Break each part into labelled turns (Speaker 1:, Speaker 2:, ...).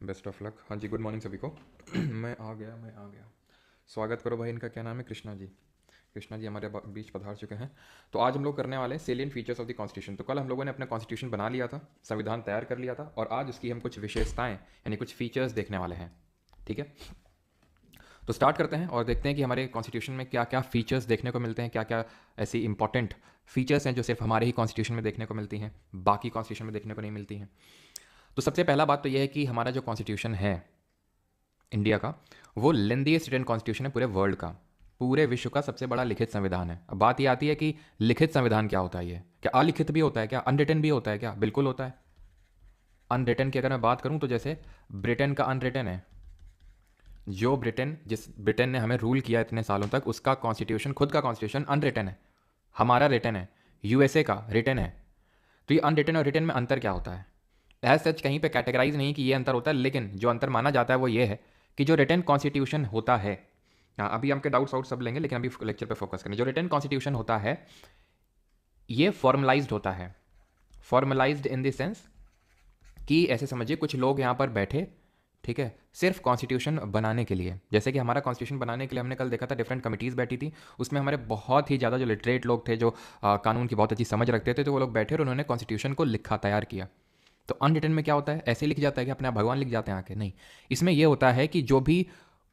Speaker 1: Best of luck. हाँ जी, good morning सभी को। मैं आ गया। स्वागत करो भाई। इनका क्या नाम है? कृष्णा जी। कृष्णा जी हमारे बीच पधार चुके हैं। तो आज हम लोग करने वाले हैं सेलियन फीचर्स ऑफ द कॉन्स्टिट्यूशन। तो कल हम लोगों ने अपना कॉन्स्टिट्यूशन बना लिया था, संविधान तैयार कर लिया था, और आज उसकी हम कुछ विशेषताएं यानी कुछ फीचर्स देखने वाले हैं। ठीक है, तो स्टार्ट करते हैं और देखते हैं कि हमारे कॉन्स्टिट्यूशन में क्या क्या फीचर्स देखने को मिलते हैं, क्या क्या ऐसी इंपॉर्टेंट फीचर्स हैं जो सिर्फ हमारे ही कॉन्स्टिट्यूशन में देखने को मिलती हैं, बाकी कॉन्स्टिट्यूशन में देखने को नहीं मिलती हैं। तो सबसे पहला बात तो यह है कि हमारा जो कॉन्स्टिट्यूशन है इंडिया का, वो लेंदीएस्ट रिटन कॉन्स्टिट्यूशन है पूरे वर्ल्ड का। पूरे विश्व का सबसे बड़ा लिखित संविधान है। अब बात ये आती है कि लिखित संविधान क्या होता है? ये क्या अलिखित भी होता है? क्या अनरिटन भी होता है? क्या बिल्कुल होता है। अनरिटन की अगर मैं बात करूं तो जैसे ब्रिटेन का अनरिटन है। जिस ब्रिटेन ने हमें रूल किया इतने सालों तक, उसका कॉन्स्टिट्यूशन, खुद का कॉन्स्टिट्यूशन अनरिटन है। हमारा रिटन है, यूएसए का रिटन है। तो ये अनरिटन और रिटन में अंतर क्या होता है? एज सच कहीं पे कैटेगराइज नहीं कि ये अंतर होता है, लेकिन जो अंतर माना जाता है वो ये है कि जो रिटन कॉन्स्टिट्यूशन होता है, हाँ अभी हमके डाउट्स आउट सब लेंगे, लेकिन अभी लेक्चर पे फोकस करें। जो रिटन कॉन्स्टिट्यूशन होता है ये फॉर्मलाइज्ड होता है। फॉर्मलाइज्ड इन द सेंस कि ऐसे समझिए कुछ लोग यहाँ पर बैठे, ठीक है, सिर्फ कॉन्स्टिट्यूशन बनाने के लिए। जैसे कि हमारा कॉन्स्टिट्यूशन बनाने के लिए हमने कल देखा था डिफरेंट कमिटीज़ बैठी थी। उसमें हमारे बहुत ही ज़्यादा जो लिटरेट लोग थे, जो कानून की बहुत अच्छी समझ रखते थे, तो वो लोग बैठे और उन्होंने कॉन्स्टिट्यूशन को लिखा, तैयार किया। तो अनरिटन में क्या होता है? ऐसे लिख जाता है कि अपने आप भगवान लिख जाते हैं आके? नहीं। इसमें यह होता है कि जो भी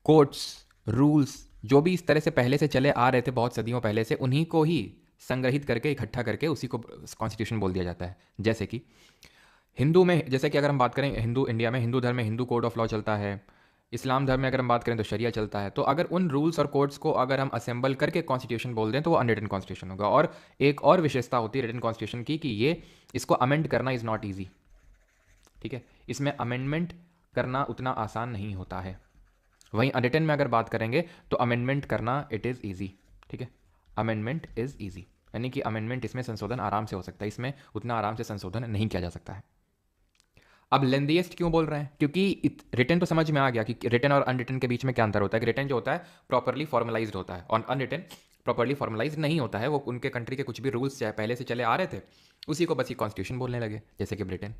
Speaker 1: कोर्ट्स, रूल्स, जो भी इस तरह से पहले से चले आ रहे थे बहुत सदियों पहले से, उन्हीं को ही संग्रहित करके, इकट्ठा करके उसी को कॉन्स्टिट्यूशन बोल दिया जाता है। जैसे कि हिंदू में, जैसे कि अगर हम बात करें हिंदू, इंडिया में हिंदू धर्म में हिंदू कोड ऑफ लॉ चलता है। इस्लाम धर्म में अगर हम बात करें तो शरिया चलता है। तो अगर उन रूल्स और कोड्स को अगर हम असेंबल करके कॉन्स्टिट्यूशन बोल दें तो वो अनरिटन कॉन्स्टिट्यूशन होगा। और एक और विशेषता होती है रिटन कॉन्स्टिट्यूशन की कि ये, इसको अमेंड करना इज़ नॉट ईजी। ठीक है, इसमें अमेंडमेंट करना उतना आसान नहीं होता है। वहीं अनरिटन में अगर बात करेंगे तो अमेंडमेंट करना इट इज़ ईजी। ठीक है, अमेंडमेंट इज़ ईजी, यानी कि अमेंडमेंट, इसमें संशोधन आराम से हो सकता है, इसमें उतना आराम से संशोधन नहीं किया जा सकता है। अब लेंदीएस्ट क्यों बोल रहे हैं? क्योंकि रिटन तो समझ में आ गया कि रिटन और अनरिटन के बीच में क्या अंतर होता है। कि रिटन जो होता है प्रॉपरली फॉर्मलाइज्ड होता है, और अनरिटन प्रॉपरली फॉर्मलाइज नहीं होता है। वो उनके कंट्री के कुछ भी रूल्स चाहे पहले से चले आ रहे थे, उसी को बस ये कॉन्स्टिट्यूशन बोलने लगे, जैसे कि ब्रिटेन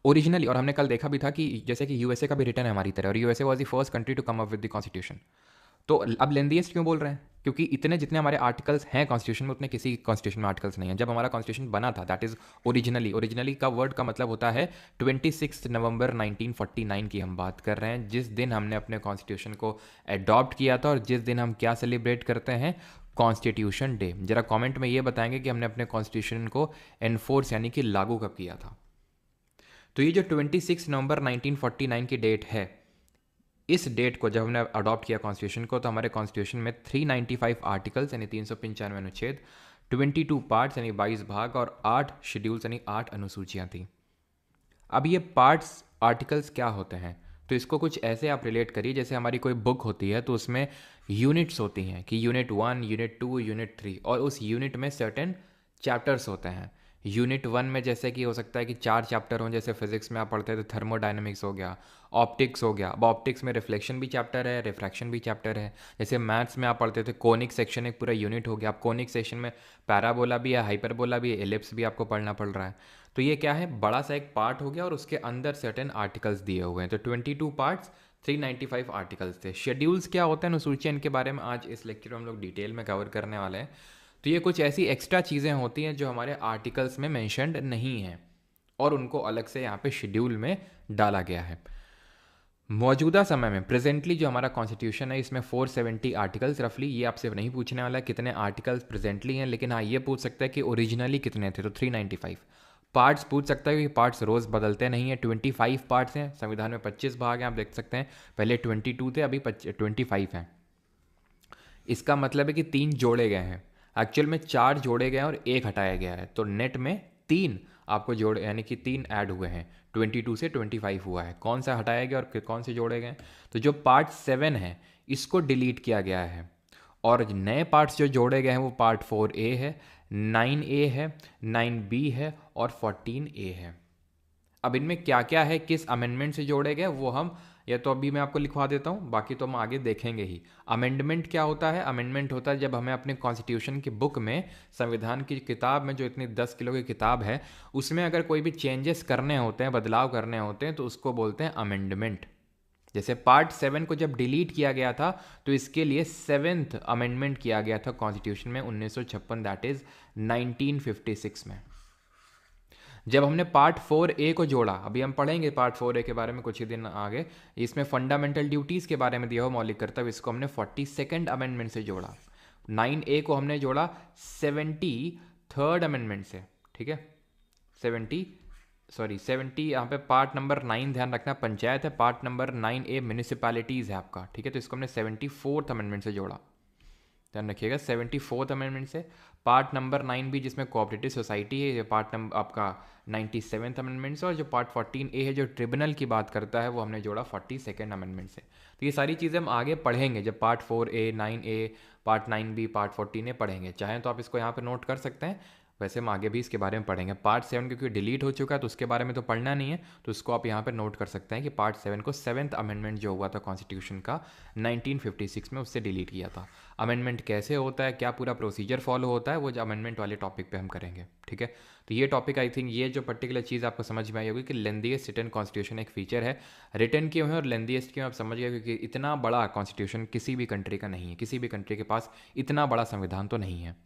Speaker 1: ओरिजिनली। और हमने कल देखा भी था कि जैसे कि यूएसए का भी रिटर्न है हमारी तरह, और USA was the first country to come up with the constitution. तो अब लेंदीएस्ट क्यों बोल रहे हैं? क्योंकि इतने जितने हमारे आर्टिकल्स हैं कॉन्स्टिट्यूशन में, उतने किसी कॉन्स्टिट्यूशन में आर्टिकल्स नहीं है। जब हमारा कॉन्स्टिट्यूशन बना था, दैट इज ओरिजिनली, ओरिजिनली का वर्ड का मतलब होता है 26 नवंबर 1949 की हम बात कर रहे हैं, जिस दिन हमने अपने कॉन्स्टिट्यूशन को अडॉप्ट किया था। और जिस दिन हम क्या सेलिब्रेट करते हैं? Constitution day. जरा कमेंट में ये बताएंगे कि हमने अपने कॉन्स्टिट्यूशन को एनफोर्स यानी कि लागू कब किया था। तो ये जो 26 नवंबर 1949 की डेट है, इस डेट को जब हमने अडॉप्ट किया कॉन्स्टिट्यूशन को, तो हमारे कॉन्स्टिट्यूशन में 395 आर्टिकल्स यानी 395 अनुच्छेद, 22 पार्ट्स यानी 22 भाग, और 8 शेड्यूल्स यानी 8 अनुसूचियां थी। अब ये पार्ट्स, आर्टिकल्स क्या होते हैं? तो इसको कुछ ऐसे आप रिलेट करिए जैसे हमारी कोई बुक होती है तो उसमें यूनिट्स होती हैं कि यूनिट 1, यूनिट 2, यूनिट 3, और उस यूनिट में सर्टेन चैप्टर्स होते हैं। यूनिट 1 में जैसे कि हो सकता है कि 4 चैप्टर हों, जैसे फिजिक्स में आप पढ़ते थे थर्मोडाइनमिक्स हो गया, ऑप्टिक्स हो गया। अब ऑप्टिक्स में रिफ्लेक्शन भी चैप्टर है, रिफ्रैक्शन भी चैप्टर है। जैसे मैथ्स में आप पढ़ते थे कोनिक सेक्शन, एक पूरा यूनिट हो गया। अब कोनिक सेक्शन में पैराबोला भी है, हाइपरबोला भी है, एलिप्स भी आपको पढ़ना पड़ रहा है। तो ये क्या है? बड़ा सा एक पार्ट हो गया और उसके अंदर सर्टेन आर्टिकल्स दिए हुए हैं। तो 22 पार्ट्स, 395 आर्टिकल्स थे। शेड्यूल्स क्या होते हैं, अनुसूचियाँ, इनके बारे में आज इस लेक्चर में हम लोग डिटेल में कवर करने वाले हैं। तो ये कुछ ऐसी एक्स्ट्रा चीज़ें होती हैं जो हमारे आर्टिकल्स में मैंशनड नहीं हैं, और उनको अलग से यहाँ पे शेड्यूल में डाला गया है। मौजूदा समय में प्रेजेंटली जो हमारा कॉन्स्टिट्यूशन है, इसमें 470 आर्टिकल्स रफली। ये आपसे नहीं पूछने वाला है कितने आर्टिकल्स प्रेजेंटली हैं, लेकिन हाँ ये पूछ सकता है कि ओरिजिनली कितने थे, तो 395। पार्ट्स पूछ सकता है कि पार्ट्स रोज़ बदलते नहीं हैं। 25 पार्ट्स हैं, संविधान में 25 भाग हैं, आप देख सकते हैं। पहले 22 थे, अभी 25 हैं। इसका मतलब है कि 3 जोड़े गए हैं। एक्चुअल में 4 जोड़े गए हैं और 1 हटाया गया है, तो नेट में 3 आपको जोड़े, यानी कि 3 ऐड हुए हैं। 22 से 25 हुआ है। कौन सा हटाया गया और कौन से जोड़े गए? तो जो पार्ट 7 है, इसको डिलीट किया गया है, और नए पार्ट्स जो जोड़े गए हैं वो पार्ट 4A है, 9A है, 9B है, और 14A है। अब इनमें क्या क्या है, किस अमेंडमेंट से जोड़े गए, वो हम या तो अभी मैं आपको लिखवा देता हूँ, बाकी तो हम आगे देखेंगे ही। अमेंडमेंट क्या होता है? अमेंडमेंट होता है जब हमें अपने कॉन्स्टिट्यूशन की बुक में, संविधान की किताब में, जो इतनी 10 किलो की किताब है, उसमें अगर कोई भी चेंजेस करने होते हैं, बदलाव करने होते हैं, तो उसको बोलते हैं अमेंडमेंट। जैसे पार्ट 7 को जब डिलीट किया गया था तो इसके लिए 7th अमेंडमेंट किया गया था कॉन्स्टिट्यूशन में 1956, दैट इज 1956 में। जब हमने पार्ट 4A को जोड़ा, अभी हम पढ़ेंगे पार्ट 4A के बारे में कुछ ही दिन आगे, इसमें फंडामेंटल ड्यूटीज़ के बारे में दिया हुआ मौलिक कर्तव्य, इसको हमने 42nd अमेंडमेंट से जोड़ा। 9A को हमने जोड़ा 73rd अमेंडमेंट से, ठीक है। 70 यहाँ पे पार्ट नंबर 9 ध्यान रखना, पंचायत है। पार्ट नंबर 9A म्यूनिसिपैलिटीज़ है आपका, ठीक है। तो इसको हमने 74th अमेंडमेंट से जोड़ा, ध्यान रखिएगा, 74th अमेंडमेंट से। पार्ट नंबर 9 भी जिसमें कोऑपरेटिव सोसाइटी है, ये पार्ट नंबर आपका 97th अमेंडमेंट से। और जो पार्ट 14A है जो ट्रिब्यूनल की बात करता है, वो हमने जोड़ा 42nd अमेंडमेंट से। तो ये सारी चीज़ें हम आगे पढ़ेंगे जब part 4A, 9A, part 9B, part 14A पढ़ेंगे। चाहें तो आप इसको यहाँ पर नोट कर सकते हैं, वैसे हम आगे भी इसके बारे में पढ़ेंगे। पार्ट 7 क्योंकि डिलीट हो चुका है तो उसके बारे में तो पढ़ना नहीं है, तो उसको आप यहाँ पर नोट कर सकते हैं कि पार्ट 7 को 7th अमेंडमेंट जो हुआ था कॉन्स्टिट्यूशन का 1956 में, उससे डिलीट किया था। अमेंडमेंट कैसे होता है, क्या पूरा प्रोसीजर फॉलो होता है, वो जो अमेंडमेंट वाले टॉपिक पे हम करेंगे, ठीक है। तो ये टॉपिक आई थिंक ये जो पर्टिकुलर चीज़ आपको समझ में आई होगी कि लेंथीएस्ट रिटन कॉन्स्टिट्यूशन एक फीचर है। रिटन क्यों है और लेंथीएस्ट क्यों, आप समझ गए, क्योंकि इतना बड़ा कॉन्स्टिट्यूशन किसी भी कंट्री का नहीं है, किसी भी कंट्री के पास इतना बड़ा संविधान तो नहीं है।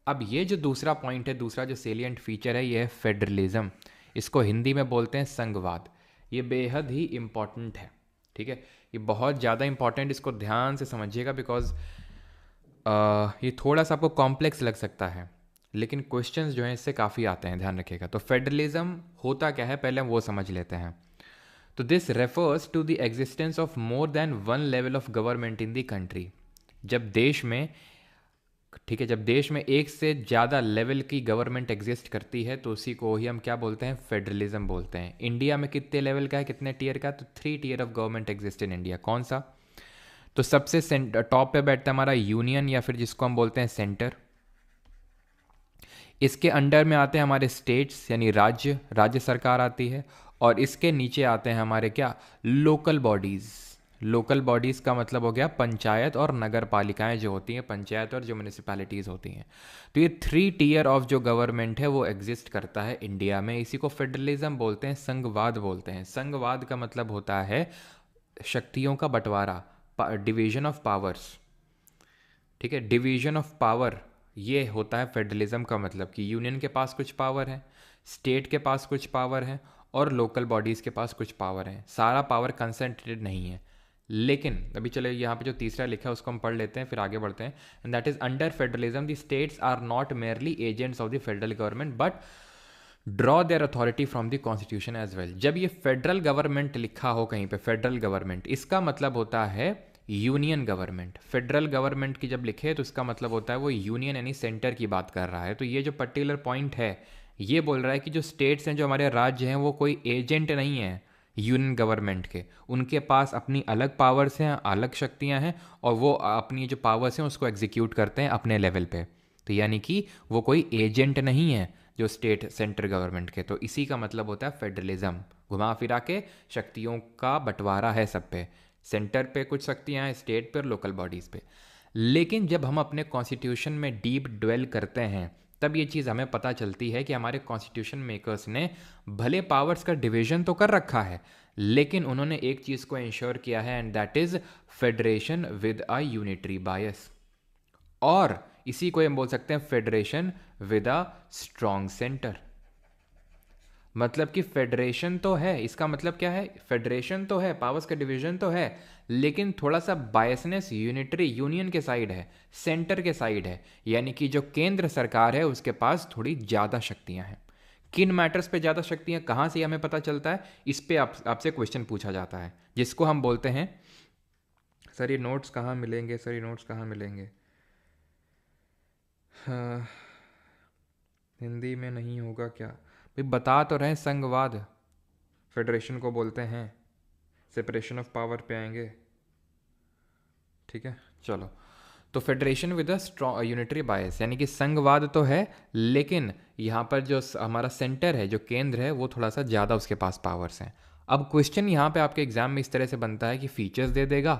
Speaker 1: अब ये जो दूसरा पॉइंट है, दूसरा जो सेलिएंट फीचर है, ये है फेडरलिज्म। इसको हिंदी में बोलते हैं संघवाद। ये बेहद ही इम्पॉर्टेंट है, ठीक है। ये बहुत ज़्यादा इंपॉर्टेंट, इसको ध्यान से समझिएगा, बिकॉज ये थोड़ा सा आपको कॉम्प्लेक्स लग सकता है, लेकिन क्वेश्चंस जो हैं इससे काफ़ी आते हैं, ध्यान रखिएगा। तो फेडरलिज्म होता क्या है, पहले हम वो समझ लेते हैं। तो this refers to the existence of more than one level of government in the country. जब देश में, ठीक है, जब देश में एक से ज़्यादा लेवल की गवर्नमेंट एग्जिस्ट करती है तो उसी को ही हम क्या बोलते हैं, फेडरलिज्म बोलते हैं। इंडिया में कितने लेवल का है, कितने टीयर का? तो 3 tier of government exist in India. कौन सा? तो सबसे टॉप पे बैठता है हमारा यूनियन, या फिर जिसको हम बोलते हैं सेंटर। इसके अंडर में आते हैं हमारे स्टेट्स, यानी राज्य, राज्य सरकार आती है। और इसके नीचे आते हैं हमारे क्या, लोकल बॉडीज़। लोकल बॉडीज़ का मतलब हो गया पंचायत और नगर पालिकाएँ जो होती हैं, पंचायत और जो म्यूनिसिपैलिटीज़ होती हैं। तो ये 3 टीयर ऑफ जो गवर्नमेंट है वो एग्जिस्ट करता है इंडिया में। इसी को फेडरलिज्म बोलते हैं, संघवाद बोलते हैं। संघवाद का मतलब होता है शक्तियों का बंटवारा, डिवीजन ऑफ पावर्स, ठीक है, डिवीजन ऑफ पावर। ये होता है फेडरलिज्म का मतलब, कि यूनियन के पास कुछ पावर है, स्टेट के पास कुछ पावर है, और लोकल बॉडीज़ के पास कुछ पावर है। सारा पावर कंसंट्रेटेड नहीं है। लेकिन अभी चले यहाँ पे जो तीसरा लिखा है उसको हम पढ़ लेते हैं, फिर आगे बढ़ते हैं। And that is under federalism the states are not merely agents of the federal government but draw their authority from the constitution as well. जब ये फेडरल गवर्नमेंट लिखा हो कहीं पे, फेडरल गवर्नमेंट, इसका मतलब होता है यूनियन गवर्नमेंट। फेडरल गवर्नमेंट की जब लिखे तो इसका मतलब होता है वो यूनियन यानी सेंटर की बात कर रहा है। तो ये जो पर्टिकुलर पॉइंट है ये बोल रहा है कि जो स्टेट्स हैं, जो हमारे राज्य हैं, वो कोई एजेंट नहीं है यूनियन गवर्नमेंट के। उनके पास अपनी अलग पावर्स हैं, अलग शक्तियां हैं, और वो अपनी जो पावर्स हैं उसको एग्जीक्यूट करते हैं अपने लेवल पे। तो यानी कि वो कोई एजेंट नहीं है जो स्टेट सेंटर गवर्नमेंट के। तो इसी का मतलब होता है फेडरलिज्म। घुमा फिरा के शक्तियों का बंटवारा है सब पे, सेंटर पे कुछ शक्तियाँ हैं, स्टेट पर, लोकल बॉडीज़ पे। लेकिन जब हम अपने कॉन्स्टिट्यूशन में डीप ड्वेल करते हैं तब ये चीज़ हमें पता चलती है कि हमारे कॉन्स्टिट्यूशन मेकर्स ने भले पावर्स का डिवीजन तो कर रखा है, लेकिन उन्होंने एक चीज़ को इंश्योर किया है, and that is federation with a unitary बायस। और इसी को हम बोल सकते हैं federation with a strong centre. मतलब कि फेडरेशन तो है, इसका मतलब क्या है, फेडरेशन तो है, पावर्स का डिवीजन तो है, लेकिन थोड़ा सा बायसनेस यूनिटरी यूनियन के साइड है, सेंटर के साइड है। यानी कि जो केंद्र सरकार है उसके पास थोड़ी ज़्यादा शक्तियां हैं। किन मैटर्स पे ज़्यादा शक्तियां, कहाँ से हमें पता चलता है, इस पे आपसे क्वेश्चन पूछा जाता है, जिसको हम बोलते हैं, सर ये नोट्स कहाँ मिलेंगे, सर ये नोट्स कहाँ मिलेंगे, हाँ, हिंदी में नहीं होगा क्या भाई, बता तो रहे, संघवाद फेडरेशन को बोलते हैं, सेपरेशन ऑफ पावर पे आएंगे, ठीक है। चलो, तो federation with a strong unitary बायस, यानी कि संघवाद तो है, लेकिन यहाँ पर जो हमारा सेंटर है, जो केंद्र है, वो थोड़ा सा ज़्यादा उसके पास पावर्स हैं। अब क्वेश्चन यहाँ पे आपके एग्जाम में इस तरह से बनता है कि फीचर्स दे देगा,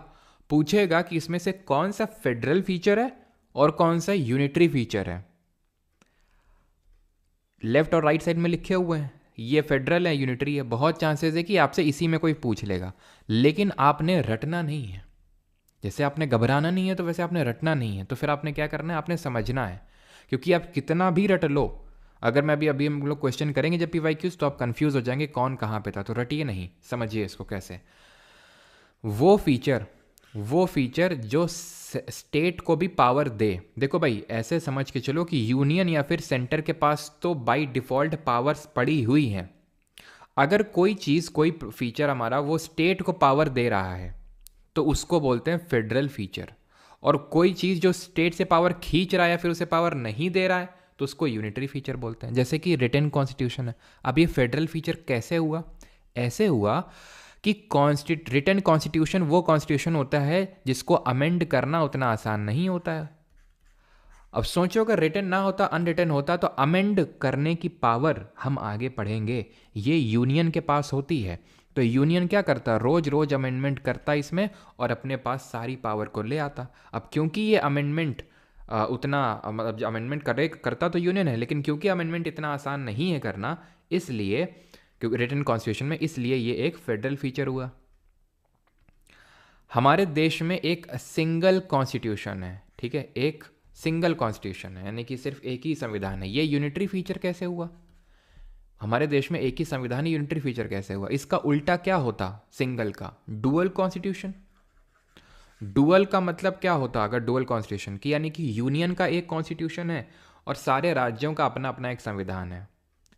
Speaker 1: पूछेगा कि इसमें से कौन सा फेडरल फीचर है और कौन सा यूनिटरी फीचर है। लेफ्ट और राइट साइड में लिखे हुए हैं, ये फेडरल है, यूनिटरी है। बहुत चांसेस है कि आपसे इसी में कोई पूछ लेगा, लेकिन आपने रटना नहीं है। जैसे आपने घबराना नहीं है तो वैसे आपने रटना नहीं है। तो फिर आपने क्या करना है, आपने समझना है। क्योंकि आप कितना भी रट लो, अगर मैं अभी हम लोग क्वेश्चन करेंगे जब PYQs, तो आप कंफ्यूज हो जाएंगे कौन कहाँ पे था। तो रटिए नहीं, समझिए इसको कैसे। वो फीचर जो स्टेट को भी पावर दे। देखो भाई, ऐसे समझ के चलो कि यूनियन या फिर सेंटर के पास तो बाय डिफ़ॉल्ट पावर्स पड़ी हुई हैं। अगर कोई चीज़, कोई फीचर हमारा वो स्टेट को पावर दे रहा है तो उसको बोलते हैं फेडरल फीचर। और कोई चीज़ जो स्टेट से पावर खींच रहा है या फिर उसे पावर नहीं दे रहा है तो उसको यूनिटरी फीचर बोलते हैं। जैसे कि रिटन कॉन्स्टिट्यूशन है। अब ये फेडरल फीचर कैसे हुआ? ऐसे हुआ कि रिटन कॉन्स्टिट्यूशन वो कॉन्स्टिट्यूशन होता है जिसको अमेंड करना उतना आसान नहीं होता है। अब सोचो अगर रिटन ना होता, अनरिटन होता, तो अमेंड करने की पावर, हम आगे पढ़ेंगे, ये यूनियन के पास होती है। तो यूनियन क्या करता, रोज रोज अमेंडमेंट करता इसमें और अपने पास सारी पावर को ले आता। अब क्योंकि ये अमेंडमेंट उतना, मतलब अमेंडमेंट करता तो यूनियन है, लेकिन क्योंकि अमेंडमेंट इतना आसान नहीं है करना, इसलिए, क्योंकि रिटन कॉन्स्टिट्यूशन में, इसलिए ये एक फेडरल फीचर हुआ। हमारे देश में एक सिंगल कॉन्स्टिट्यूशन है, ठीक है, एक सिंगल कॉन्स्टिट्यूशन है, यानी कि सिर्फ एक ही संविधान है। ये यूनिटरी फीचर कैसे हुआ? हमारे देश में एक ही संविधान, यूनिटरी फीचर कैसे हुआ? इसका उल्टा क्या होता सिंगल का? Dual constitution. डुअल का मतलब क्या होता अगर डुअल कॉन्स्टिट्यूशन की, यानी कि यूनियन का एक कॉन्स्टिट्यूशन है और सारे राज्यों का अपना अपना एक संविधान है।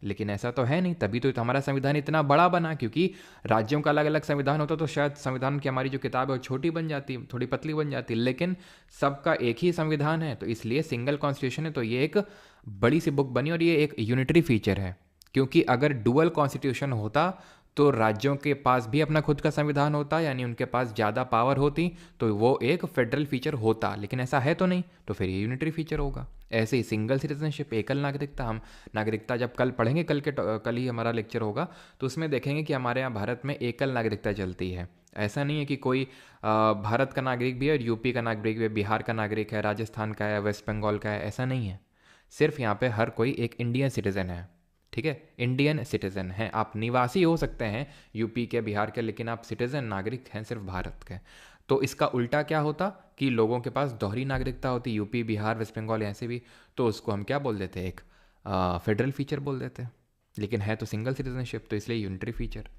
Speaker 1: लेकिन ऐसा तो है नहीं, तभी तो हमारा संविधान इतना बड़ा बना, क्योंकि राज्यों का अलग अलग संविधान होता तो शायद संविधान की हमारी जो किताब है वो छोटी बन जाती, थोड़ी पतली बन जाती। लेकिन सबका एक ही संविधान है, तो इसलिए सिंगल कॉन्स्टिट्यूशन है, तो ये एक बड़ी सी बुक बनी और ये एक यूनिटरी फीचर है। क्योंकि अगर डुअल कॉन्स्टिट्यूशन होता तो राज्यों के पास भी अपना खुद का संविधान होता, यानी उनके पास ज़्यादा पावर होती, तो वो एक फेडरल फीचर होता। लेकिन ऐसा है तो नहीं, तो फिर ये यूनिटरी फीचर होगा। ऐसे ही सिंगल सिटीजनशिप, एकल नागरिकता, हम नागरिकता जब कल पढ़ेंगे, कल ही हमारा लेक्चर होगा, तो उसमें देखेंगे कि हमारे यहाँ भारत में एकल नागरिकता चलती है। ऐसा नहीं है कि कोई भारत का नागरिक भी है और यूपी का नागरिक भी है, बिहार का नागरिक है, राजस्थान का है, वेस्ट बंगाल का है, ऐसा नहीं है। सिर्फ यहाँ पे हर कोई एक इंडियन सिटीज़न है, ठीक है, इंडियन सिटीज़न है। आप निवासी हो सकते हैं यूपी के, बिहार के, लेकिन आप सिटीज़न, नागरिक हैं सिर्फ भारत के। तो इसका उल्टा क्या होता कि लोगों के पास दोहरी नागरिकता होती, यूपी, बिहार, वेस्ट बंगाल, ऐसे भी, तो उसको हम क्या बोल देते, एक फेडरल फीचर बोल देते। लेकिन है तो सिंगल सिटीजनशिप, तो इसलिए unitary feature.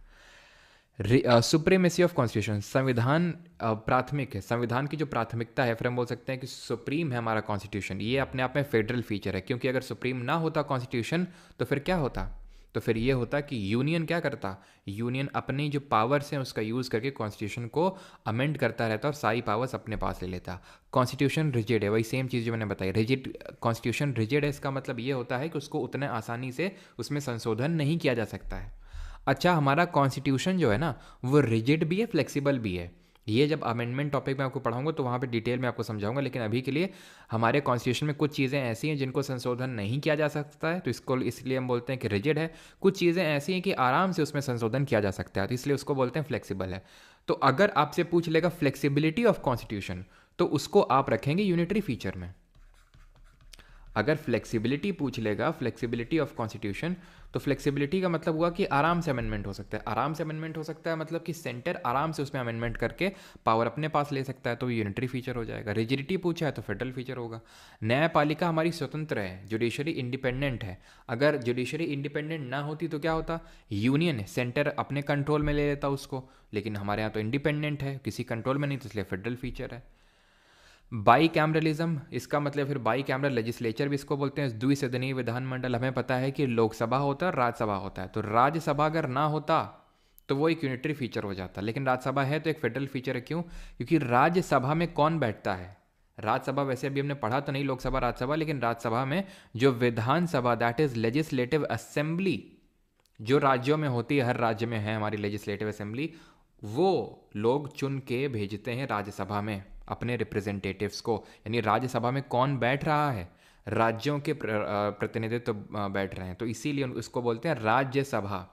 Speaker 1: Supremacy of constitution, संविधान प्राथमिक है, संविधान की जो प्राथमिकता है, फिर हम बोल सकते हैं कि सुप्रीम है हमारा कॉन्स्टिट्यूशन। ये अपने आप में फेडरल फीचर है, क्योंकि अगर सुप्रीम ना होता कॉन्स्टिट्यूशन तो फिर क्या होता? तो फिर ये होता कि यूनियन क्या करता, यूनियन अपनी जो पावर्स हैं उसका यूज़ करके कॉन्स्टिट्यूशन को अमेंड करता रहता और सारी पावर्स अपने पास ले लेता। कॉन्स्टिट्यूशन रिजिड है, वही सेम चीज़ जो मैंने बताई, रिजिड कॉन्स्टिट्यूशन रिजिड है। इसका मतलब ये होता है कि उसको उतने आसानी से उसमें संशोधन नहीं किया जा सकता है। अच्छा, हमारा कॉन्स्टिट्यूशन जो है ना, वो रिजिड भी है, फ्लेक्सिबल भी है। ये जब अमेंडमेंट टॉपिक में आपको पढ़ाऊंगा तो वहाँ पे डिटेल में आपको समझाऊंगा, लेकिन अभी के लिए हमारे कॉन्स्टिट्यूशन में कुछ चीज़ें ऐसी हैं जिनको संशोधन नहीं किया जा सकता है, तो इसको इसलिए हम बोलते हैं कि रिजिड है। कुछ चीज़ें ऐसी हैं कि आराम से उसमें संशोधन किया जा सकता है, तो इसलिए उसको बोलते हैं फ्लेक्सिबल है। तो अगर आपसे पूछ लेगा फ्लेक्सिबिलिटी ऑफ कॉन्स्टिट्यूशन, तो उसको आप रखेंगे यूनिटरी फीचर में। अगर फ्लेक्सिबिलिटी पूछ लेगा, फ्लेक्सिबिलिटी ऑफ कॉन्स्टिट्यूशन, तो फ्लेक्सिबिलिटी का मतलब हुआ कि आराम से अमेंडमेंट हो सकता है। आराम से अमेंडमेंट हो सकता है मतलब कि सेंटर आराम से उसमें अमेंडमेंट करके पावर अपने पास ले सकता है, तो यूनिटरी फीचर हो जाएगा। रिजिडिटी पूछा है तो फेडरल फीचर होगा। न्यायपालिका हमारी स्वतंत्र है, जुडिशरी इंडिपेंडेंट है। अगर जुडिशरी इंडिपेंडेंट ना होती तो क्या होता, यूनियन है, सेंटर अपने कंट्रोल में ले लेता उसको, लेकिन हमारे यहाँ तो इंडिपेंडेंट है, किसी कंट्रोल में नहीं, तो इसलिए फेडरल फीचर है। बाई कैमरलिज्म, इसका मतलब फिर बाई कैमरल लेजिस्लेचर भी इसको बोलते हैं, द्विसदनीय विधानमंडल। हमें पता है कि लोकसभा होता है और राज्यसभा होता है, तो राज्यसभा अगर ना होता तो वो एक यूनिटरी फीचर हो जाता, लेकिन राज्यसभा है तो एक फेडरल फीचर है। क्यों? क्योंकि राज्यसभा में कौन बैठता है? राज्यसभा, वैसे अभी हमने पढ़ा तो नहीं लोकसभा राज्यसभा, लेकिन राज्यसभा में जो विधानसभा, दैट इज लेजिस्लेटिव असेंबली, जो राज्यों में होती है, हर राज्य में है हमारी लेजिस्लेटिव असेंबली, वो लोग चुन के भेजते हैं राज्यसभा में अपने रिप्रेजेंटेटिव्स को। यानी राज्यसभा में कौन बैठ रहा है? राज्यों के प्रतिनिधित्व बैठ रहे हैं, तो इसीलिए उसको बोलते हैं राज्यसभा,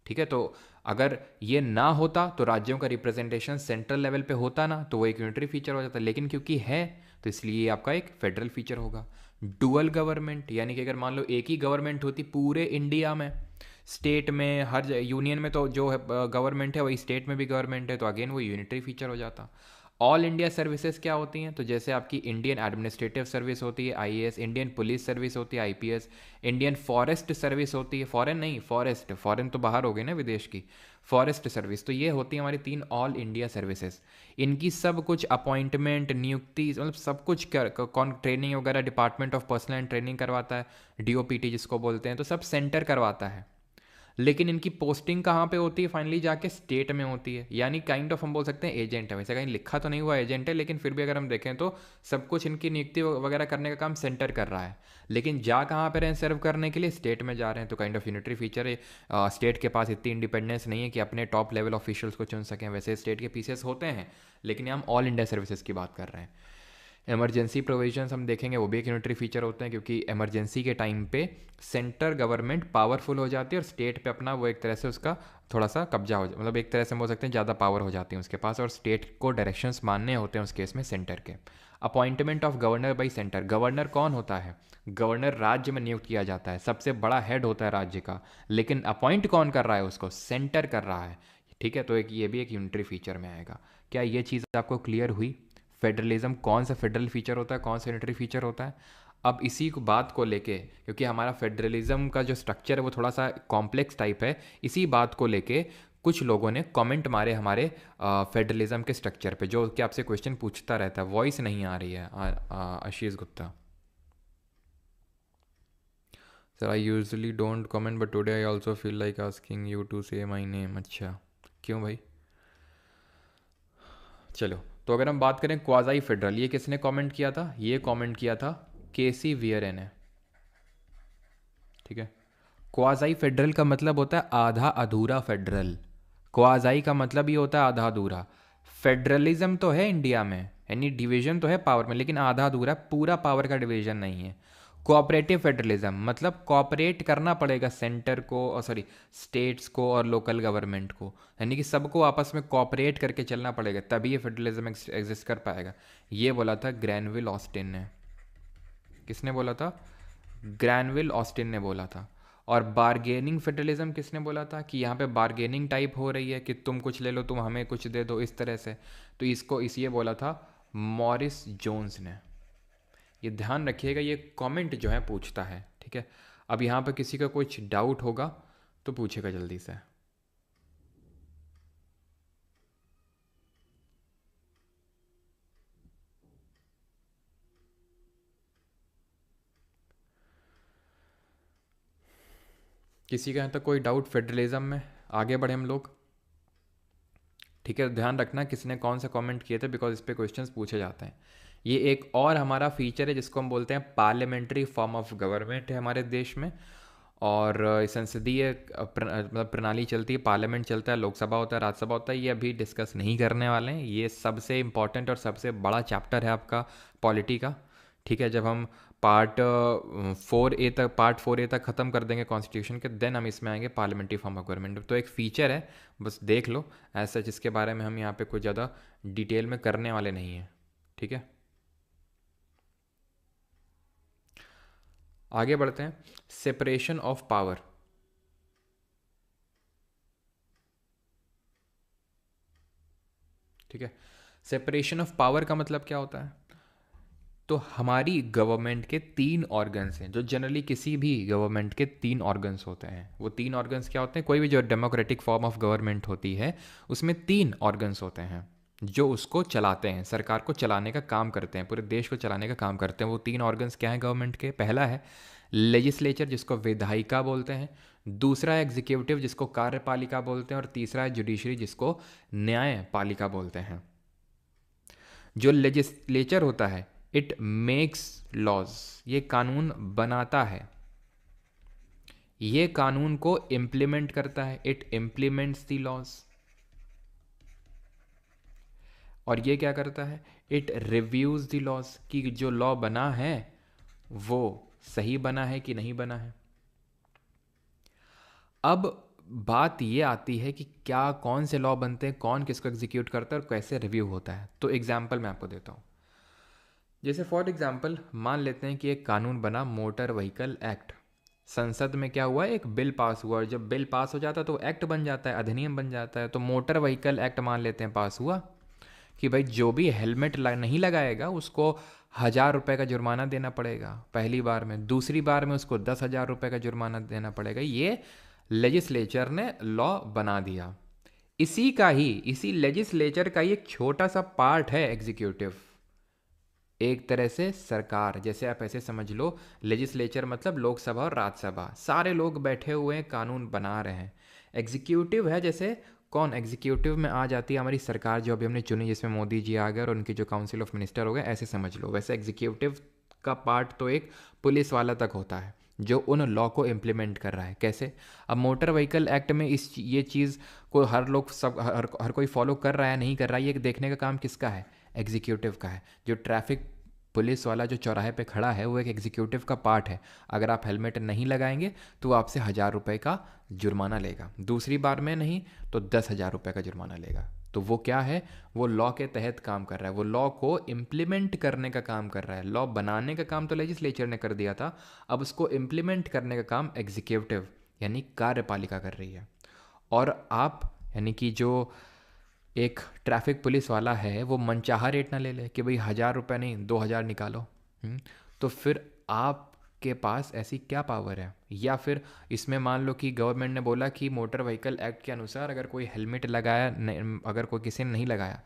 Speaker 1: ठीक है। तो अगर ये ना होता तो राज्यों का रिप्रेजेंटेशन सेंट्रल लेवल पे होता ना, तो वो एक यूनिटरी फीचर हो जाता, लेकिन क्योंकि है तो इसलिए आपका एक फेडरल फीचर होगा। डुअल गवर्नमेंट, यानी कि अगर मान लो एक ही गवर्नमेंट होती पूरे इंडिया में, स्टेट में, हर यूनियन में तो जो है गवर्नमेंट है वही स्टेट में भी गवर्नमेंट है, तो अगेन वो यूनिटरी फीचर हो जाता। ऑल इंडिया सर्विसेज क्या होती हैं? तो जैसे आपकी इंडियन एडमिनिस्ट्रेटिव सर्विस होती है आईएएस, इंडियन पुलिस सर्विस होती है आईपीएस, इंडियन फॉरेस्ट सर्विस होती है, फॉरेन नहीं फॉरेस्ट, फॉरेन तो बाहर हो गई ना विदेश की, फॉरेस्ट सर्विस। तो ये होती है हमारी 3 ऑल इंडिया सर्विसेज। इनकी सब कुछ अपॉइंटमेंट, नियुक्ति, मतलब सब कुछ कौन ट्रेनिंग वगैरह department of personal and training करवाता है, डीओपीटी जिसको बोलते हैं, तो सब सेंटर करवाता है। लेकिन इनकी पोस्टिंग कहाँ पे होती है? फाइनली जाके स्टेट में होती है, यानी काइंड ऑफ हम बोल सकते हैं एजेंट है। वैसे कहीं लिखा तो नहीं हुआ एजेंट है, लेकिन फिर भी अगर हम देखें तो सब कुछ इनकी नियुक्ति वगैरह करने का काम सेंटर कर रहा है, लेकिन जा कहाँ पे रहे हैं सर्व करने के लिए? स्टेट में जा रहे हैं। तो काइंड ऑफ यूनिटरी फीचर है। स्टेट के पास इतनी इंडिपेंडेंस नहीं है कि अपने टॉप लेवल ऑफिशियल्स को चुन सकें, वैसे स्टेट के पीसेस होते हैं, लेकिन हम ऑल इंडिया सर्विसेज की बात कर रहे हैं। इमरजेंसी प्रोविजंस हम देखेंगे, वो भी एक यूनिटरी फीचर होते हैं, क्योंकि इमरजेंसी के टाइम पे सेंटर गवर्नमेंट पावरफुल हो जाती है और स्टेट पे अपना वो एक तरह से उसका थोड़ा सा कब्जा हो, मतलब एक तरह से हम बोल सकते हैं ज़्यादा पावर हो जाती है उसके पास, और स्टेट को डायरेक्शंस मानने होते हैं उस केस में सेंटर के। Appointment of governor by centre, governor कौन होता है? गवर्नर राज्य में नियुक्त किया जाता है, सबसे बड़ा हेड होता है राज्य का, लेकिन अपॉइंट कौन कर रहा है उसको? सेंटर कर रहा है। ठीक है, तो एक ये भी एक यूनिटरी फीचर में आएगा। क्या ये चीज़ आपको क्लियर हुई? फेडरलिज्म कौन सा फेडरल फीचर होता है, कौन सा यूनिटरी फीचर होता है? अब इसी को बात को लेके, क्योंकि हमारा फेडरलिज्म का जो स्ट्रक्चर है वो थोड़ा सा कॉम्प्लेक्स टाइप है, इसी बात को लेके कुछ लोगों ने कमेंट मारे हमारे फेडरलिज्म के स्ट्रक्चर पे, जो कि आपसे क्वेश्चन पूछता रहता है। वॉइस नहीं आ रही है Ashish Gupta. Sir I usually don't comment but today I also feel like asking you to say my name. अच्छा, क्यों भाई? चलो, तो अगर हम बात करें क्वाजाई फेडरल, ये किसने कमेंट किया था? ये कमेंट किया था केसी वियरे ने। ठीक है, क्वाजाई फेडरल का मतलब होता है आधा अधूरा फेडरल। क्वाजाई का मतलब ये होता है आधा अधूरा। फेडरलिज्म तो है इंडिया में, यानी डिवीजन तो है पावर में, लेकिन आधा अधूरा, पूरा पावर का डिवीजन नहीं है। कोऑपरेटिव फेडरलिज्म मतलब कोऑपरेट करना पड़ेगा सेंटर को, और सॉरी स्टेट्स को और लोकल गवर्नमेंट को, यानी कि सबको आपस में कोऑपरेट करके चलना पड़ेगा, तभी ये फेडरलिज्म एग्जिस्ट कर पाएगा। ये बोला था ग्रैनविल ऑस्टिन ने। किसने बोला था? ग्रैनविल ऑस्टिन ने बोला था। और बार्गेनिंग फेडरलिज्म किसने बोला था? कि यहाँ पे बार्गेनिंग टाइप हो रही है कि तुम कुछ ले लो, तुम हमें कुछ दे दो, इस तरह से। तो इसको ये बोला था मॉरिस जोन्स ने। ये ध्यान रखिएगा, ये कमेंट जो है पूछता है। ठीक है, अब यहाँ पर किसी का कुछ डाउट होगा तो पूछेगा जल्दी से। किसी का यहाँ तक कोई डाउट फेडरलिज्म में? आगे बढ़े हम लोग। ठीक है, ध्यान रखना किसने कौन सा कमेंट किए थे, बिकॉज इस पे क्वेश्चंस पूछे जाते हैं। ये एक और हमारा फीचर है जिसको हम बोलते हैं पार्लियामेंट्री फॉर्म ऑफ गवर्नमेंट है हमारे देश में। और संसदीय मतलब प्रणाली चलती है, पार्लियामेंट चलता है, लोकसभा होता है, राज्यसभा होता है। ये अभी डिस्कस नहीं करने वाले हैं, ये सबसे इंपॉर्टेंट और सबसे बड़ा चैप्टर है आपका पॉलिटी का। ठीक है, जब हम पार्ट 4A तक ख़त्म कर देंगे कॉन्स्टिट्यूशन के, देन हम इसमें आएंगे पार्लियामेंट्री फॉर्म ऑफ गवर्नमेंट। तो एक फ़ीचर है, बस देख लो ऐसा, जिसके बारे में हम यहाँ पे कुछ ज़्यादा डिटेल में करने वाले नहीं हैं। ठीक है, आगे बढ़ते हैं। Separation of power. ठीक है, सेपरेशन ऑफ पावर का मतलब क्या होता है? तो हमारी गवर्नमेंट के 3 ऑर्गन्स हैं, जो जनरली किसी भी गवर्नमेंट के 3 ऑर्गन्स होते हैं। वो 3 ऑर्गन्स क्या होते हैं? कोई भी जो डेमोक्रेटिक फॉर्म ऑफ गवर्नमेंट होती है उसमें 3 ऑर्गन्स होते हैं जो उसको चलाते हैं, सरकार को चलाने का काम करते हैं, पूरे देश को चलाने का काम करते हैं। वो 3 ऑर्गन्स क्या हैं गवर्नमेंट के? पहला है लेजिस्लेचर, जिसको विधायिका बोलते हैं। दूसरा है एग्जीक्यूटिव, जिसको कार्यपालिका बोलते हैं। और तीसरा है जुडिशरी, जिसको न्यायपालिका बोलते हैं। जो लेजिस्लेचर होता है, इट मेक्स लॉज, ये कानून बनाता है, ये कानून को इम्प्लीमेंट करता है, इट इम्प्लीमेंट्स द लॉज। और ये क्या करता है? इट रिव्यूज द लॉज, कि जो लॉ बना है वो सही बना है कि नहीं बना है। अब बात ये आती है कि क्या कौन से लॉ बनते हैं, कौन किसको एग्जीक्यूट करता है और कैसे रिव्यू होता है। तो एग्जाम्पल मैं आपको देता हूँ। जैसे फॉर एग्जाम्पल मान लेते हैं कि एक कानून बना, मोटर व्हीकल एक्ट। संसद में क्या हुआ, एक बिल पास हुआ, और जब बिल पास हो जाता है तो एक्ट बन जाता है, अधिनियम बन जाता है। तो मोटर व्हीकल एक्ट मान लेते हैं पास हुआ कि भाई जो भी हेलमेट नहीं लगाएगा उसको 1,000 रुपये का जुर्माना देना पड़ेगा पहली बार में, दूसरी बार में उसको 10,000 रुपये का जुर्माना देना पड़ेगा। ये लेजिस्लेचर ने लॉ बना दिया। इसी लेजिस्लेचर का ही एक छोटा सा पार्ट है एग्जीक्यूटिव। एक तरह से सरकार, जैसे आप ऐसे समझ लो, लेजिस्लेचर मतलब लोकसभा और राज्यसभा, सारे लोग बैठे हुए हैं, कानून बना रहे हैं। एग्जीक्यूटिव है जैसे कौन, एग्जीक्यूटिव में आ जाती है हमारी सरकार जो अभी हमने चुनी, जिसमें मोदी जी आ गए और उनकी जो काउंसिल ऑफ मिनिस्टर हो गए, ऐसे समझ लो। वैसे एग्जीक्यूटिव का पार्ट तो एक पुलिस वाला तक होता है जो उन लॉ को इम्प्लीमेंट कर रहा है। कैसे, अब मोटर व्हीकल एक्ट में ये चीज़ को हर लोग सब हर कोई फॉलो कर रहा है नहीं कर रहा है, ये देखने का काम किसका है, एग्जीक्यूटिव का है। जो ट्रैफिक पुलिस वाला जो चौराहे पे खड़ा है वो एक एग्जीक्यूटिव का पार्ट है। अगर आप हेलमेट नहीं लगाएंगे तो वो आपसे 1,000 रुपये का जुर्माना लेगा, दूसरी बार में नहीं तो 10,000 रुपये का जुर्माना लेगा। तो वो क्या है, वो लॉ के तहत काम कर रहा है, वो लॉ को इम्प्लीमेंट करने का काम कर रहा है। लॉ बनाने का काम तो लेजिस्लेचर ने कर दिया था, अब उसको इम्प्लीमेंट करने का काम एग्जीक्यूटिव यानी कार्यपालिका कर रही है। और आप यानी कि जो एक ट्रैफिक पुलिस वाला है वो मनचाहा रेट ना ले ले कि भाई 1,000 रुपये नहीं 2,000 निकालो। तो फिर आपके पास ऐसी क्या पावर है? या फिर इसमें मान लो कि गवर्नमेंट ने बोला कि मोटर व्हीकल एक्ट के अनुसार अगर कोई हेलमेट लगाया अगर कोई किसी ने नहीं लगाया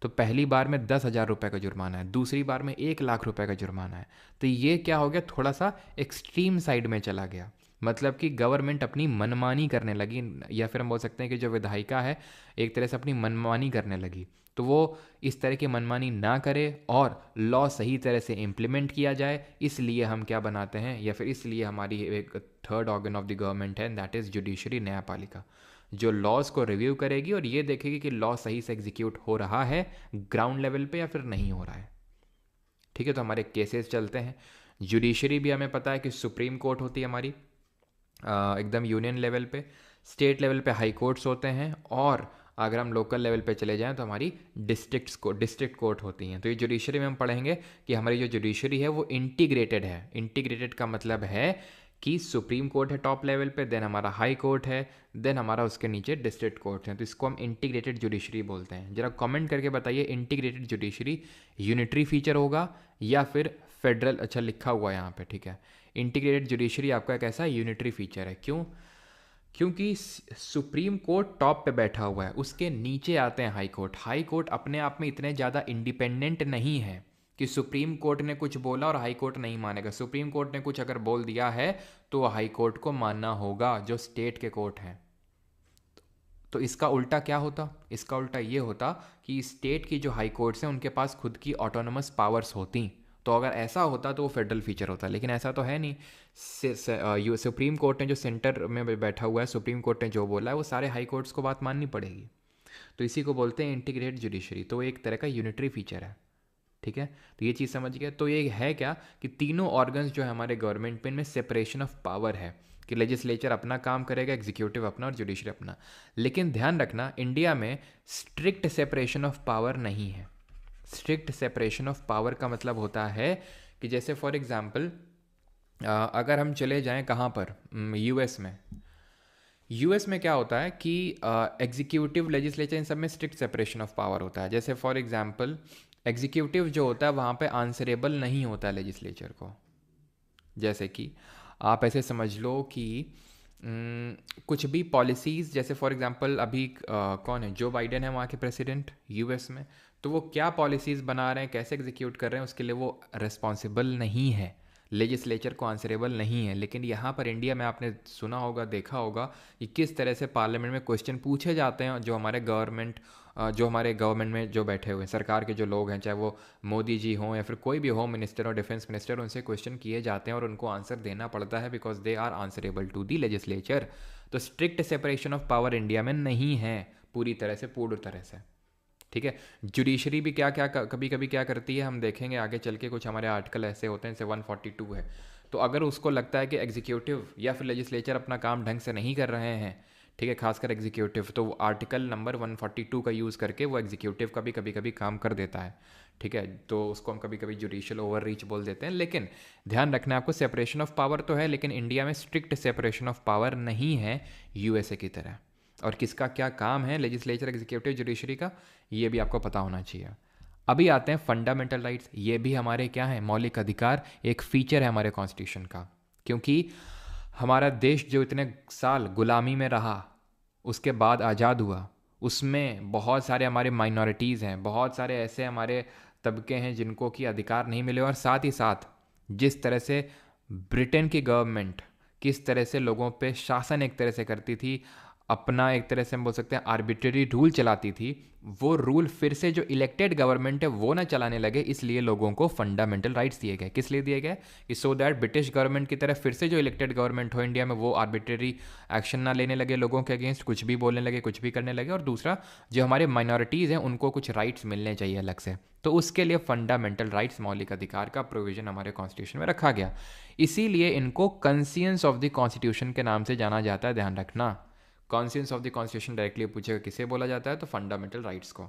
Speaker 1: तो पहली बार में 10,000 रुपये का जुर्माना है, दूसरी बार में 1,00,000 रुपये का जुर्माना है। तो ये क्या हो गया, थोड़ा सा एक्सट्रीम साइड में चला गया। मतलब कि गवर्नमेंट अपनी मनमानी करने लगी, या फिर हम बोल सकते हैं कि जो विधायिका है एक तरह से अपनी मनमानी करने लगी। तो वो इस तरह की मनमानी ना करे और लॉ सही तरह से इम्प्लीमेंट किया जाए, इसलिए हम क्या बनाते हैं, या फिर इसलिए हमारी एक third organ of the government है, दैट इज़ जुडिशरी, न्यायपालिका, जो लॉज को रिव्यू करेगी और ये देखेगी कि लॉ सही से एग्जीक्यूट हो रहा है ग्राउंड लेवल पे या फिर नहीं हो रहा है। ठीक है, तो हमारे केसेस चलते हैं। जुडिशरी भी हमें पता है कि सुप्रीम कोर्ट होती है हमारी एकदम यूनियन लेवल पे, स्टेट लेवल पे हाई कोर्ट्स होते हैं, और अगर हम लोकल लेवल पे चले जाएं तो हमारी डिस्ट्रिक्ट कोर्ट होती हैं। तो ये जुडिशरी में हम पढ़ेंगे कि हमारी जो जुडिशरी है वो इंटीग्रेटेड है। इंटीग्रेटेड का मतलब है कि सुप्रीम कोर्ट है टॉप लेवल पे, देन हमारा हाई कोर्ट है, देन हमारा उसके नीचे डिस्ट्रिक्ट कोर्ट है। तो इसको हम इंटीग्रेटेड जुडिशरी बोलते हैं। जरा कमेंट करके बताइए, इंटीग्रेटेड जुडिशरी यूनिटरी फीचर होगा या फिर फेडरल? अच्छा लिखा हुआ है यहाँ पे, ठीक है। इंटीग्रेटेड जुडिशरी आपका एक ऐसा यूनिटरी फीचर है। क्यों? क्योंकि सुप्रीम कोर्ट टॉप पे बैठा हुआ है, उसके नीचे आते हैं हाई कोर्ट। हाई कोर्ट अपने आप में इतने ज़्यादा इंडिपेंडेंट नहीं है कि सुप्रीम कोर्ट ने कुछ बोला और हाई कोर्ट नहीं मानेगा। सुप्रीम कोर्ट ने कुछ अगर बोल दिया है तो हाई कोर्ट को मानना होगा, जो स्टेट के कोर्ट हैं। तो इसका उल्टा क्या होता? इसका उल्टा ये होता कि स्टेट की जो हाई कोर्ट्स हैं उनके पास खुद की ऑटोनमस पावर्स होती। तो अगर ऐसा होता तो वो फेडरल फीचर होता, लेकिन ऐसा तो है नहीं। सुप्रीम कोर्ट ने जो सेंटर में बैठा हुआ है, सुप्रीम कोर्ट ने जो बोला है वो सारे हाई कोर्ट्स को बात माननी पड़ेगी। तो इसी को बोलते हैं इंटीग्रेटेड जुडिशरी। तो एक तरह का यूनिटरी फीचर है। ठीक है, तो ये चीज़ समझ गया। तो ये है क्या कि तीनों ऑर्गन्स जो है हमारे गवर्नमेंट में, इनमें सेपरेशन ऑफ पावर है कि लेजिस्लेचर अपना काम करेगा, एग्जीक्यूटिव अपना और जुडिशरी अपना। लेकिन ध्यान रखना, इंडिया में स्ट्रिक्ट सेपरेशन ऑफ पावर नहीं है। स्ट्रिक्ट सेपरेशन ऑफ पावर का मतलब होता है कि जैसे फॉर एग्जांपल अगर हम चले जाएं कहाँ पर, यूएस में क्या होता है कि एग्जीक्यूटिव, लेजिस्लेचर, इन सब में स्ट्रिक्ट सेपरेशन ऑफ पावर होता है। जैसे फॉर एग्जांपल एग्जीक्यूटिव जो होता है वहाँ पे आंसरेबल नहीं होता है लेजिस्लेचर को। जैसे कि आप ऐसे समझ लो कि कुछ भी पॉलिसीज़, जैसे फॉर एग्जांपल अभी कौन है, जो बाइडेन है वहाँ के प्रेसिडेंट यूएस में, तो वो क्या पॉलिसीज़ बना रहे हैं, कैसे एग्जीक्यूट कर रहे हैं, उसके लिए वो रिस्पॉन्सिबल नहीं है, लेजिस्लेचर को आंसरेबल नहीं है। लेकिन यहाँ पर इंडिया में आपने सुना होगा, देखा होगा कि किस तरह से पार्लियामेंट में क्वेश्चन पूछे जाते हैं, जो हमारे गवर्नमेंट में जो बैठे हुए हैं, सरकार के जो लोग हैं, चाहे वो मोदी जी हों या फिर कोई भी होम मिनिस्टर और डिफेंस मिनिस्टर, उनसे क्वेश्चन किए जाते हैं और उनको आंसर देना पड़ता है because they are answerable to the legislature. तो strict separation of power India में नहीं है पूरी तरह से। ठीक है, जुडिशरी भी क्या क्या कभी कभी क्या करती है, हम देखेंगे आगे चल के, कुछ हमारे आर्टिकल ऐसे होते हैं, जैसे 142 है। तो अगर उसको लगता है कि एग्जीक्यूटिव या फिर लेजिस्लेचर अपना काम ढंग से नहीं कर रहे हैं, ठीक है, खासकर एग्जीक्यूटिव, तो वो आर्टिकल नंबर 142 का यूज़ करके वो एग्जीक्यूटिव का भी कभी कभी काम कर देता है। ठीक है, तो उसको हम कभी कभी जुडिशियल ओवर रीच बोल देते हैं। लेकिन ध्यान रखना आपको, सेपरेशन ऑफ पावर तो है, लेकिन इंडिया में स्ट्रिक्ट सेपरेशन ऑफ पावर नहीं है यूएसए की तरह। और किसका क्या काम है, लेजिस्लेचर, एग्जीक्यूटिव, जुडिशरी का, ये भी आपको पता होना चाहिए। अभी आते हैं फंडामेंटल राइट्स। ये भी हमारे क्या है, मौलिक अधिकार, एक फीचर है हमारे कॉन्स्टिट्यूशन का। क्योंकि हमारा देश जो इतने साल गुलामी में रहा, उसके बाद आज़ाद हुआ, उसमें बहुत सारे हमारे माइनॉरिटीज़ हैं, बहुत सारे ऐसे हमारे तबके हैं जिनको कि अधिकार नहीं मिले। और साथ ही साथ जिस तरह से ब्रिटेन की गवर्नमेंट किस तरह से लोगों पे शासन एक तरह से करती थी, अपना एक तरह से हम बोल सकते हैं आर्बिट्रेरी रूल चलाती थी, वो रूल फिर से जो इलेक्टेड गवर्नमेंट है वो ना चलाने लगे, इसलिए लोगों को फंडामेंटल राइट्स दिए गए। किस लिए दिए गए? कि सो दैट ब्रिटिश गवर्नमेंट की तरह फिर से जो इलेक्टेड गवर्नमेंट हो इंडिया में, वो आर्बिट्रेरी एक्शन ना लेने लगे लोगों के अगेंस्ट, कुछ भी बोलने लगे, कुछ भी करने लगे। और दूसरा, जो हमारे माइनॉरिटीज़ हैं उनको कुछ राइट्स मिलने चाहिए अलग से, तो उसके लिए फंडामेंटल राइट्स, मौलिक अधिकार का प्रोविजन हमारे कॉन्स्टिट्यूशन में रखा गया। इसीलिए इनको कंसियंस ऑफ द कॉन्स्टिट्यूशन के नाम से जाना जाता है। ध्यान रखना, conscience of the constitution directly पूछेगा किसे बोला जाता है, तो फंडामेंटल राइट्स को।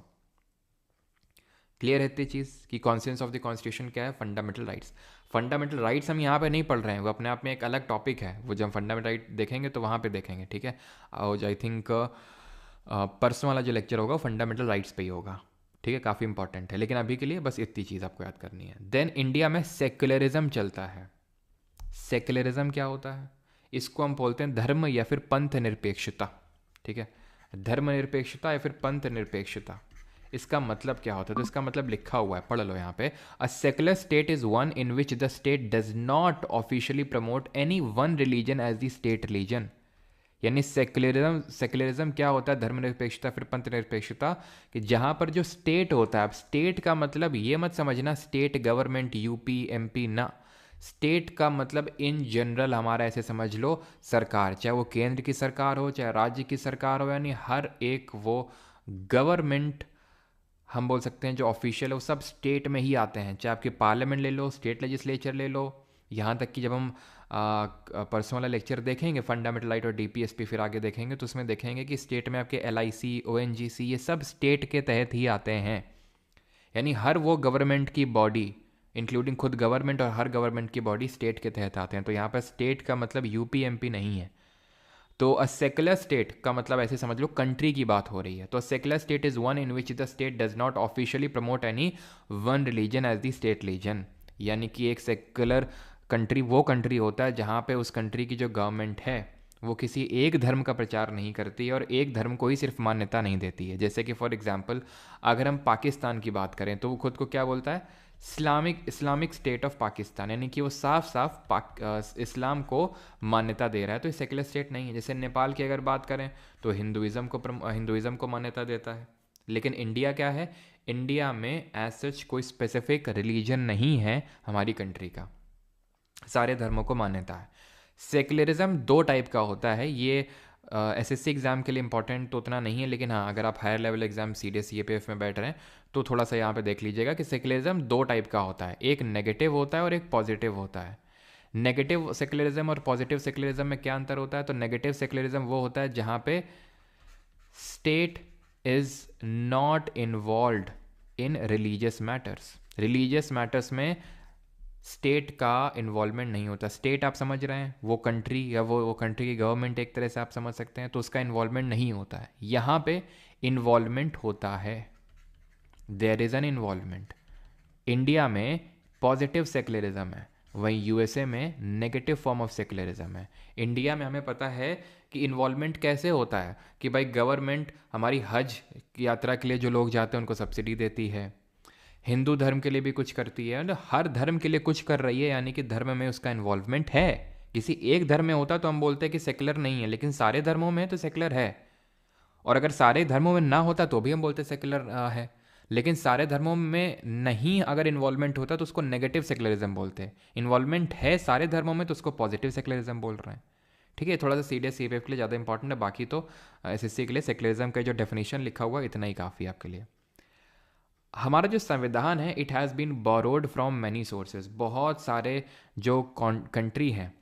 Speaker 1: क्लियर है इतनी चीज़ कि कॉन्सियंस ऑफ द कॉन्स्टिट्यूशन क्या है? Fundamental rights. फंडामेंटल राइट्स हम यहाँ पे नहीं पढ़ रहे हैं, वो अपने आप में एक अलग टॉपिक है, वो जब हम फंडामेंटल राइट देखेंगे तो वहाँ पे देखेंगे। ठीक है, और आई थिंक परसों वाला जो लेक्चर होगा फंडामेंटल राइट्स पे ही होगा। ठीक है, काफ़ी इंपॉर्टेंट है, लेकिन अभी के लिए बस इतनी चीज़ आपको याद करनी है। देन इंडिया में सेक्युलरिज्म चलता है। सेक्युलरिज्म क्या होता है? इसको हम बोलते हैं धर्म या फिर पंथ निरपेक्षता। ठीक है, धर्मनिरपेक्षता या फिर पंथ निरपेक्षता, इसका मतलब क्या होता है? तो इसका मतलब लिखा हुआ है, पढ़ लो यहाँ पे। A secular state is one in which the state does not officially promote any one religion as the state religion. यानी सेकुलरिज्म क्या होता है? धर्मनिरपेक्षता फिर पंथ निरपेक्षता, कि जहाँ पर जो स्टेट होता है, अब स्टेट का मतलब ये मत समझना स्टेट गवर्नमेंट यूपी एमपी ना, स्टेट का मतलब इन जनरल हमारा ऐसे समझ लो सरकार, चाहे वो केंद्र की सरकार हो चाहे राज्य की सरकार हो, यानी हर एक वो गवर्नमेंट हम बोल सकते हैं जो ऑफिशियल है वो सब स्टेट में ही आते हैं। चाहे आपके पार्लियामेंट ले लो, स्टेट लेजिस्लेचर ले लो, यहाँ तक कि जब हम परसों वाला लेक्चर देखेंगे फंडामेंटल राइट और डीपीएसपी फिर आगे देखेंगे, तो उसमें देखेंगे कि स्टेट में आपके एलआईसी, ओएनजीसी, ये सब स्टेट के तहत ही आते हैं। यानी हर वो गवर्नमेंट की बॉडी, इंक्लूडिंग खुद गवर्नमेंट और हर गवर्नमेंट की बॉडी स्टेट के तहत आते हैं। तो यहाँ पर स्टेट का मतलब यूपी एमपी नहीं है। तो अ सेकुलर स्टेट का मतलब ऐसे समझ लो कंट्री की बात हो रही है। तो secular state is one in which the state does not officially promote any one religion as the state religion. यानी कि एक सेकुलर कंट्री वो कंट्री होता है जहाँ पे उस कंट्री की जो गवर्नमेंट है वो किसी एक धर्म का प्रचार नहीं करती है और एक धर्म को ही सिर्फ मान्यता नहीं देती है। जैसे कि फॉर एग्जांपल अगर हम पाकिस्तान की बात करें तो वो खुद को क्या बोलता है? इस्लामिक स्टेट ऑफ पाकिस्तान, यानी कि वो साफ साफ इस्लाम को मान्यता दे रहा है। तो ये सेकुलर स्टेट नहीं है। जैसे नेपाल की अगर बात करें तो हिंदुइज़्म को मान्यता देता है। लेकिन इंडिया क्या है? इंडिया में एज सच कोई स्पेसिफिक रिलीजन नहीं है हमारी कंट्री का, सारे धर्मों को मान्यता है। सेकुलरिज्म दो टाइप का होता है। ये एसएससी एग्ज़ाम के लिए इंपॉर्टेंट तो उतना नहीं है, लेकिन हाँ अगर आप higher level exam CDS CAPF में बैठ रहे हैं तो थोड़ा सा यहाँ पे देख लीजिएगा कि सेकुलरिज्म दो टाइप का होता है, एक नेगेटिव होता है और एक पॉजिटिव होता है। नेगेटिव सेकुलरिज्म और पॉजिटिव सेकुलरिज्म में क्या अंतर होता है? तो नेगेटिव सेकुलरिज्म वो होता है जहाँ पे state is not involve in religious matters. Religious matters में स्टेट का इन्वॉल्वमेंट नहीं होता। स्टेट आप समझ रहे हैं वो कंट्री या वो कंट्री की गवर्नमेंट एक तरह से आप समझ सकते हैं, तो उसका इन्वॉल्वमेंट नहीं होता है। यहाँ पे इन्वॉल्वमेंट होता है, there is an involvement. India में पॉजिटिव सेकुलरिज्म है, वहीं यूएसए में नेगेटिव फॉर्म ऑफ सेकुलरिज्म है। इंडिया में हमें पता है कि इन्वॉल्वमेंट कैसे होता है कि भाई गवर्नमेंट हमारी हज की यात्रा के लिए जो लोग जाते हैं उनको सब्सिडी देती है, हिंदू धर्म के लिए भी कुछ करती है, मतलब हर धर्म के लिए कुछ कर रही है, यानी कि धर्म में उसका इन्वॉल्वमेंट है। किसी एक धर्म में होता तो हम बोलते हैं कि सेकुलर नहीं है, लेकिन सारे धर्मों में तो सेकुलर है। और अगर सारे धर्मों में ना होता तो भी हम बोलते सेकुलर है, लेकिन सारे धर्मों में नहीं अगर इन्वॉल्वमेंट होता तो उसको नेगेटिव सेकुलरिज्म बोलते हैं। इन्वॉल्वमेंट है सारे धर्मों में तो उसको पॉजिटिव सेकुलरिज्म बोल रहे हैं। ठीक है, थोड़ा सा सीडीएस सीपीएफ के लिए ज़्यादा इंपॉर्टेंट है, बाकी तो एसएससी के लिए सेकुलरिज्म का जो डेफिनेशन लिखा हुआ इतना ही काफ़ी है आपके लिए। हमारा जो संविधान है it has been borrowed from many sources. बहुत सारे जो कंट्री हैं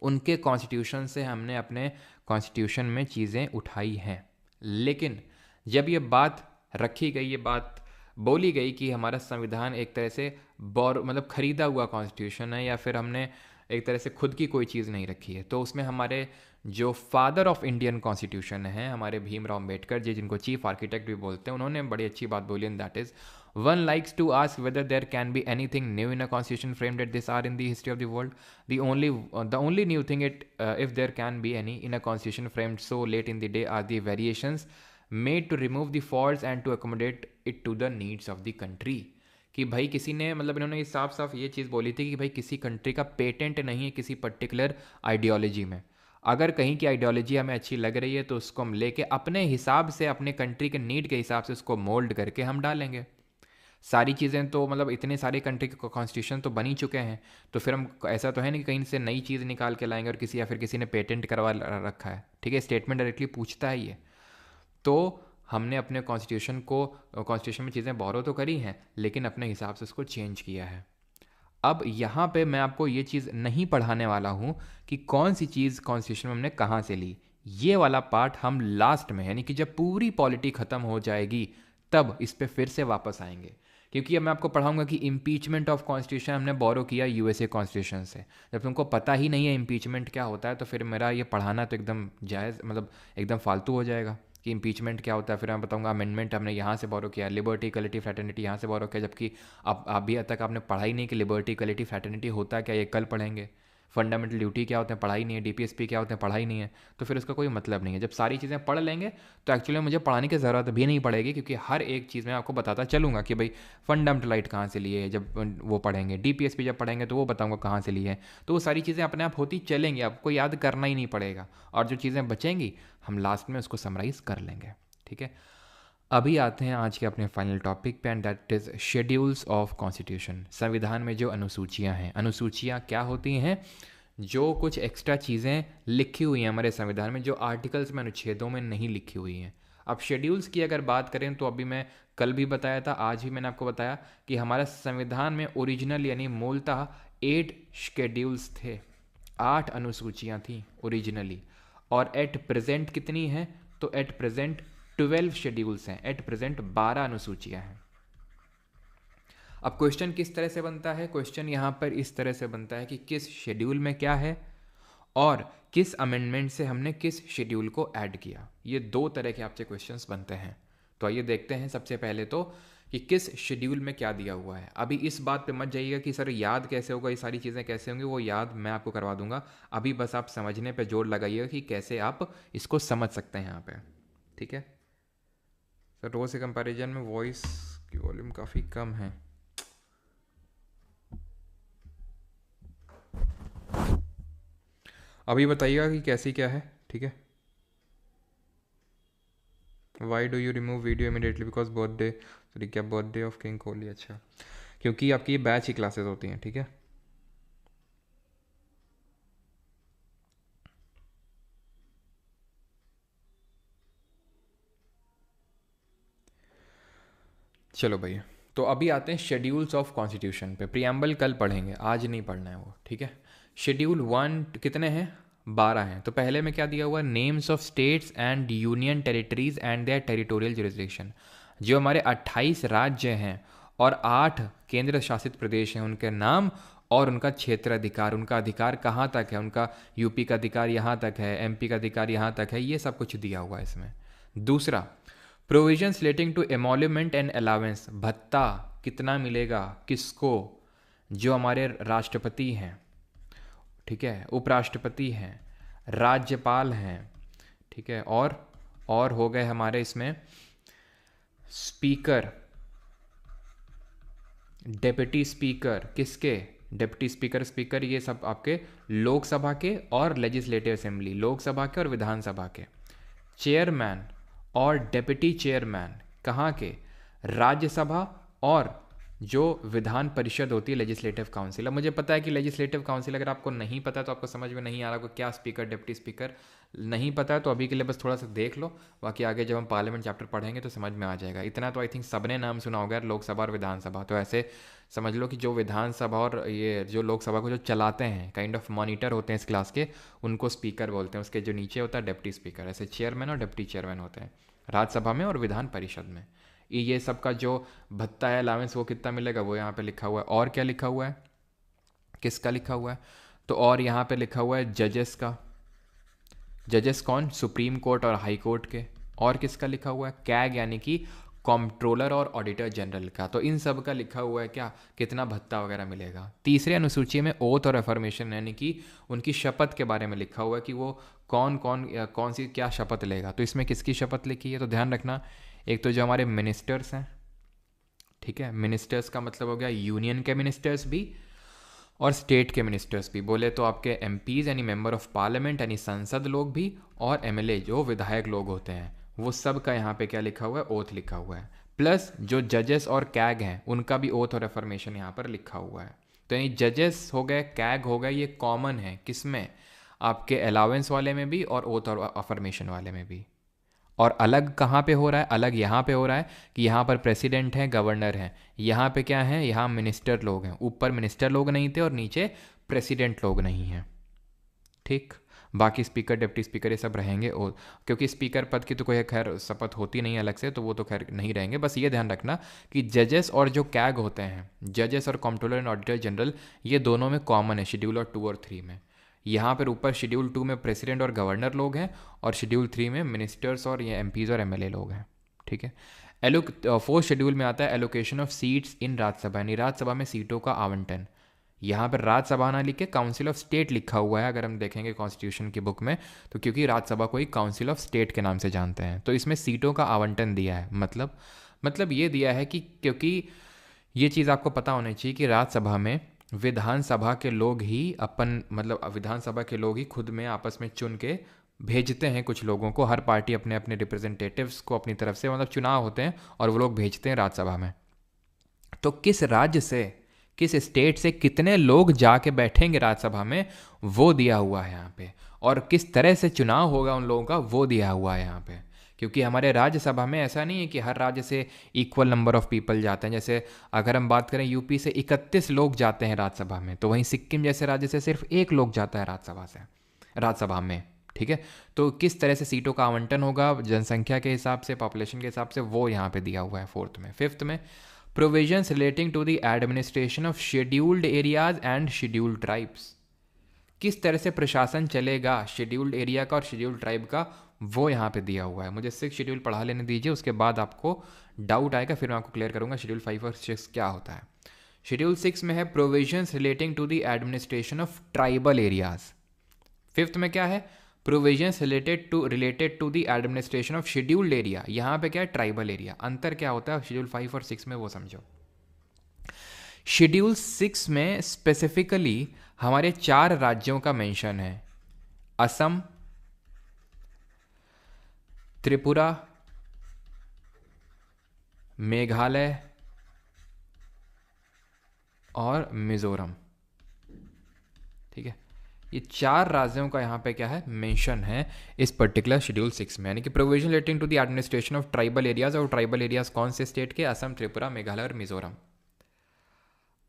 Speaker 1: उनके कॉन्स्टिट्यूशन से हमने अपने कॉन्स्टिट्यूशन में चीज़ें उठाई हैं। लेकिन जब ये बात रखी गई, ये बात बोली गई कि हमारा संविधान एक तरह से मतलब खरीदा हुआ कॉन्स्टिट्यूशन है या फिर हमने एक तरह से खुद की कोई चीज़ नहीं रखी है, तो उसमें हमारे जो फादर ऑफ इंडियन कॉन्स्टिट्यूशन हैं हमारे भीमराव अम्बेडकर जी, जिनको चीफ आर्किटेक्ट भी बोलते हैं, उन्होंने बड़ी अच्छी बात बोली, and that is one likes to ask whether there can be anything new in a constitution framed at this hour in the history of the world. The only new thing it if there can be any in a constitution framed so late in the day are the variations made to remove the faults and to accommodate it to the needs of the country. कि भाई किसी ने मतलब इन्होंने साफ साफ ये चीज़ बोली थी कि भाई किसी कंट्री का पेटेंट नहीं है किसी पर्टिकुलर आइडियोलॉजी में। अगर कहीं की आइडियोलॉजी हमें अच्छी लग रही है तो उसको हम लेके अपने हिसाब से, अपने कंट्री के नीड के हिसाब से उसको मोल्ड करके हम डालेंगे। सारी चीज़ें तो मतलब इतने सारे कंट्री के कॉन्स्टिट्यूशन तो बन ही चुके हैं, तो फिर हम ऐसा तो है नहीं कि कहीं से नई चीज़ निकाल के लाएंगे और किसी या फिर किसी ने पेटेंट करवा रखा है। ठीक है, स्टेटमेंट डायरेक्टली पूछता है ये। तो हमने अपने कॉन्स्टिट्यूशन में चीज़ें बोरो तो करी हैं लेकिन अपने हिसाब से उसको चेंज किया है। अब यहाँ पे मैं आपको ये चीज़ नहीं पढ़ाने वाला हूँ कि कौन सी चीज़ कॉन्स्टिट्यूशन में हमने कहाँ से ली। ये वाला पार्ट हम लास्ट में, यानी कि जब पूरी पॉलिटी ख़त्म हो जाएगी तब इस पर फिर से वापस आएंगे, क्योंकि अब मैं आपको पढ़ाऊंगा कि इम्पीचमेंट ऑफ कॉन्स्टिट्यूशन हमने बोरो किया यूएसए कॉन्स्टिट्यूशन से। जब तुमको पता ही नहीं है इम्पीचमेंट क्या होता है तो फिर मेरा ये पढ़ाना तो एकदम जायज़, मतलब एकदम फालतू हो जाएगा कि इम्पीचमेंट क्या होता है। फिर मैं बताऊंगा अमेंडमेंट हमने यहाँ से बोरो किया, लिबर्टी इक्वलिटी फ्रैटर्निटी यहाँ से बोरो किया, जबकि अब अभी तक आपने पढ़ाई नहीं कि लिबर्टी इक्वलिटी फ्रैटर्निटी होता क्या, ये कल पढ़ेंगे। फंडामेंटल ड्यूटी क्या होते हैं, पढ़ाई नहीं है। डीपीएसपी क्या होते हैं, पढ़ाई नहीं है। तो फिर उसका कोई मतलब नहीं है। जब सारी चीज़ें पढ़ लेंगे तो एक्चुअली मुझे पढ़ाने की ज़रूरत भी नहीं पड़ेगी, क्योंकि हर एक चीज़ में आपको बताता चलूँगा कि भाई फंडामेंटल राइट कहाँ से लिए, जब वो पढ़ेंगे। डीपीएसपी जब पढ़ेंगे तो वो बताऊँगा कहाँ से लिए हैं। तो वो सारी चीज़ें अपने आप होती चलेंगी, आपको याद करना ही नहीं पड़ेगा, और जो चीज़ें बचेंगी हम लास्ट में उसको समराइज़ कर लेंगे। ठीक है, अभी आते हैं आज के अपने फाइनल टॉपिक पे, and that is schedules of constitution. संविधान में जो अनुसूचियाँ हैं, अनुसूचियाँ क्या होती हैं, जो कुछ एक्स्ट्रा चीज़ें लिखी हुई हैं हमारे संविधान में जो आर्टिकल्स में, अनुच्छेदों में नहीं लिखी हुई हैं। अब शेड्यूल्स की अगर बात करें तो अभी मैं कल भी बताया था, आज भी मैंने आपको बताया कि हमारा संविधान में ओरिजिनल यानी मूलतः 8 शेड्यूल्स थे, 8 अनुसूचियाँ थीं ओरिजिनली, और एट प्रेजेंट कितनी हैं, तो एट प्रेजेंट 12 शेड्यूल्स हैं, एट प्रेजेंट 12 अनुसूचियाँ हैं। अब क्वेश्चन किस तरह से बनता है, क्वेश्चन यहाँ पर इस तरह से बनता है कि किस शेड्यूल में क्या है और किस अमेंडमेंट से हमने किस शेड्यूल को ऐड किया। ये 2 तरह के आपसे क्वेश्चंस बनते हैं। तो आइए देखते हैं सबसे पहले तो कि किस शेड्यूल में क्या दिया हुआ है। अभी इस बात पे मत जाइएगा कि सर याद कैसे होगा, ये सारी चीज़ें कैसे होंगी, वो याद मैं आपको करवा दूंगा। अभी बस आप समझने पे जोर लगाइएगा कि कैसे आप इसको समझ सकते हैं यहाँ पे। ठीक है सर, रोज़ के कंपैरिजन में वॉइस की वॉल्यूम काफ़ी कम है। अभी बताइएगा कि कैसी क्या है। ठीक है, why do you remove video immediately, because birthday, sorry क्या बर्थडे ऑफ किंग कोहली, अच्छा क्योंकि आपकी ये बैच ही क्लासेस होती हैं। ठीक है, चलो भैया, तो अभी आते हैं शेड्यूल्स ऑफ कॉन्स्टिट्यूशन पे। प्रियम्बल कल पढ़ेंगे, आज नहीं पढ़ना है वो। ठीक है, शेड्यूल 1 कितने हैं, 12 हैं। तो पहले में क्या दिया हुआ, names of states and union territories and their territorial jurisdiction. जो हमारे 28 राज्य हैं और 8 केंद्र शासित प्रदेश हैं, उनके नाम और उनका क्षेत्राधिकार, उनका अधिकार कहाँ तक है, उनका यूपी का अधिकार यहाँ तक है, एमपी का अधिकार यहाँ तक है, ये सब कुछ दिया हुआ है इसमें। दूसरा, provisions relating to emolument and allowance, भत्ता कितना मिलेगा किसको, जो हमारे राष्ट्रपति हैं, ठीक है, उपराष्ट्रपति हैं, राज्यपाल हैं, ठीक है, और हो गए हमारे इसमें स्पीकर, डेप्यूटी स्पीकर, किसके, डेप्यूटी स्पीकर, स्पीकर ये सब आपके लोकसभा के और लेजिस्लेटिव असेंबली, लोकसभा के और विधानसभा के। चेयरमैन और डेप्यूटी चेयरमैन कहाँ के, राज्यसभा और जो विधान परिषद होती है, लेजिस्लेटिव काउंसिल। अब मुझे पता है कि लेजिस्लेटिव काउंसिल अगर आपको नहीं पता है तो आपको समझ में नहीं आ रहा, को क्या स्पीकर डिप्टी स्पीकर नहीं पता है तो अभी के लिए बस थोड़ा सा देख लो, बाकी आगे जब हम पार्लियामेंट चैप्टर पढ़ेंगे तो समझ में आ जाएगा। इतना तो आई थिंक सबने नाम सुना होगा, लोकसभा और विधानसभा। तो ऐसे समझ लो कि जो विधानसभा और ये जो लोकसभा को जो चलाते हैं, काइंड ऑफ मॉनिटर होते हैं इस क्लास के, उनको स्पीकर बोलते हैं। उसके जो नीचे होता है डिप्टी स्पीकर, ऐसे चेयरमैन और डिप्टी चेयरमैन होते हैं राज्यसभा में और विधान परिषद में। ये सब का जो भत्ता है, अलावेंस, वो कितना मिलेगा वो यहाँ पे लिखा हुआ है। और क्या लिखा हुआ है, किसका लिखा हुआ है, तो और यहाँ पे लिखा हुआ है जजेस का। जजेस कौन, सुप्रीम कोर्ट और हाई कोर्ट के। और किसका लिखा हुआ है, कैग यानी कि कंट्रोलर और ऑडिटर जनरल का। तो इन सब का लिखा हुआ है क्या, कितना भत्ता वगैरह मिलेगा। तीसरे अनुसूची में ओथ और अफर्मेशन यानी कि उनकी शपथ के बारे में लिखा हुआ है कि वो कौन सी क्या शपथ लेगा। तो इसमें किसकी शपथ लिखी है, तो ध्यान रखना, एक तो जो हमारे मिनिस्टर्स हैं, ठीक है, मिनिस्टर्स का मतलब हो गया यूनियन के मिनिस्टर्स भी और स्टेट के मिनिस्टर्स भी। बोले तो आपके एमपीज़ यानी मेंबर ऑफ पार्लियामेंट यानी संसद लोग भी, और एमएलए जो विधायक लोग होते हैं, वो सब का यहाँ पे क्या लिखा हुआ है, ओथ लिखा हुआ है। प्लस जो जजेस और कैग हैं उनका भी ओथ और अफर्मेशन यहाँ पर लिखा हुआ है। तो यानी जजेस हो गए, कैग हो गए, ये कॉमन है किसमें, आपके अलावेंस वाले में भी और ओथ और अफर्मेशन वाले में भी। और अलग कहाँ पे हो रहा है, अलग यहाँ पे हो रहा है कि यहाँ पर प्रेसिडेंट है, गवर्नर है, यहाँ पे क्या है, यहाँ मिनिस्टर लोग हैं। ऊपर मिनिस्टर लोग नहीं थे और नीचे प्रेसिडेंट लोग नहीं हैं, ठीक। बाकी स्पीकर डिप्टी स्पीकर ये सब रहेंगे, और क्योंकि स्पीकर पद की तो कोई खैर शपथ होती नहीं अलग से, तो वो तो खैर नहीं रहेंगे। बस ये ध्यान रखना कि जजेस और जो कैग होते हैं, जजेस और कंट्रोलर एंड ऑडिटर जनरल, ये दोनों में कॉमन है शेड्यूल और 2 और 3 में। यहाँ पर ऊपर शेड्यूल 2 में प्रेसिडेंट और गवर्नर लोग हैं, और शेड्यूल 3 में मिनिस्टर्स और ये एमपीज़ और एमएलए लोग हैं, ठीक है। फोर्थ शेड्यूल में आता है allocation of seats in Rajya Sabha, यानी राज्यसभा में सीटों का आवंटन। यहाँ पर राज्यसभा ना लिख के काउंसिल ऑफ स्टेट लिखा हुआ है, अगर हम देखेंगे कॉन्स्टिट्यूशन की बुक में, तो क्योंकि राज्यसभा को ही काउंसिल ऑफ स्टेट के नाम से जानते हैं। तो इसमें सीटों का आवंटन दिया है, मतलब ये दिया है कि, क्योंकि ये चीज़ आपको पता होनी चाहिए कि राज्यसभा में विधानसभा के लोग ही विधानसभा के लोग ही खुद में आपस में चुन के भेजते हैं कुछ लोगों को। हर पार्टी अपने अपने रिप्रेजेंटेटिव्स को अपनी तरफ से, चुनाव होते हैं और वो लोग भेजते हैं राज्यसभा में। तो किस राज्य से, किस स्टेट से कितने लोग जाके बैठेंगे राज्यसभा में, वो दिया हुआ है यहाँ पे। और किस तरह से चुनाव होगा उन लोगों का, वो दिया हुआ है यहाँ पे। क्योंकि हमारे राज्यसभा में ऐसा नहीं है कि हर राज्य से इक्वल नंबर ऑफ पीपल जाते हैं। जैसे अगर हम बात करें यूपी से 31 लोग जाते हैं राज्यसभा में, तो वहीं सिक्किम जैसे राज्य से सिर्फ 1 लोग जाता है राज्यसभा में, ठीक है। तो किस तरह से सीटों का आवंटन होगा जनसंख्या के हिसाब से, पॉपुलेशन के हिसाब से, वो यहाँ पे दिया हुआ है फोर्थ में। फिफ्थ में provisions relating to the administration of scheduled areas and scheduled tribes, किस तरह से प्रशासन चलेगा शेड्यूल्ड एरिया का और शेड्यूल्ड ट्राइब का, वो यहाँ पे दिया हुआ है। मुझे 6 शेड्यूल पढ़ा लेने दीजिए, उसके बाद आपको डाउट आएगा, फिर मैं आपको क्लियर करूँगा शेड्यूल 5 और 6 क्या होता है। शेड्यूल 6 में है provisions relating to the administration of tribal areas. Fifth में क्या है, provisions related to the administration of scheduled area. यहाँ पे क्या है, ट्राइबल एरिया। अंतर क्या होता है शेड्यूल 5 और 6 में, वो समझो। शेड्यूल 6 में स्पेसिफिकली हमारे 4 राज्यों का मेंशन है, असम, त्रिपुरा, मेघालय और मिजोरम, ठीक है। ये 4 राज्यों का यहाँ पे क्या है, मेंशन है इस पर्टिकुलर शेड्यूल 6 में, यानी कि provision relating to the administration of tribal areas. और ट्राइबल एरियाज कौन से स्टेट के, असम, त्रिपुरा, मेघालय और मिजोरम।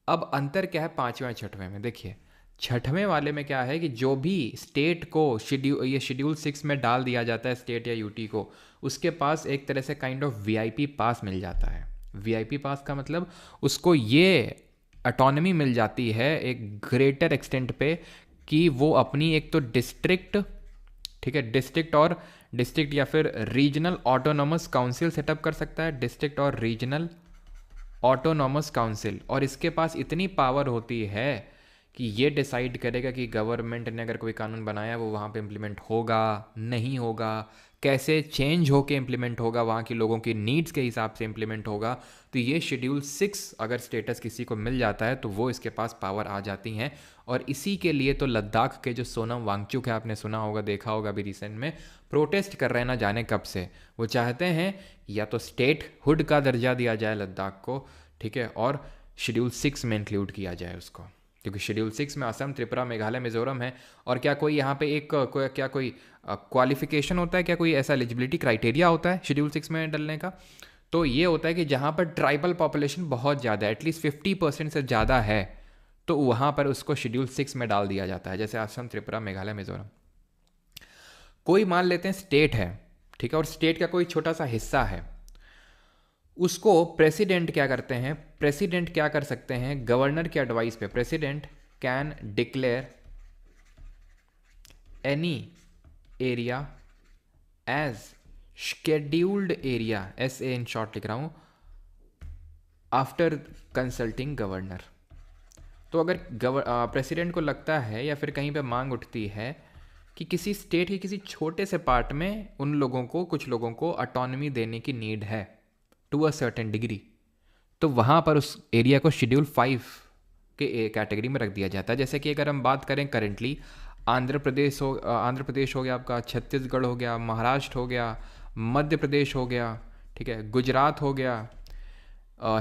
Speaker 1: अब अंतर क्या है 5वें और 6वें में, देखिए 6वें वाले में क्या है कि जो भी स्टेट को शेड्यूल 6 में डाल दिया जाता है, स्टेट या यूटी को, उसके पास एक तरह से काइंड ऑफ वीआईपी पास मिल जाता है। वीआईपी पास का मतलब उसको ये ऑटोनॉमी मिल जाती है एक ग्रेटर एक्सटेंट पे कि वो अपनी एक तो डिस्ट्रिक्ट, ठीक है, डिस्ट्रिक्ट या फिर रीजनल ऑटोनॉमस काउंसिल सेटअप कर सकता है, डिस्ट्रिक्ट और रीजनल ऑटोनॉमस काउंसिल। और इसके पास इतनी पावर होती है कि ये डिसाइड करेगा कि गवर्नमेंट ने अगर कोई कानून बनाया वो वहाँ पे इम्प्लीमेंट होगा, नहीं होगा, कैसे चेंज होके इम्प्लीमेंट होगा, वहाँ की लोगों की नीड्स के हिसाब से इम्प्लीमेंट होगा। तो ये शेड्यूल 6 अगर स्टेटस किसी को मिल जाता है तो वो इसके पास पावर आ जाती हैं। और इसी के लिए तो लद्दाख के जो सोनम वांगचुक है, आपने सुना होगा, देखा होगा अभी रिसेंट में, प्रोटेस्ट कर रहे हैं ना जाने कब से। वो चाहते हैं या तो स्टेट हुड का दर्जा दिया जाए लद्दाख को, ठीक है, और शेड्यूल 6 में इंक्लूड किया जाए उसको, क्योंकि शेड्यूल 6 में असम, त्रिपुरा, मेघालय, मिजोरम है। और क्या कोई यहाँ पे एक क्या कोई क्वालिफिकेशन होता है, क्या कोई ऐसा एलिजिबिलिटी क्राइटेरिया होता है शेड्यूल 6 में डलने का? तो ये होता है कि जहाँ पर ट्राइबल पॉपुलेशन बहुत ज़्यादा है, एटलीस्ट 50% से ज़्यादा है, तो वहाँ पर उसको शेड्यूल 6 में डाल दिया जाता है, जैसे असम, त्रिपुरा, मेघालय, मिजोरम। कोई मान लेते हैं स्टेट है, ठीक है, और स्टेट का कोई छोटा सा हिस्सा है, उसको प्रेसिडेंट क्या करते हैं, प्रेसिडेंट क्या कर सकते हैं, गवर्नर की एडवाइस पे president can declare any area as scheduled area, SA in short लिख रहा हूं, आफ्टर कंसल्टिंग गवर्नर। तो अगर प्रेसिडेंट को लगता है या फिर कहीं पे मांग उठती है कि किसी स्टेट के किसी छोटे से पार्ट में उन लोगों को, कुछ लोगों को ऑटोनॉमी देने की नीड है टू अ सर्टेन डिग्री, तो वहाँ पर उस एरिया को शेड्यूल 5 के कैटेगरी में रख दिया जाता है। जैसे कि अगर हम बात करें करेंटली, आंध्र प्रदेश हो गया आपका, छत्तीसगढ़ हो गया, महाराष्ट्र हो गया, मध्य प्रदेश हो गया, ठीक है, गुजरात हो गया,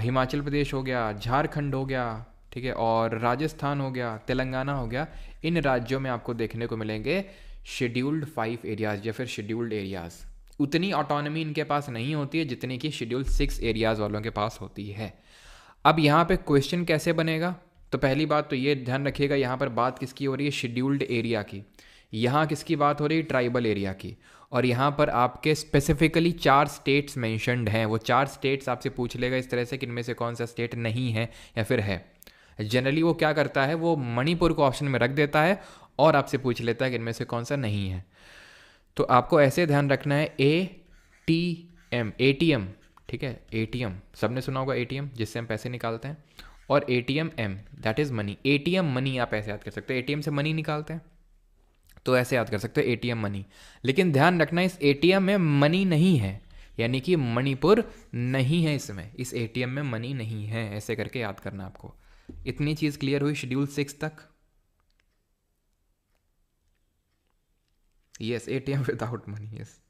Speaker 1: हिमाचल प्रदेश हो गया, झारखंड हो गया, ठीक है, और राजस्थान हो गया, तेलंगाना हो गया। इन राज्यों में आपको देखने को मिलेंगे शेड्यूल्ड 5 एरियाज या फिर शेड्यूल्ड एरियाज। उतनी ऑटोनॉमी इनके पास नहीं होती है जितनी कि शेड्यूल 6 एरियाज वालों के पास होती है। अब यहाँ पे क्वेश्चन कैसे बनेगा? तो पहली बात तो ये ध्यान रखिएगा, यहाँ पर बात किसकी हो रही है? शेड्यूल्ड एरिया की। यहाँ किसकी बात हो रही है? ट्राइबल एरिया की। और यहाँ पर आपके स्पेसिफिकली 4 स्टेट्स मेंशन्ड हैं। वो 4 स्टेट्स आपसे पूछ लेगा इस तरह से कि इनमें से कौन सा स्टेट नहीं है या फिर है। जनरली वो क्या करता है, वो मणिपुर को ऑप्शन में रख देता है और आपसे पूछ लेता है कि इनमें से कौन सा नहीं है। तो आपको ऐसे ध्यान रखना है, ATM, ठीक है, ATM सबने सुना होगा, ATM जिससे हम पैसे निकालते हैं, और ATM that is money. ATM money आप ऐसे याद कर सकते हैं, ATM से मनी निकालते हैं तो ऐसे याद कर सकते हो ATM मनी। लेकिन ध्यान रखना, इस ATM में मनी नहीं है, यानी कि मणिपुर नहीं है इसमें, इस ATM में मनी नहीं है, ऐसे करके याद करना आपको। इतनी चीज़ क्लियर हुई शेड्यूल 6 तक? Yes, ATM without money, yes.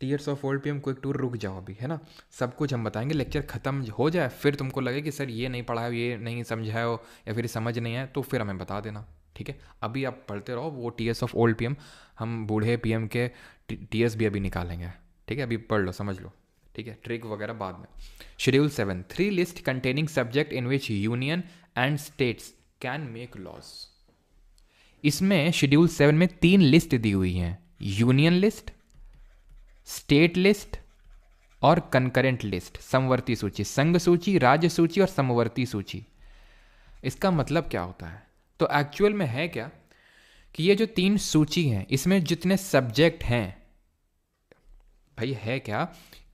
Speaker 1: Tears of old PM quick tour, रुक जाओ अभी, है ना, सब कुछ हम बताएंगे, लेक्चर खत्म हो जाए, फिर तुमको लगे कि सर ये नहीं पढ़ा है, ये नहीं समझा हो या फिर समझ नहीं आया, तो फिर हमें बता देना, ठीक है। अभी आप पढ़ते रहो, वो टीयर्स ऑफ ओल्ड पीएम, हम बूढ़े पीएम के टीयर्स भी अभी निकालेंगे, ठीक है। अभी पढ़ लो, समझ लो, ठीक है, ट्रिक वगैरह बाद में। Schedule 7, 3 list containing subject in which union and states can make laws. इसमें शेड्यूल 7 में 3 लिस्ट दी हुई हैं, यूनियन लिस्ट, स्टेट लिस्ट और कंकरेंट लिस्ट, समवर्ती सूची, संघ सूची, राज्य सूची और समवर्ती सूची। इसका मतलब क्या होता है? तो एक्चुअल में है क्या कि ये जो 3 सूची हैं, इसमें जितने सब्जेक्ट हैं, भाई है क्या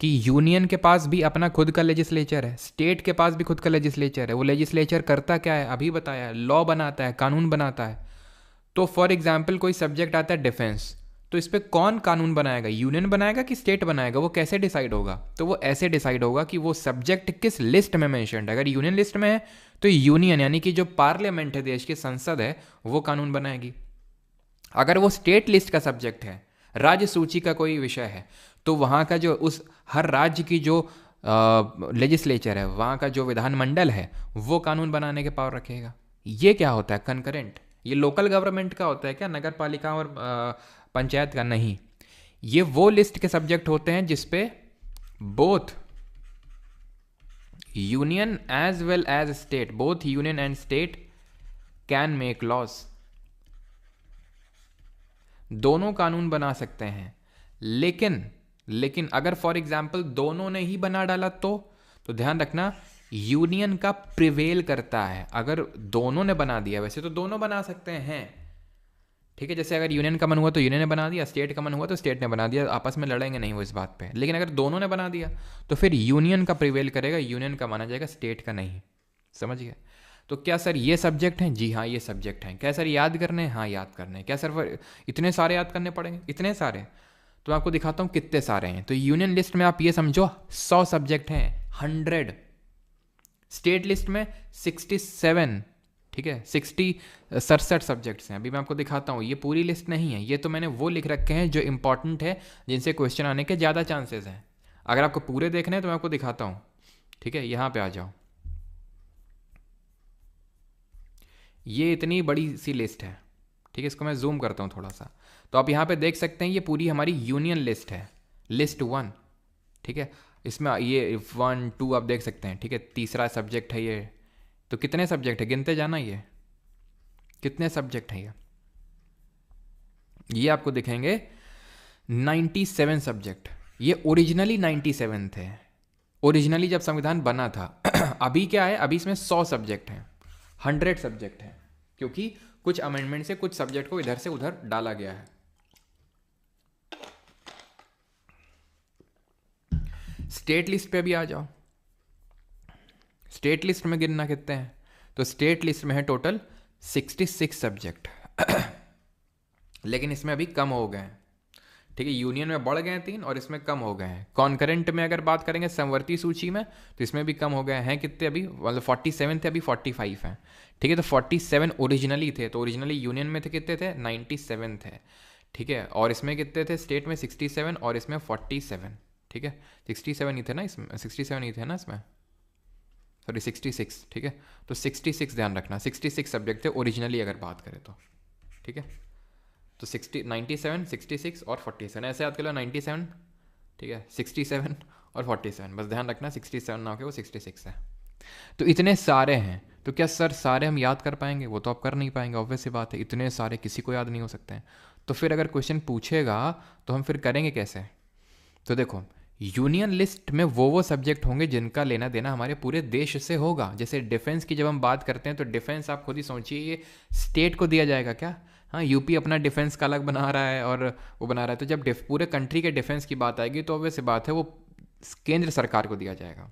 Speaker 1: कि यूनियन के पास भी अपना खुद का लेजिस्लेचर है, स्टेट के पास भी खुद का लेजिस्लेचर है। वो लेजिस्लेचर करता क्या है? अभी बताया, लॉ बनाता है, कानून बनाता है। तो फॉर एग्जाम्पल कोई सब्जेक्ट आता है डिफेंस, तो इस पर कौन कानून बनाएगा? यूनियन बनाएगा कि स्टेट बनाएगा? वो कैसे डिसाइड होगा? तो वो ऐसे डिसाइड होगा कि वो सब्जेक्ट किस लिस्ट में मेंशन्ड है। अगर यूनियन लिस्ट में है तो यूनियन यानी कि जो पार्लियामेंट है, देश की संसद है, वो कानून बनाएगी। अगर वो स्टेट लिस्ट का सब्जेक्ट है, राज्य सूची का कोई विषय है, तो वहाँ का जो उस हर राज्य की जो लेजिस्लेचर है, वहाँ का जो विधानमंडल है, वो कानून बनाने के पावर रखेगा। ये क्या होता है? कंकरेंट। ये लोकल गवर्नमेंट का होता है क्या? नगर पालिका और पंचायत का नहीं। ये वो लिस्ट के सब्जेक्ट होते हैं जिसपे both union as well as state, both union and state can make laws. दोनों कानून बना सकते हैं, लेकिन अगर फॉर एग्जाम्पल दोनों ने ही बना डाला तो ध्यान रखना, यूनियन का प्रिवेल करता है। अगर दोनों ने बना दिया, वैसे तो दोनों बना सकते हैं, ठीक है, जैसे अगर यूनियन का मन हुआ तो यूनियन ने बना दिया, स्टेट का मन हुआ तो स्टेट ने बना दिया, आपस में लड़ेंगे नहीं वो इस बात पे। लेकिन अगर दोनों ने बना दिया तो फिर यूनियन का प्रिवेल करेगा, यूनियन का माना जाएगा, स्टेट का नहीं। समझ गए? तो क्या सर ये सब्जेक्ट हैं? जी हाँ, ये सब्जेक्ट हैं। क्या सर याद करने हैं? हाँ, याद करने हैं। क्या सर इतने सारे याद करने पड़ेंगे? इतने सारे? तो मैं आपको दिखाता हूँ कितने सारे हैं। तो यूनियन लिस्ट में आप ये समझो 100 सब्जेक्ट हैं, 100। स्टेट लिस्ट में 67, ठीक है, 67 सब्जेक्ट्स हैं। अभी मैं आपको दिखाता हूँ, ये पूरी लिस्ट नहीं है, ये तो मैंने वो लिख रखे हैं जो इंपॉर्टेंट है, जिनसे क्वेश्चन आने के ज़्यादा चांसेस हैं। अगर आपको पूरे देखने हैं तो मैं आपको दिखाता हूँ, ठीक है, यहाँ पे आ जाओ। ये इतनी बड़ी सी लिस्ट है, ठीक है। इसको मैं जूम करता हूँ थोड़ा सा, तो आप यहाँ पे देख सकते हैं ये पूरी हमारी यूनियन लिस्ट है, लिस्ट 1, ठीक है। इसमें ये 1 2 आप देख सकते हैं, ठीक है। तीसरा सब्जेक्ट है ये, तो कितने सब्जेक्ट है गिनते जाना, ये कितने सब्जेक्ट हैं ये आपको दिखेंगे 97 सब्जेक्ट। ये ओरिजिनली 97 थे, ओरिजिनली जब संविधान बना था। अभी क्या है, अभी इसमें 100 सब्जेक्ट हैं, 100 सब्जेक्ट हैं, क्योंकि कुछ अमेंडमेंट से कुछ सब्जेक्ट को इधर से उधर डाला गया है। स्टेट लिस्ट पे भी आ जाओ, स्टेट लिस्ट में गिनना कितने हैं, तो स्टेट लिस्ट में है टोटल 66 सब्जेक्ट। लेकिन इसमें अभी कम हो गए हैं, ठीक है। यूनियन में बढ़ गए हैं 3 और इसमें कम हो गए हैं। कॉन्करेंट में अगर बात करेंगे समवर्ती सूची में, तो इसमें भी कम हो गए हैं। कितने अभी, मतलब 47 थे, अभी 45 हैं, ठीक है। तो 47 ओरिजिनली थे, तो ओरिजिनली यूनियन में थे कितने थे, 97 थे, ठीक है। और इसमें कितने थे, स्टेट में 67 और इसमें 47, ठीक है। 67 ही थे ना इसमें, 67 ही थे ना इसमें, सॉरी 66, ठीक है। तो 66 ध्यान रखना, 66 सब्जेक्ट थे ओरिजिनली अगर बात करें तो, ठीक है। तो 97 66 और 47 ऐसे याद कर लो, 97, ठीक है, 67 और 47, बस ध्यान रखना 67 ना हो के वो 66 है। तो इतने सारे हैं, तो क्या सर सारे हम याद कर पाएंगे, वो तो आप कर नहीं पाएंगे, ऑब्वियस सी बात है, इतने सारे किसी को याद नहीं हो सकते हैं। तो फिर अगर क्वेश्चन पूछेगा तो हम फिर करेंगे कैसे। तो देखो, यूनियन लिस्ट में वो सब्जेक्ट होंगे जिनका लेना देना हमारे पूरे देश से होगा। जैसे डिफेंस की जब हम बात करते हैं, तो डिफेंस आप खुद ही सोचिए, ये स्टेट को दिया जाएगा क्या। हाँ, यूपी अपना डिफेंस का अलग बना रहा है और वो बना रहा है, तो जब पूरे कंट्री के डिफेंस की बात आएगी तो ऑब्वियस बात है वो केंद्र सरकार को दिया जाएगा।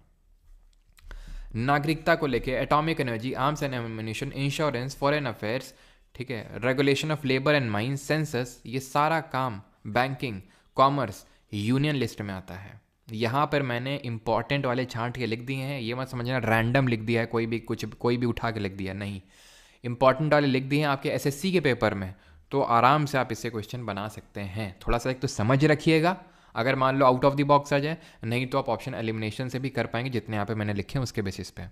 Speaker 1: नागरिकता को लेके atomic energy, arms and ammunition, insurance, foreign affairs, ठीक है, regulation of labour and mines, census, ये सारा काम, बैंकिंग, कॉमर्स यूनियन लिस्ट में आता है। यहाँ पर मैंने इंपॉर्टेंट वाले छांट के लिख दिए हैं, ये मत समझना रैंडम लिख दिया है, कोई भी उठा के लिख दिया, नहीं, इंपॉर्टेंट वाले लिख दिए हैं आपके एसएससी के पेपर में, तो आराम से आप इससे क्वेश्चन बना सकते हैं। थोड़ा सा एक तो समझ रखिएगा, अगर मान लो आउट ऑफ द बॉक्स आ जाए, नहीं तो आप ऑप्शन एलिमिनेशन से भी कर पाएंगे, जितने यहाँ पे मैंने लिखे हैं उसके बेसिस पे।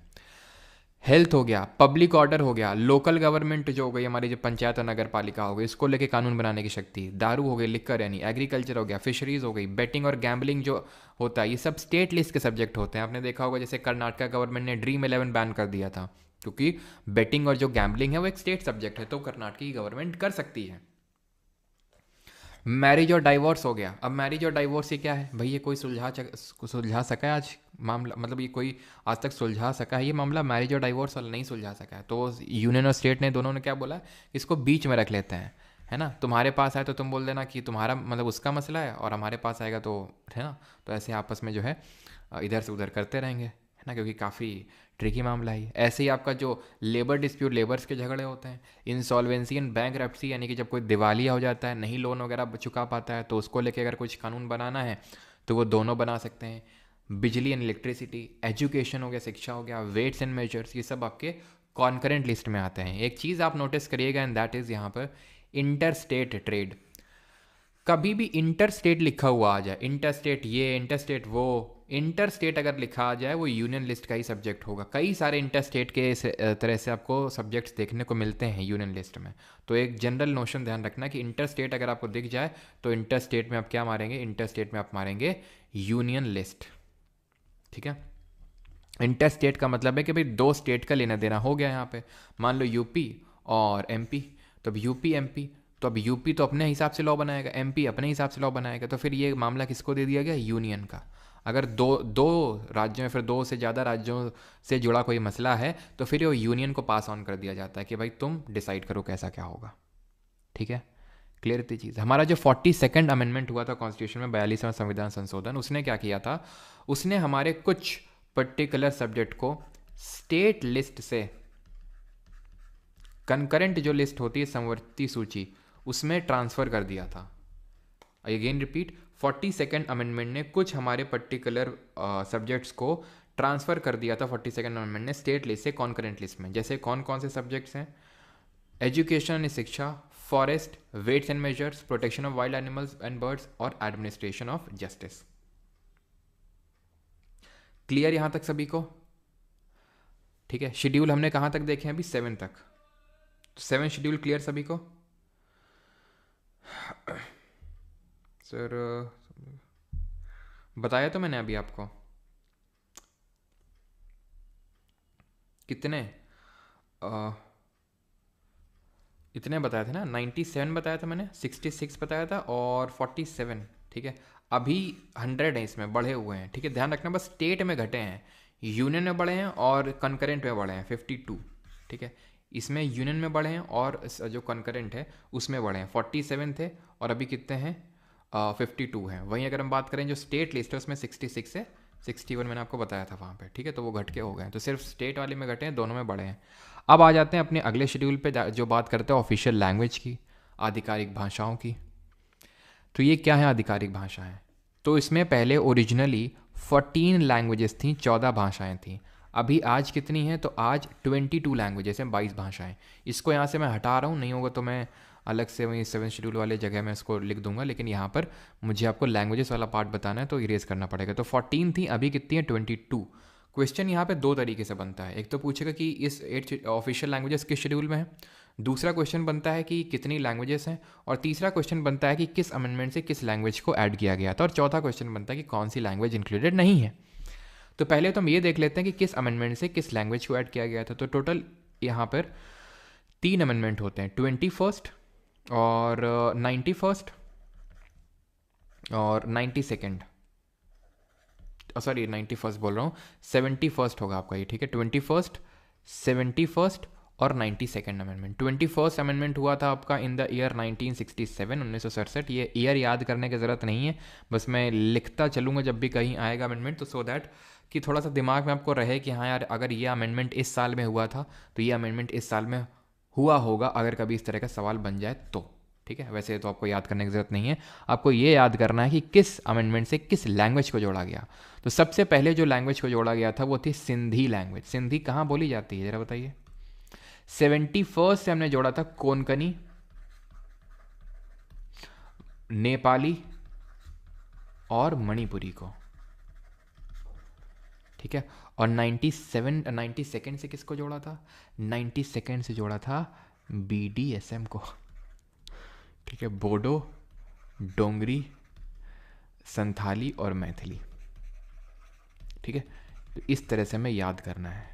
Speaker 1: हेल्थ हो गया, पब्लिक ऑर्डर हो गया, लोकल गवर्नमेंट जो हो गई हमारी, जो पंचायत और नगर पालिका हो गई, इसको लेके कानून बनाने की शक्ति, दारू हो गई, लिकर यानी एग्रीकल्चर हो गया, फिशरीज हो गई, बेटिंग और गैम्बलिंग जो होता है, ये सब स्टेट लिस्ट के सब्जेक्ट होते हैं। आपने देखा होगा जैसे कर्नाटका गवर्नमेंट ने ड्रीम 11 बैन कर दिया था, क्योंकि बेटिंग और जो गैम्बलिंग है वो एक स्टेट सब्जेक्ट है, तो कर्नाटक की गवर्नमेंट कर सकती है। मैरिज और डाइवोर्स हो गया, अब मैरिज और डाइवोर्स ये क्या है भाई, ये कोई सुलझा सका है आज मामला, मतलब ये कोई आज तक सुलझा सका है ये मामला, मैरिज और डाइवोर्स वाला नहीं सुलझा सका है। तो यूनियन और स्टेट ने दोनों ने क्या बोला, इसको बीच में रख लेते हैं, है ना। तुम्हारे पास आए तो तुम बोल देना कि तुम्हारा मतलब उसका मसला है, और हमारे पास आएगा तो, है ना, तो ऐसे आपस में जो है इधर से उधर करते रहेंगे, है ना, क्योंकि काफ़ी ट्रिकी मामला है। ऐसे ही आपका जो लेबर डिस्प्यूट, लेबर्स के झगड़े होते हैं, इंसॉल्वेंसी एंड बैंकरप्सी, यानी कि जब कोई दिवालिया हो जाता है, नहीं लोन वगैरह चुका पाता है, तो उसको लेके अगर कुछ कानून बनाना है तो वो दोनों बना सकते हैं। बिजली एंड इलेक्ट्रिसिटी, एजुकेशन हो गया, शिक्षा हो गया, वेट्स एंड मेजर्स, ये सब आपके कॉन्करेंट लिस्ट में आते हैं। एक चीज़ आप नोटिस करिएगा, एंड दैट इज़ यहाँ पर इंटर स्टेट ट्रेड। कभी भी इंटर स्टेट लिखा हुआ आ जाए, इंटर स्टेट ये, इंटर स्टेट वो, इंटर स्टेट अगर लिखा आ जाए वो यूनियन लिस्ट का ही सब्जेक्ट होगा। कई सारे इंटर स्टेट के तरह से आपको सब्जेक्ट्स देखने को मिलते हैं यूनियन लिस्ट में। तो एक जनरल नोशन ध्यान रखना कि इंटर स्टेट अगर आपको दिख जाए तो इंटर स्टेट में आप क्या मारेंगे, इंटर स्टेट में आप मारेंगे यूनियन लिस्ट, ठीक है। इंटर स्टेट का मतलब है कि भाई दो स्टेट का लेना देना हो गया यहाँ पे, मान लो यूपी और एमपी, तो अब यूपी एमपी, तो अब यूपी तो अपने हिसाब से लॉ बनाएगा, एमपी अपने हिसाब से लॉ बनाएगा, तो फिर ये मामला किसको दे दिया गया, यूनियन का। अगर दो राज्यों में, फिर दो से ज़्यादा राज्यों से जुड़ा कोई मसला है तो फिर वो यूनियन को पास ऑन कर दिया जाता है कि भाई तुम डिसाइड करो कैसा क्या होगा, ठीक है। क्लियर इतनी चीज़। हमारा जो 42nd अमेंडमेंट हुआ था कॉन्स्टिट्यूशन में, 42वां संविधान संशोधन, उसने क्या किया था, उसने हमारे कुछ पर्टिकुलर सब्जेक्ट को स्टेट लिस्ट से, कंकरेंट जो लिस्ट होती है समवर्ती सूची, उसमें ट्रांसफ़र कर दिया था। अगेन रिपीट, 42nd अमेंडमेंट ने कुछ हमारे पर्टिकुलर सब्जेक्ट्स को ट्रांसफ़र कर दिया था 42nd अमेंडमेंट ने स्टेट लिस्ट से कॉन्करेंट लिस्ट में। जैसे कौन कौन से सब्जेक्ट्स हैं, एजुकेशन, शिक्षा, forest, weights and measures, protection of wild animals and birds, और एडमिनिस्ट्रेशन ऑफ जस्टिस। क्लियर यहां तक सभी को, ठीक है। शेड्यूल हमने कहां तक देखे हैं अभी, 7 तक, 7 शेड्यूल क्लियर सभी को? सर बताया तो मैंने अभी आपको कितने इतने बताए थे ना, 97 बताया था मैंने, 66 बताया था और 47, ठीक है। अभी 100 है, इसमें बढ़े हुए हैं, ठीक है। ध्यान रखना, बस स्टेट में घटे हैं, यूनियन में बढ़े हैं और कंकरेंट में बढ़े हैं 52, ठीक है। इसमें यूनियन में बढ़े हैं और जो कंकरेंट है उसमें बढ़े हैं। 47 थे और अभी कितने हैं? 52 हैं। वहीं अगर हम बात करें जो स्टेट लिस्ट है उसमें 66 है, 61 मैंने आपको बताया था वहाँ पे, ठीक है। तो वो घट के हो गए हैं, तो सिर्फ स्टेट वाले में घटे हैं, दोनों में बढ़े हैं। अब आ जाते हैं अपने अगले शेड्यूल पे जो बात करते हैं ऑफिशियल लैंग्वेज की, आधिकारिक भाषाओं की। तो ये क्या है आधिकारिक भाषाएं? तो इसमें पहले ओरिजिनली 14 लैंग्वेजेस थी, 14 भाषाएं थी। अभी आज कितनी हैं? तो आज 22 लैंग्वेजेस हैं, 22 भाषाएं। इसको यहाँ से मैं हटा रहा हूँ, नहीं होगा तो मैं अलग से वहीं 7 शेड्यूल वाले जगह में इसको लिख दूंगा, लेकिन यहाँ पर मुझे आपको लैंग्वेजेस वाला पार्ट बताना है तो इरेज करना पड़ेगा। तो 14 थी, अभी कितनी है? 22। क्वेश्चन यहाँ पे दो तरीके से बनता है। एक तो पूछेगा कि इस 8 ऑफिशियल लैंग्वेजेस किस शेड्यूल में है, दूसरा क्वेश्चन बनता है कि कितनी लैंग्वेजेस हैं, और तीसरा क्वेश्चन बनता है कि किस अमेंडमेंट से किस लैंग्वेज को ऐड किया गया था, और चौथा क्वेश्चन बनता है कि कौन सी लैंग्वेज इंक्लूडेड नहीं है। तो पहले तो हम ये देख लेते हैं कि किस अमेंडमेंट से किस लैंग्वेज को ऐड किया गया था। तो टोटल यहाँ पर 3 अमेंडमेंट होते हैं, 21st और 91st और 92nd, सॉरी 91st बोल रहा हूँ, 71st होगा आपका ये, ठीक है। 21st, 71st और 92nd अमेंडमेंट। 21st अमेंडमेंट हुआ था आपका इन द ईयर 1967, 1967। ये ईयर याद करने की ज़रूरत नहीं है, बस मैं लिखता चलूँगा जब भी कहीं आएगा अमेंडमेंट, तो सो दैट कि थोड़ा सा दिमाग में आपको रहे कि हाँ यार, अगर ये अमेंडमेंट इस साल में हुआ था तो ये अमेंडमेंट इस साल में हुआ होगा, अगर कभी इस तरह का सवाल बन जाए तो, ठीक है। वैसे तो आपको याद करने की ज़रूरत नहीं है, आपको ये याद करना है कि किस अमेंडमेंट से किस लैंग्वेज को जोड़ा गया। तो सबसे पहले जो लैंग्वेज को जोड़ा गया था वो थी सिंधी लैंग्वेज। सिंधी कहाँ बोली जाती है ज़रा बताइए? 71st से हमने जोड़ा था कोंकणी, नेपाली और मणिपुरी को, ठीक है। और 92nd से किसको जोड़ा था? 92nd से जोड़ा था BDSM को, ठीक है। बोडो, डोंगरी, संथाली और मैथिली, ठीक है। तो इस तरह से हमें याद करना है,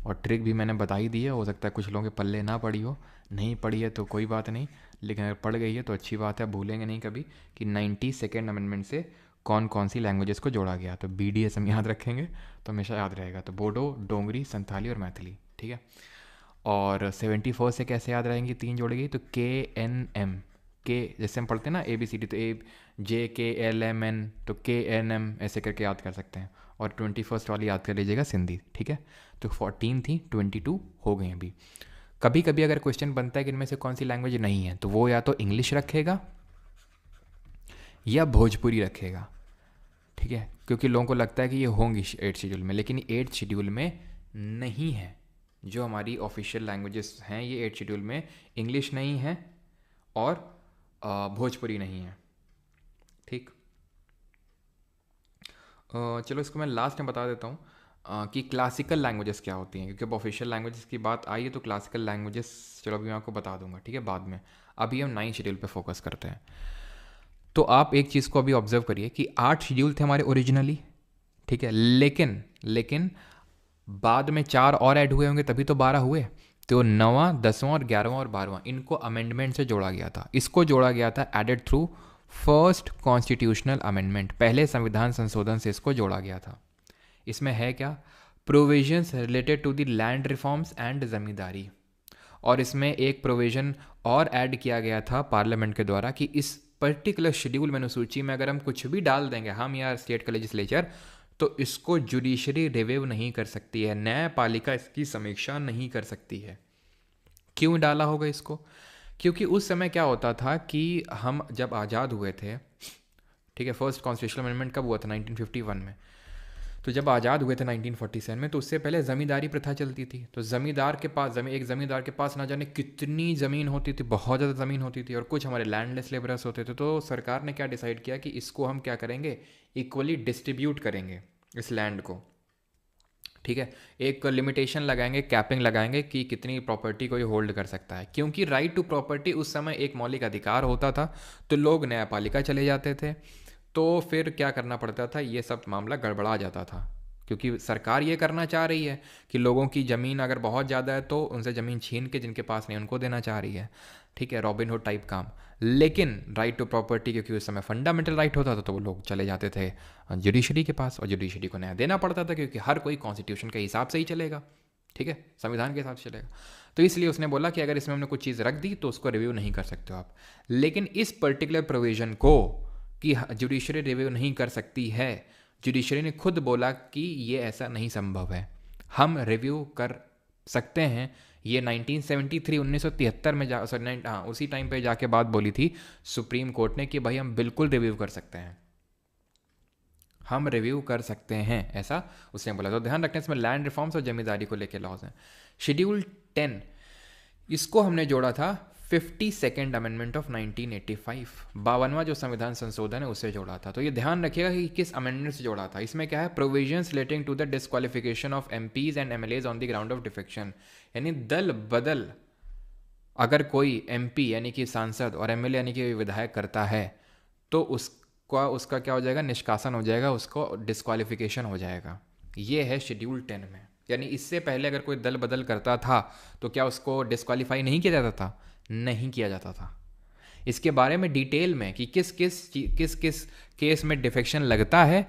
Speaker 1: और ट्रिक भी मैंने बता ही दी है। हो सकता है कुछ लोगों के पल्ले ना पड़ी हो, नहीं पड़ी है तो कोई बात नहीं, लेकिन अगर पड़ गई है तो अच्छी बात है, भूलेंगे नहीं कभी कि 92nd अमेंडमेंट से कौन कौन सी लैंग्वेजेस को जोड़ा गया। तो BDSM याद रखेंगे तो हमेशा याद रहेगा। तो बोडो, डोंगरी, संथाली और मैथिली, ठीक है। और 74 से कैसे याद रहेंगी? 3 जोड़ेगी तो KNM, के जैसे हम पढ़ते हैं ना ABCD, तो JKLMN, तो KNM ऐसे करके याद कर सकते हैं। और 21st वाली याद कर लीजिएगा सिंधी, ठीक है। तो 14 थी, 22 हो गई अभी। कभी कभी अगर क्वेश्चन बनता है कि इनमें से कौन सी लैंग्वेज नहीं है, तो वो या तो इंग्लिश रखेगा या भोजपुरी रखेगा, ठीक है। क्योंकि लोगों को लगता है कि ये होंगी 8 शेड्यूल में, लेकिन 8 शेड्यूल में नहीं है। जो हमारी ऑफिशियल लैंग्वेजेस हैं ये 8 शेड्यूल में इंग्लिश नहीं है और भोजपुरी नहीं है, ठीक। चलो इसको मैं लास्ट में बता देता हूँ कि क्लासिकल लैंग्वेजेस क्या होती हैं, क्योंकि अब ऑफिशियल लैंग्वेजेस की बात आई है तो क्लासिकल लैंग्वेजेस चलो अभी मैं आपको बता दूंगा, ठीक है, बाद में। अभी हम 9 शेड्यूल पे फोकस करते हैं। तो आप एक चीज़ को अभी ऑब्जर्व करिए कि 8 शेड्यूल थे हमारे ओरिजिनली, ठीक है, लेकिन बाद में 4 और ऐड हुए होंगे तभी तो 12 हुए। तो 9वां, 10वां और 11वां और 12वां इनको अमेंडमेंट से जोड़ा गया था। इसको जोड़ा गया था added through first constitutional amendment, पहले संविधान संशोधन से इसको जोड़ा गया था। इसमें है क्या? Provisions related to the land reforms and zamindari. और इसमें एक प्रोविजन और ऐड किया गया था पार्लियामेंट के द्वारा कि इस पर्टिकुलर शेड्यूल में, अनुसूची में अगर हम कुछ भी डाल देंगे हम या स्टेट का लेजिस्लेचर, तो इसको जुडिशरी रिव्यू नहीं कर सकती है, न्यायपालिका इसकी समीक्षा नहीं कर सकती है। क्यों डाला होगा इसको? क्योंकि उस समय क्या होता था कि हम जब आज़ाद हुए थे, ठीक है, फर्स्ट कॉन्स्टिट्यूशनल अमेंडमेंट कब हुआ था? 1951 में। तो जब आज़ाद हुए थे 1947 में, तो उससे पहले ज़मींदारी प्रथा चलती थी। तो ज़मींदार के पास एक ज़मींदार के पास ना जाने कितनी ज़मीन होती थी, बहुत ज़्यादा ज़मीन होती थी, और कुछ हमारे लैंडलेस लेबरर्स होते थे। तो सरकार ने क्या डिसाइड किया कि इसको हम क्या करेंगे? इक्वली डिस्ट्रीब्यूट करेंगे इस लैंड को, ठीक है, एक लिमिटेशन लगाएंगे, कैपिंग लगाएंगे कि कितनी प्रॉपर्टी कोई होल्ड कर सकता है, क्योंकि राइट टू प्रॉपर्टी उस समय एक मौलिक अधिकार होता था, तो लोग न्यायपालिका चले जाते थे, तो फिर क्या करना पड़ता था, ये सब मामला गड़बड़ा जाता था, क्योंकि सरकार ये करना चाह रही है कि लोगों की ज़मीन अगर बहुत ज़्यादा है तो उनसे ज़मीन छीन के जिनके पास नहीं उनको देना चाह रही है, ठीक है, रॉबिनहुड टाइप काम। लेकिन राइट टू प्रॉपर्टी क्योंकि उस समय फंडामेंटल राइट होता था, तो वो लोग चले जाते थे जुडिशरी के पास, और जुडिशरी को न्याय देना पड़ता था, क्योंकि हर कोई कॉन्स्टिट्यूशन के हिसाब से ही चलेगा, ठीक है, संविधान के हिसाब से चलेगा। तो इसलिए उसने बोला कि अगर इसमें हमने कुछ चीज़ रख दी तो उसको रिव्यू नहीं कर सकते हो आप। लेकिन इस पर्टिकुलर प्रोविज़न को कि जुडिशरी रिव्यू नहीं कर सकती है, जुडिशरी ने खुद बोला कि ये ऐसा नहीं संभव है, हम रिव्यू कर सकते हैं। ये 1973 1973 में उसी टाइम पे जाके बात बोली थी सुप्रीम कोर्ट ने कि भाई हम बिल्कुल रिव्यू कर सकते हैं, हम रिव्यू कर सकते हैं, ऐसा उसने बोला। तो ध्यान रखना इसमें लैंड रिफॉर्म्स और जमींदारी को लेकर लॉज हैं। शेड्यूल 10 इसको हमने जोड़ा था 52nd अमेंडमेंट ऑफ 1985, 52वां जो संविधान संशोधन है उससे जोड़ा था। तो ये ध्यान रखिएगा कि किस अमेंडमेंट से जोड़ा था। इसमें क्या है, provisions relating to the disqualification of MPs and MLAs on the ground of defection, यानी दल बदल अगर कोई एमपी यानी कि सांसद और एमएलए यानी कि विधायक करता है तो उसका क्या हो जाएगा, निष्कासन हो जाएगा, उसको डिस्क्वालिफिकेशन हो जाएगा। ये है शेड्यूल 10 में। यानी इससे पहले अगर कोई दल बदल करता था तो क्या उसको डिस्क्वालीफाई नहीं किया जाता था, नहीं किया जाता था। इसके बारे में डिटेल में कि किस किस केस में डिफेक्शन लगता है,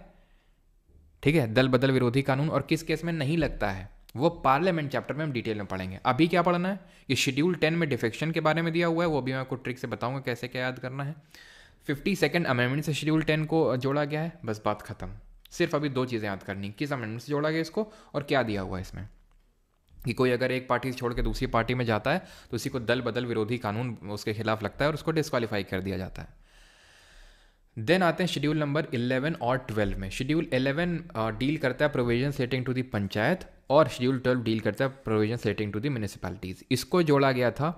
Speaker 1: ठीक है, दल बदल विरोधी कानून, और किस केस में नहीं लगता है, वो पार्लियामेंट चैप्टर में हम डिटेल में पढ़ेंगे। अभी क्या पढ़ना है, ये शेड्यूल 10 में डिफेक्शन के बारे में दिया हुआ है, वो भी मैं आपको ट्रिक से बताऊंगा कैसे क्या याद करना है। 52nd अमेंडमेंट से शेड्यूल 10 को जोड़ा गया है, बस बात खत्म। सिर्फ अभी दो चीज़ें याद करनी, किस अमेंडमेंट से जोड़ा गया इसको और क्या दिया हुआ है इसमें, कि कोई अगर एक पार्टी छोड़ के दूसरी पार्टी में जाता है तो उसी को दल बदल विरोधी कानून उसके खिलाफ लगता है और उसको डिस्क्वालीफाई कर दिया जाता है। देन आते हैं शेड्यूल नंबर 11 और 12 में। शेड्यूल 11 डील करता है provision relating to the panchayat, और शेड्यूल 12 डील करता है provision relating to the municipalities. इसको जोड़ा गया था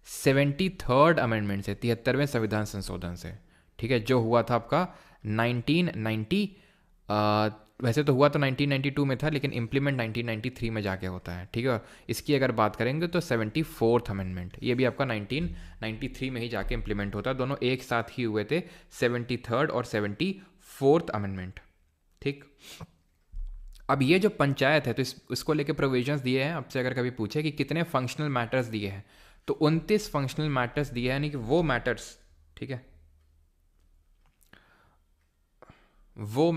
Speaker 1: 73rd अमेंडमेंट से, 73वें संविधान संशोधन से, ठीक है, जो हुआ था आपका 1990, वैसे तो हुआ तो 1992 में था, लेकिन इम्प्लीमेंट 1993 में जाके होता है, ठीक है। इसकी अगर बात करेंगे तो 74th अमेंडमेंट, ये भी आपका 1993 में ही जाके इम्प्लीमेंट होता है, दोनों एक साथ ही हुए थे, 73rd और 74th अमेंडमेंट, ठीक। अब ये जो पंचायत है तो इसको लेके प्रोविजंस दिए हैं। आपसे अगर कभी पूछे कि कितने फंक्शनल मैटर्स दिए हैं, तो 29 फंक्शनल मैटर्स दिए हैं, यानी कि वो मैटर्स, ठीक है, वो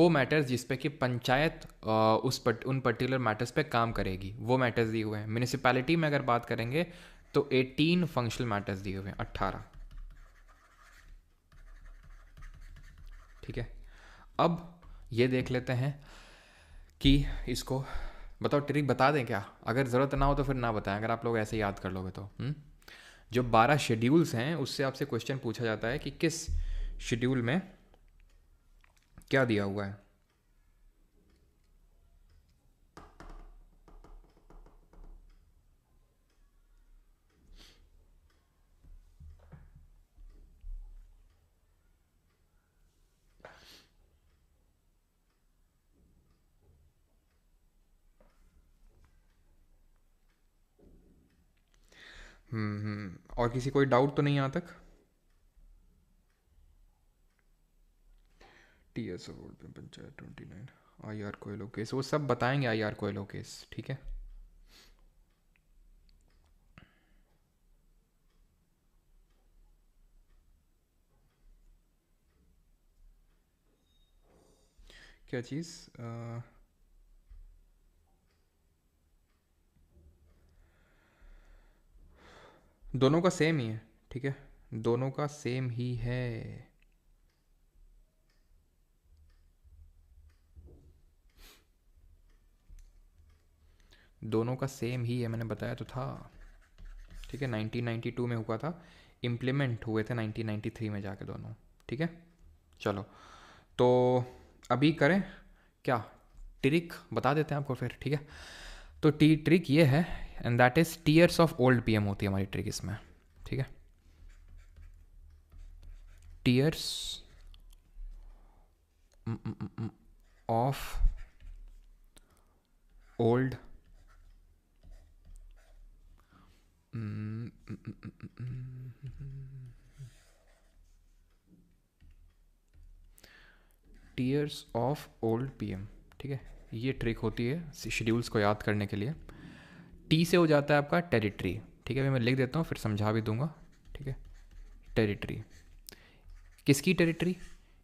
Speaker 1: मैटर्स जिस पे कि पंचायत उन पर्टिकुलर मैटर्स पे काम करेगी, वो मैटर्स दिए हुए हैं। म्यूनिसिपैलिटी में अगर बात करेंगे तो 18 फंक्शनल मैटर्स दिए हुए हैं, 18, ठीक है। अब ये देख लेते हैं कि इसको बताओ, ट्रिक बता दें क्या, अगर ज़रूरत ना हो तो फिर ना बताएं, अगर आप लोग ऐसे याद कर लोगे तो। जो 12 शेड्यूल्स हैं उससे आपसे क्वेश्चन पूछा जाता है कि किस शेड्यूल में क्या दिया हुआ है। और किसी कोई डाउट तो नहीं यहाँ तक? TS panchayat 29, IR Coelho case, वो सब बताएंगे, IR कोयलो केस, ठीक है। क्या चीज़, दोनों का सेम ही है, ठीक है, दोनों का सेम ही है। दोनों का सेम ही है, मैंने बताया तो था, ठीक है। 1992 में हुआ था, इम्प्लीमेंट हुए थे 1993 में जाके दोनों, ठीक है। चलो तो अभी करें क्या, ट्रिक बता देते हैं आपको फिर, ठीक है। तो ट्रिक ये है, and that is tears of old PM होती है हमारी ट्रिक इसमें, ठीक है। Tears of old tears of old PM. ठीक है, ये ट्रिक होती है शेड्यूल्स को याद करने के लिए। टी से हो जाता है आपका टेरिटरी। ठीक है, अभी मैं लिख देता हूँ फिर समझा भी दूंगा। ठीक है, टेरिटरी, किसकी टेरिटरी?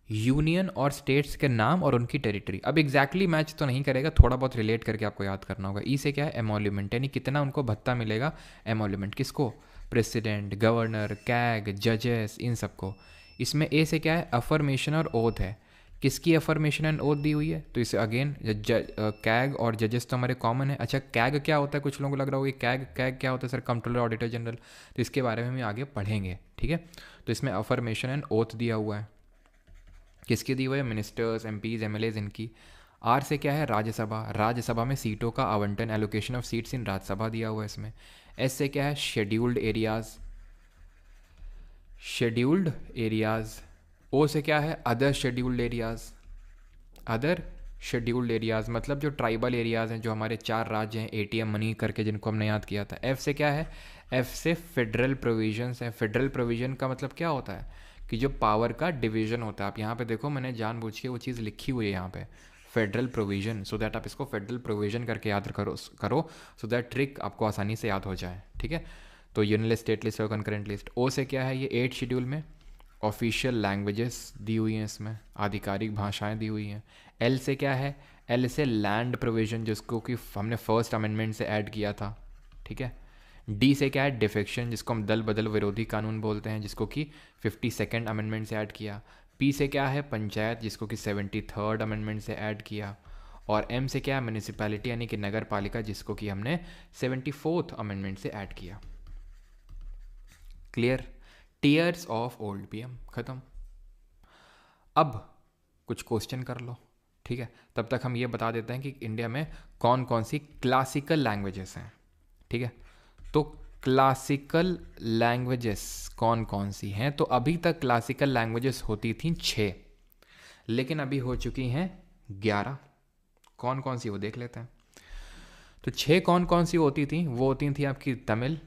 Speaker 1: यूनियन और स्टेट्स के नाम और उनकी टेरिटरी। अब एग्जैक्टली मैच तो नहीं करेगा, थोड़ा बहुत रिलेट करके आपको याद करना होगा। ई से क्या है? एमोल्यूमेंट, यानी कितना उनको भत्ता मिलेगा। एमोल्यूमेंट किसको? प्रेसिडेंट, गवर्नर, कैग, जजेस, इन सबको। इसमें ए से क्या है? अफर्मेशन और ओथ है। किसकी अफर्मेशन एंड ओथ दी हुई है? तो इसे अगेन कैग और जजेस तो हमारे कॉमन है। अच्छा, कैग क्या होता है? कुछ लोगों को लग रहा होगा कैग कैग क्या होता है सर? Controller auditor general. तो इसके बारे में हम आगे पढ़ेंगे। ठीक है, तो इसमें अफर्मेशन एंड ओथ दिया हुआ है। किसकी दी हुई है? मिनिस्टर्स, एमपीज, एमएलएज, इनकी। आर से क्या है? राज्यसभा, राज्यसभा में सीटों का आवंटन, allocation of seats in Rajya Sabha दिया हुआ है इसमें। एस से क्या है? Scheduled areas, scheduled areas. O से क्या है? Other scheduled areas, other scheduled areas मतलब जो ट्राइबल एरियाज हैं, जो हमारे 4 राज्य हैं एटीएम मनी करके जिनको हमने याद किया था। एफ से क्या है? एफ से फेडरल प्रोविजंस है। फेडरल प्रोविजन का मतलब क्या होता है? कि जो पावर का डिवीजन होता है। आप यहाँ पे देखो, मैंने जानबूझ के वो चीज़ लिखी हुई है यहाँ पे, फेडरल प्रोविजन, सो दैट आप इसको फेडरल प्रोविजन करके याद करो सो दैट ट्रिक आपको आसानी से याद हो जाए। ठीक है, तो यूनियन लिस्ट, स्टेट लिस्ट और कंकरेंट लिस्ट। ओ से क्या है? ये 8 शेड्यूल में ऑफिशियल लैंग्वेजेस दी हुई हैं, इसमें आधिकारिक भाषाएं दी हुई हैं। एल से क्या है? एल से लैंड प्रोविजन, जिसको कि हमने फर्स्ट अमेंडमेंट से ऐड किया था। ठीक है, डी से क्या है? डिफेक्शन, जिसको हम दल बदल विरोधी कानून बोलते हैं, जिसको कि 52nd अमेंडमेंट से ऐड किया। पी से क्या है? पंचायत, जिसको कि 73rd अमेंडमेंट से ऐड किया। और एम से क्या है? म्यूनिसिपैलिटी, यानी कि नगर पालिका, जिसको कि हमने 74th अमेंडमेंट से ऐड किया। Clear? Tears of old PM खत्म। अब कुछ क्वेश्चन कर लो। ठीक है, तब तक हम ये बता देते हैं कि इंडिया में कौन कौन सी क्लासिकल लैंग्वेजेस हैं। ठीक है, तो क्लासिकल लैंग्वेजेस कौन कौन सी हैं? तो अभी तक क्लासिकल लैंग्वेजेस होती थी 6, लेकिन अभी हो चुकी हैं 11। कौन कौन सी वो देख लेते हैं। तो 6 कौन कौन सी होती थी? वो होती थी आपकी तमिल,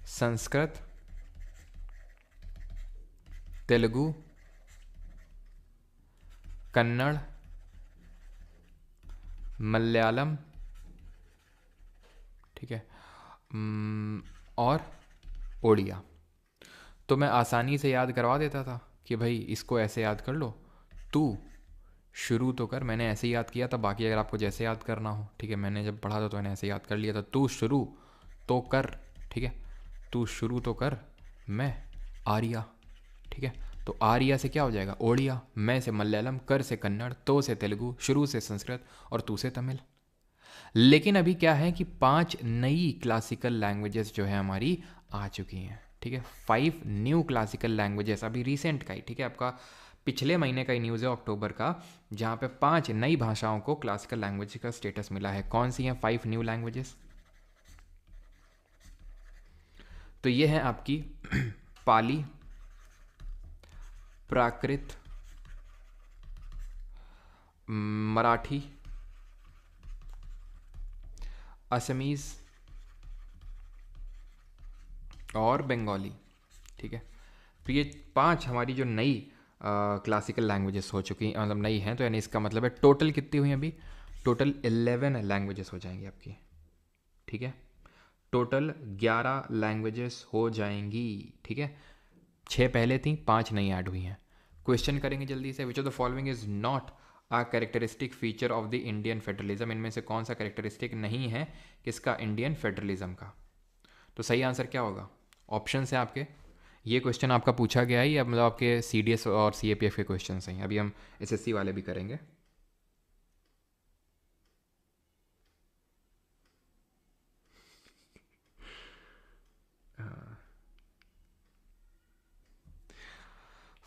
Speaker 1: संस्कृत, तेलुगु, कन्नड़, मलयालम, ठीक है, और ओडिया। तो मैं आसानी से याद करवा देता था कि भाई इसको ऐसे याद कर लो, तू शुरू तो कर। मैंने ऐसे ही याद किया था, बाकी अगर आपको जैसे याद करना हो, ठीक है, मैंने जब पढ़ा था तो मैंने ऐसे याद कर लिया था। तू शुरू तो कर, ठीक है, तू शुरू तो कर, मैं आर्या। ठीक है, तो आर्या से क्या हो जाएगा? ओडिया। मैं से मलयालम, कर से कन्नड़, तो से तेलुगु, शुरू से संस्कृत और तू से तमिल। लेकिन अभी क्या है कि 5 नई क्लासिकल लैंग्वेजेस जो है हमारी आ चुकी हैं। ठीक है, 5 न्यू क्लासिकल लैंग्वेजेस, अभी रिसेंट का ही, ठीक है, आपका पिछले महीने का ही न्यूज़ है, अक्टूबर का, जहाँ पे 5 नई भाषाओं को क्लासिकल लैंग्वेज का स्टेटस मिला है। कौन सी हैं 5 न्यू लैंग्वेजेस? तो ये है आपकी पाली, प्राकृत, मराठी, असमीज़ और बंगाली। ठीक है, तो ये 5 हमारी जो नई क्लासिकल लैंग्वेजेस हो चुकी हैं, मतलब नई हैं, तो यानी इसका मतलब है टोटल कितनी हुई अभी? टोटल 11 लैंग्वेजेस हो जाएंगी आपकी। ठीक है, टोटल 11 लैंग्वेजेस हो जाएंगी। ठीक है, 6 पहले थी, 5 नई ऐड हुई हैं। क्वेश्चन करेंगे जल्दी से। विच of the following is not a characteristic feature of the Indian federalism? इनमें से कौन सा कैरेक्टरिस्टिक नहीं है किसका? इंडियन फेडरलिज्म का। तो सही आंसर क्या होगा? ऑप्शन है आपके। ये क्वेश्चन आपका पूछा गया है, या मतलब आपके CDS और CAPF के क्वेश्चन हैं। अभी हम SSC वाले भी करेंगे।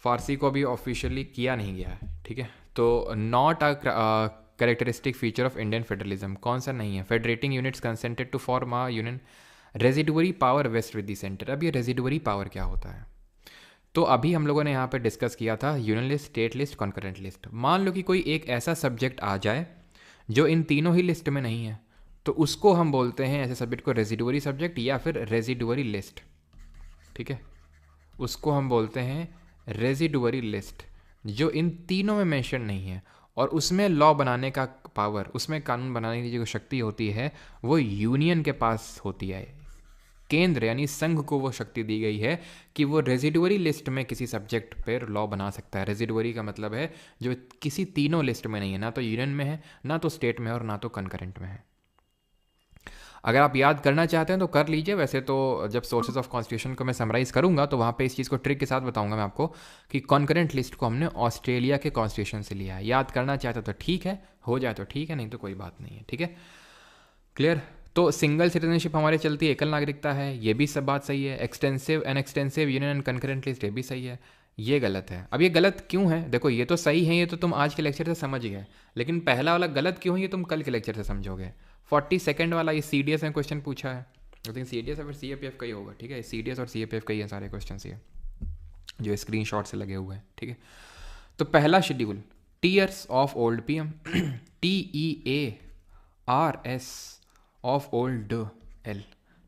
Speaker 1: फारसी को अभी ऑफिशियली किया नहीं गया है। ठीक है, तो not a characteristic feature of Indian federalism कौन सा नहीं है? Federating units consented to form a union, residuary power vest with the centre. अब ये रेजिडुअरी पावर क्या होता है? तो अभी हम लोगों ने यहाँ पे डिस्कस किया था union list, state list, concurrent list. मान लो कि कोई एक ऐसा सब्जेक्ट आ जाए जो इन तीनों ही लिस्ट में नहीं है, तो उसको हम बोलते हैं ऐसे सब्जेक्ट को रेजिडुअरी सब्जेक्ट या फिर रेजिडुअरी लिस्ट। ठीक है, उसको हम बोलते हैं रेजिडुअरी लिस्ट, जो इन तीनों में मेंशन नहीं है और उसमें लॉ बनाने का पावर, उसमें कानून बनाने की जो शक्ति होती है वो यूनियन के पास होती है। केंद्र यानी संघ को वो शक्ति दी गई है कि वो रेजिडुअरी लिस्ट में किसी सब्जेक्ट पर लॉ बना सकता है। रेजिडुअरी का मतलब है जो किसी तीनों लिस्ट में नहीं है, ना तो यूनियन में है, ना तो स्टेट में है और ना तो कंकरेंट में है। अगर आप याद करना चाहते हैं तो कर लीजिए, वैसे तो जब सोर्सेज ऑफ कॉन्स्टिट्यूशन को मैं समराइज़ करूंगा तो वहाँ पे इस चीज़ को ट्रिक के साथ बताऊंगा मैं आपको कि कॉन्करेंट लिस्ट को हमने ऑस्ट्रेलिया के कॉन्स्टिट्यूशन से लिया है। याद करना चाहते तो ठीक है, हो जाए तो ठीक है, नहीं तो कोई बात नहीं है। ठीक है, क्लियर। तो सिंगल सिटीजनशिप हमारे चलती है, एकल नागरिकता है, ये भी सब बात सही है। Extensive and extensive union and concurrent list, ये भी सही है। ये गलत है। अब ये गलत क्यों है? देखो, ये तो सही है, ये तो तुम आज के लेक्चर से समझ गए, लेकिन पहला वाला गलत क्यों है ये तुम कल के लेक्चर से समझोगे। 42 वाला ये CDS में क्वेश्चन पूछा है, आई थिंक CDS या फिर CAPF का ही होगा। ठीक है, CDS और CAPF का ही है सारे क्वेश्चन ये जो स्क्रीनशॉट से लगे हुए हैं। ठीक है, तो पहला schedule tiers of old PM TEARS of old L।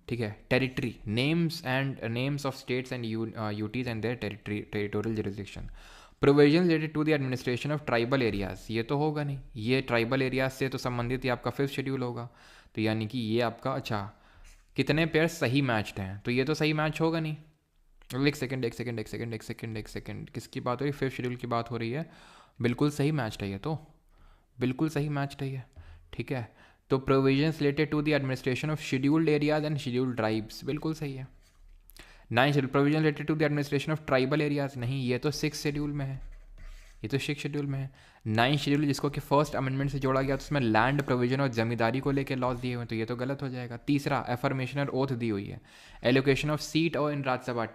Speaker 1: ठीक है, territory names and names of states and UTs and their territorial jurisdiction. Provision related to the administration of tribal areas, ये तो होगा नहीं, ये ट्राइबल एरियाज से तो संबंधित ये आपका 5th शेड्यूल होगा। तो यानी कि ये आपका, अच्छा कितने पेयर सही मैच्ड हैं, तो ये तो सही मैच होगा नहीं। एक सेकंड, किसकी बात हो रही है? 5th शेड्यूल की बात हो रही है, बिल्कुल सही मैच्ड है ये तो, बिल्कुल सही मैच्ड है ये। ठीक है, तो provisions related to the administration of scheduled areas and scheduled tribes, बिल्कुल सही है। 9th schedule provision related to the administration of tribal areas, नहीं, ये तो 6th शेड्यूल में है, ये तो 6th शेड्यूल में है। 9th शेड्यूल जिसको कि फर्स्ट अमेंडमेंट से जोड़ा गया, तो उसमें लैंड प्रोविजन और जमींदारी को लेकर लॉज दिए हुए हैं, तो ये तो गलत हो जाएगा। तीसरा, एफर्मेशन और ओथ दी हुई है। एलोकेशन ऑफ सीट और इन राज्यसभा,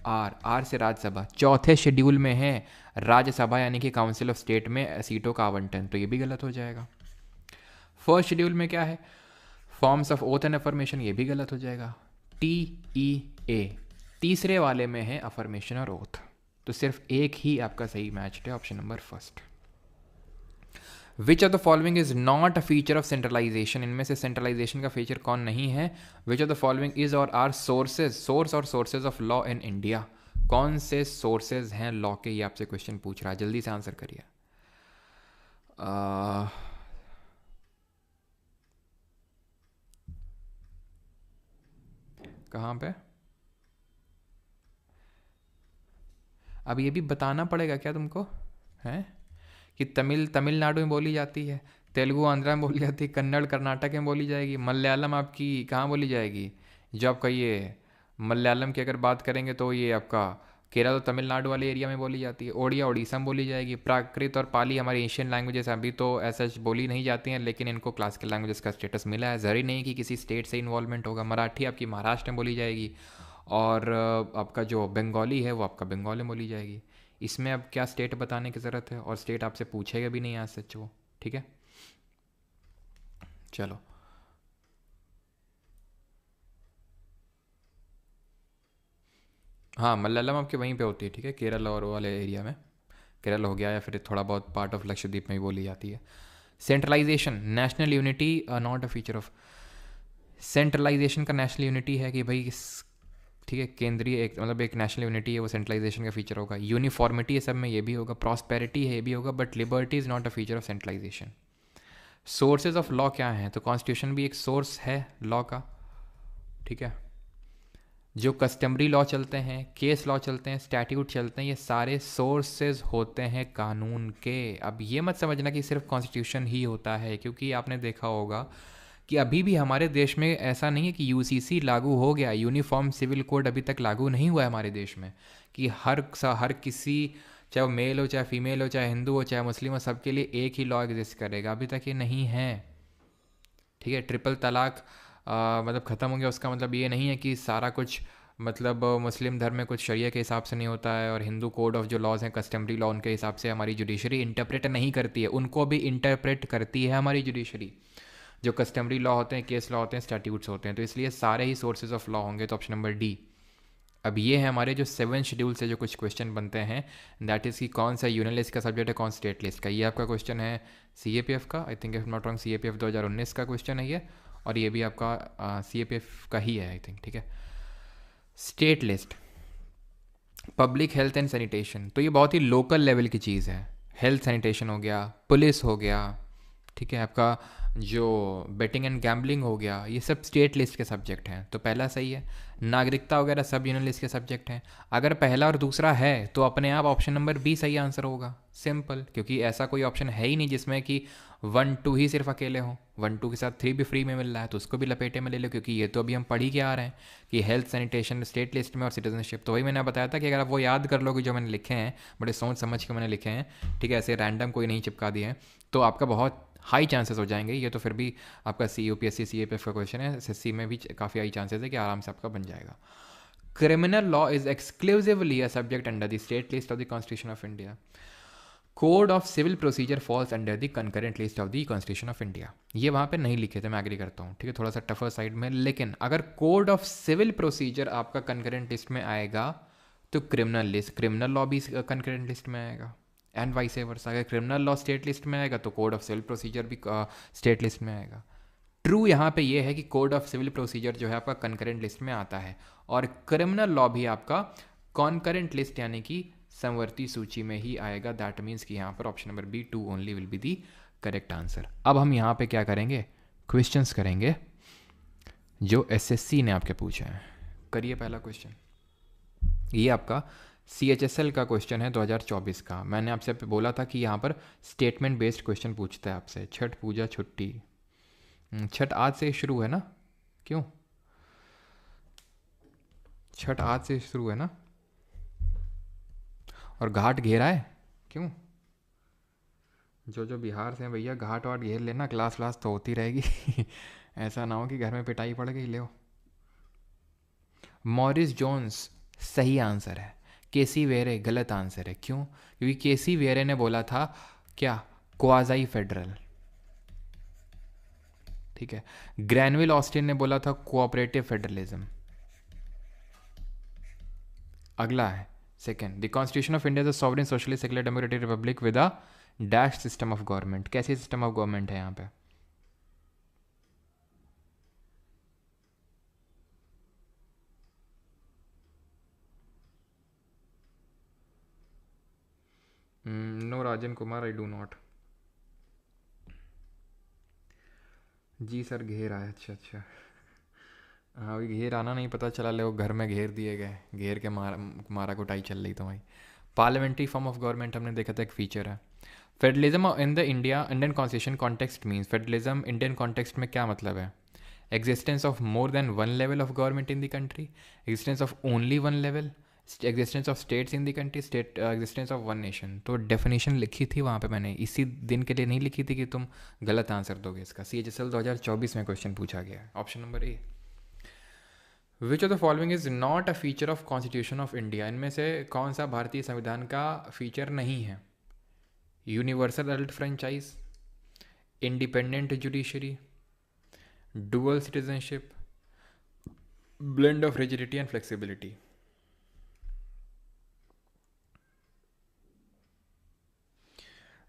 Speaker 1: TEAR से राज्यसभा, 4th शेड्यूल में है राज्यसभा यानी कि काउंसिल ऑफ स्टेट में सीटों का आवंटन, तो ये भी गलत हो जाएगा। 1st शेड्यूल में क्या है? Forms of oath and affirmation, ये भी गलत हो जाएगा। TEA तीसरे वाले में है अफर्मेशन और ओथ, तो सिर्फ एक ही आपका सही मैच है, option number 1st। Which of the following is not a feature of centralization, इनमें से सेंट्रलाइजेशन का फीचर कौन नहीं है? Which of the following is or are sources, source or sources of law in India, कौन से sources हैं law के, ये आपसे क्वेश्चन पूछ रहा है, जल्दी से आंसर करिए। कहाँ पे? अब ये भी बताना पड़ेगा क्या तुमको, हैं कि तमिलनाडु में बोली जाती है, तेलुगु आंध्रा में बोली जाती है, कन्नड़ कर्नाटक में बोली जाएगी, मलयालम आपकी कहाँ बोली जाएगी? जो आपका ये मलयालम की अगर बात करेंगे तो ये आपका केरल और तमिलनाडु वाले एरिया में बोली जाती है। ओडिया उड़ीसा में बोली जाएगी। प्राकृत और पाली हमारी एशियन लैंग्वेजेस अभी तो ऐसा बोली नहीं जाती हैं, लेकिन इनको क्लासिकल लैंग्वेजेस का स्टेटस मिला है, ज़रूरी नहीं कि किसी स्टेट से इन्वॉल्वमेंट होगा। मराठी आपकी महाराष्ट्र में बोली जाएगी और आपका जो बंगाली है वो आपका बंगाल में बोली जाएगी। इसमें अब क्या स्टेट बताने की ज़रूरत है, और स्टेट आपसे पूछेगा भी नहीं आज सच वो। ठीक है, चलो हाँ, मलयालम आपके वहीं पे होती है। ठीक है, केरल और वाले एरिया में, केरल हो गया या फिर थोड़ा बहुत पार्ट ऑफ लक्षद्वीप में ही बोली जाती है। Centralization, national unity not a feature of centralization का नेशनल यूनिटी है कि भाई ठीक है, केंद्रीय एक मतलब एक नेशनल यूनिटी है, वो सेंट्रलाइजेशन का फीचर होगा। यूनिफॉर्मिटी है सब में, ये भी होगा। प्रॉस्पेरिटी है, ये भी होगा, but liberty is not a feature of centralization. Sources of law क्या हैं? तो कॉन्स्टिट्यूशन भी एक सोर्स है लॉ का। ठीक है, जो कस्टमरी लॉ चलते हैं, केस लॉ चलते हैं, स्टैट्यूट चलते हैं, ये सारे सोर्सेज होते हैं कानून के। अब ये मत समझना कि सिर्फ कॉन्स्टिट्यूशन ही होता है, क्योंकि आपने देखा होगा कि अभी भी हमारे देश में ऐसा नहीं है कि यूसीसी लागू हो गया, यूनिफॉर्म सिविल कोड अभी तक लागू नहीं हुआ है हमारे देश में कि हर किसी, चाहे वो मेल हो, चाहे फीमेल हो, चाहे हिंदू हो, चाहे मुस्लिम हो, सबके लिए एक ही लॉ एग्जिस्ट करेगा। अभी तक ये नहीं है। ठीक है, ट्रिपल तलाक मतलब ख़त्म हो गया, उसका मतलब ये नहीं है कि सारा कुछ मतलब मुस्लिम धर्म में कुछ शरिया के हिसाब से नहीं होता है, और हिंदू कोड ऑफ जो लॉज हैं कस्टमरी लॉ उनके हिसाब से हमारी जुडिशरी इंटरप्रेट नहीं करती है, उनको भी इंटरप्रेट करती है हमारी जुडिशरी। जो कस्टमरी लॉ होते हैं, केस लॉ होते हैं, स्टैट्यूट्स होते हैं, तो इसलिए सारे ही सोर्सेज ऑफ लॉ होंगे, तो ऑप्शन नंबर डी। अब ये है हमारे जो 7 शेड्यूल से जो कुछ क्वेश्चन बनते हैं, दैट इज़ कि कौन सा यूनियन लिस्ट का सब्जेक्ट है, कौन स्टेट लिस्ट का। ये आपका क्वेश्चन है CAPF का, I think if not wrong CAPF 2019 का क्वेश्चन है ये, और ये भी आपका CAPF का ही है आई थिंक, ठीक है। State list, public health and sanitation, तो ये बहुत ही लोकल लेवल की चीज़ है। हेल्थ सैनिटेशन हो गया, पुलिस हो गया, ठीक है, आपका जो बेटिंग एंड गैम्बलिंग हो गया, ये सब स्टेट लिस्ट के सब्जेक्ट हैं, तो पहला सही है। नागरिकता वगैरह सब यूनियन लिस्ट के सब्जेक्ट हैं। अगर पहला और दूसरा है तो अपने आप ऑप्शन नंबर बी सही आंसर होगा, सिंपल, क्योंकि ऐसा कोई ऑप्शन है ही नहीं जिसमें कि 1 2 ही सिर्फ अकेले हों। 1 2 के साथ 3 भी फ्री में मिल रहा है, तो उसको भी लपेटे में ले लो, क्योंकि ये तो अभी हम पढ़ ही के आ रहे हैं कि हेल्थ सैनिटेशन स्टेट लिस्ट में और सिटीजनशिप। तो वही मैंने बताया था कि अगर आप वो याद कर लोगे जो मैंने लिखे हैं, बड़े सोच समझ के मैंने लिखे हैं, ठीक है, ऐसे रैंडम कोई नहीं चिपका दिए हैं, तो आपका बहुत हाई चांसेस हो जाएंगे। ये तो फिर भी आपका CUPSC CAPF का क्वेश्चन है, SSC में भी काफ़ी हाई चांसेस है कि आराम से आपका बन जाएगा। Criminal law is exclusively a subject under the state list of the constitution of India. Code of civil procedure falls under the concurrent list of the constitution of India. ये वहाँ पे नहीं लिखे थे, मैं एग्री करता हूँ, ठीक है, थोड़ा सा टफर साइड में, लेकिन अगर कोड ऑफ सिविल प्रोसीजर आपका कंकरेंट लिस्ट में आएगा तो क्रिमिनल लॉ भी कंकरेंट लिस्ट में आएगा, एंड वाइस वर्सा। अगर क्रिमिनल लॉ स्टेट लिस्ट में आएगा तो कोड ऑफ सिविल प्रोसीजर भी स्टेट लिस्ट में आएगा। ट्रू यहाँ पे ये है कि कोड ऑफ सिविल प्रोसीजर जो है आपका कंकरेंट लिस्ट में आता है, और क्रिमिनल लॉ भी आपका कॉन्करेंट लिस्ट यानी कि समवर्ती सूची में ही आएगा। दैट मीन्स कि यहाँ पर option number B 2 only will be the correct answer. अब हम यहाँ पे क्या करेंगे, क्वेश्चंस करेंगे जो SSC ने आपके पूछे हैं। करिए पहला क्वेश्चन, ये आपका CHSL का क्वेश्चन है 2024 का। मैंने आपसे बोला था कि यहाँ पर स्टेटमेंट बेस्ड क्वेश्चन पूछता है आपसे। छठ पूजा छुट्टी, छठ आज से शुरू है ना, क्यों छठ आज से शुरू है ना, और घाट घेरा है क्यों, जो बिहार से हैं भैया घाट वाट घेर लेना, क्लास व्लास तो होती रहेगी ऐसा ना हो कि घर में पिटाई पड़ गई। ले मॉरिस जोन्स सही आंसर है, केसी वेरे गलत आंसर है। क्यों, क्योंकि केसी वेरे ने बोला था क्या, क्वाज़ाई फेडरल, ठीक है। ग्रैनविल ऑस्टिन ने बोला था कोऑपरेटिव फेडरलिज्म। अगला है second, the constitution of India is a sovereign socialist secular democratic republic with a dash system of government. कैसी सिस्टम ऑफ गवर्नमेंट है यहाँ पे, no Rajan Kumar, I do not. जी सर घेर आया, अच्छा हाँ, अभी घेर आना नहीं पता चला, ले वो घर में घेर दिए गए, घेर के मारा कुटाई चल रही तुम्हारी। पार्लियामेंट्री फॉर्म ऑफ गवर्नमेंट हमने देखा था एक फीचर है। Federalism in the Indian constitution context means, federalism Indian context में क्या मतलब है, existence of more than one level of government in the country, existence of only one level, existence of states in the country, state existence of one nation. तो definition लिखी थी वहाँ पे मैंने, इसी दिन के लिए नहीं लिखी थी कि तुम गलत आंसर दोगे इसका। CHSL 2024 में क्वेश्चन पूछा गया है। Option number A, which of the following is not a feature of constitution of India. इनमें से कौन सा भारतीय संविधान का फीचर नहीं है, universal adult franchise, independent judiciary, dual citizenship, blend of rigidity and flexibility.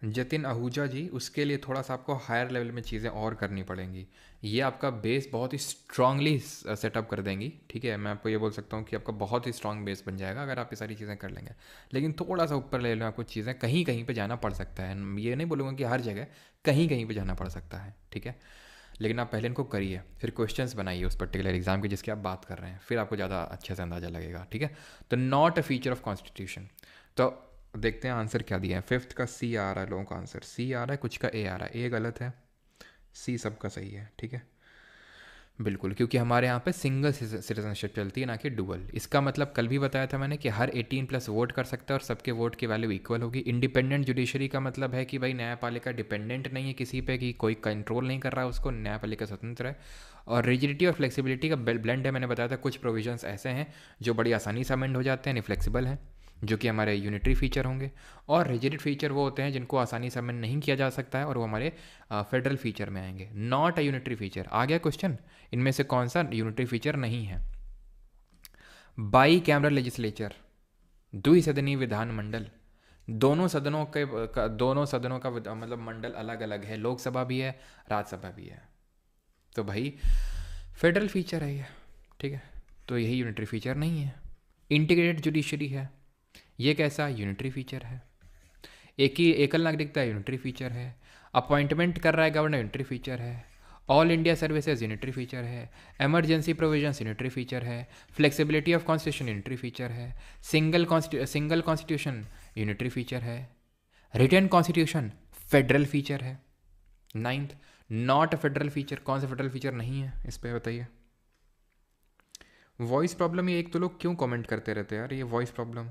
Speaker 1: Jatin Ahuja ji, उसके लिए थोड़ा सा आपको हायर लेवल में चीज़ें और करनी पड़ेंगी। ये आपका बेस बहुत ही स्ट्रांगली सेटअप कर देंगी, ठीक है। मैं आपको ये बोल सकता हूँ कि आपका बहुत ही स्ट्रांग बेस बन जाएगा अगर आप ये सारी चीज़ें कर लेंगे। लेकिन थोड़ा सा ऊपर लेवल में आपको चीज़ें कहीं कहीं पे जाना पड़ सकता है, ये नहीं बोलूँगा कि हर जगह, कहीं कहीं पे जाना पड़ सकता है, ठीक है। लेकिन आप पहले इनको करिए, फिर क्वेश्चंस बनाइए उस पर्टिकुलर एग्जाम के जिसकी आप बात कर रहे हैं, फिर आपको ज़्यादा अच्छे से अंदाज़ा लगेगा, ठीक है। तो not a feature of constitution, तो देखते हैं आंसर क्या दिया है। फिफ्थ का C आ रहा है, लोगों का आंसर C आ रहा है, कुछ का A आ रहा है। A गलत है, C सबका सही है, ठीक है, बिल्कुल, क्योंकि हमारे यहाँ पे सिंगल सिटीजनशिप चलती है, ना कि डुअल। इसका मतलब कल भी बताया था मैंने कि हर 18+ वोट कर सकता है और सबके वोट की वैल्यू इक्वल होगी। इंडिपेंडेंट जुडिशरी का मतलब है कि भाई न्यायपालिका डिपेंडेंट नहीं है किसी पे, कि कोई कंट्रोल नहीं कर रहा है उसको, न्यायपालिका स्वतंत्र है। और रिजिडिटी और फ्लेक्सिबिलिटी का ब्लेंड है, मैंने बताया था कुछ प्रोविजंस ऐसे हैं जो बड़ी आसानी से अमेंड हो जाते हैं, नहीं फ्लेक्सिबल हैं, जो कि हमारे यूनिटरी फीचर होंगे, और रिजिड फीचर वो होते हैं जिनको आसानी से अमेंड नहीं किया जा सकता है और वो हमारे फेडरल फीचर में आएंगे। नॉट अ यूनिटरी फीचर, आ गया क्वेश्चन, इनमें से कौन सा यूनिटरी फीचर नहीं है? बाई कैमरल लेजिस्लेचर, द्विसदनीय विधानमंडल, दोनों सदनों के दोनों सदनों का मतलब मंडल अलग अलग है, लोकसभा भी है राज्यसभा भी है, तो भाई फेडरल फीचर है ये, ठीक है, तो यही यूनिटरी फीचर नहीं है। इंटीग्रेटेड जुडिशरी है, ये कैसा यूनिटरी फीचर है। एक ही एकल नागरिकता यूनिटरी फीचर है। अपॉइंटमेंट कर रहा है गवर्नर यूनिटरी फीचर है। All India services unitary feature है। एमरजेंसी प्रोविजंस यूनिटरी फीचर है। Flexibility of constitution unitary feature है। सिंगल कॉन्स्टिट्यूशन यूनिटरी फीचर है। रिटन कॉन्स्टिट्यूशन फेडरल फीचर है। 9th नॉट फेडरल फीचर, कौन सा फेडरल फीचर नहीं है इस पर बताइए। वॉइस प्रॉब्लम, ये एक तो लोग क्यों कमेंट करते रहते हैं यार, ये वॉइस प्रॉब्लम,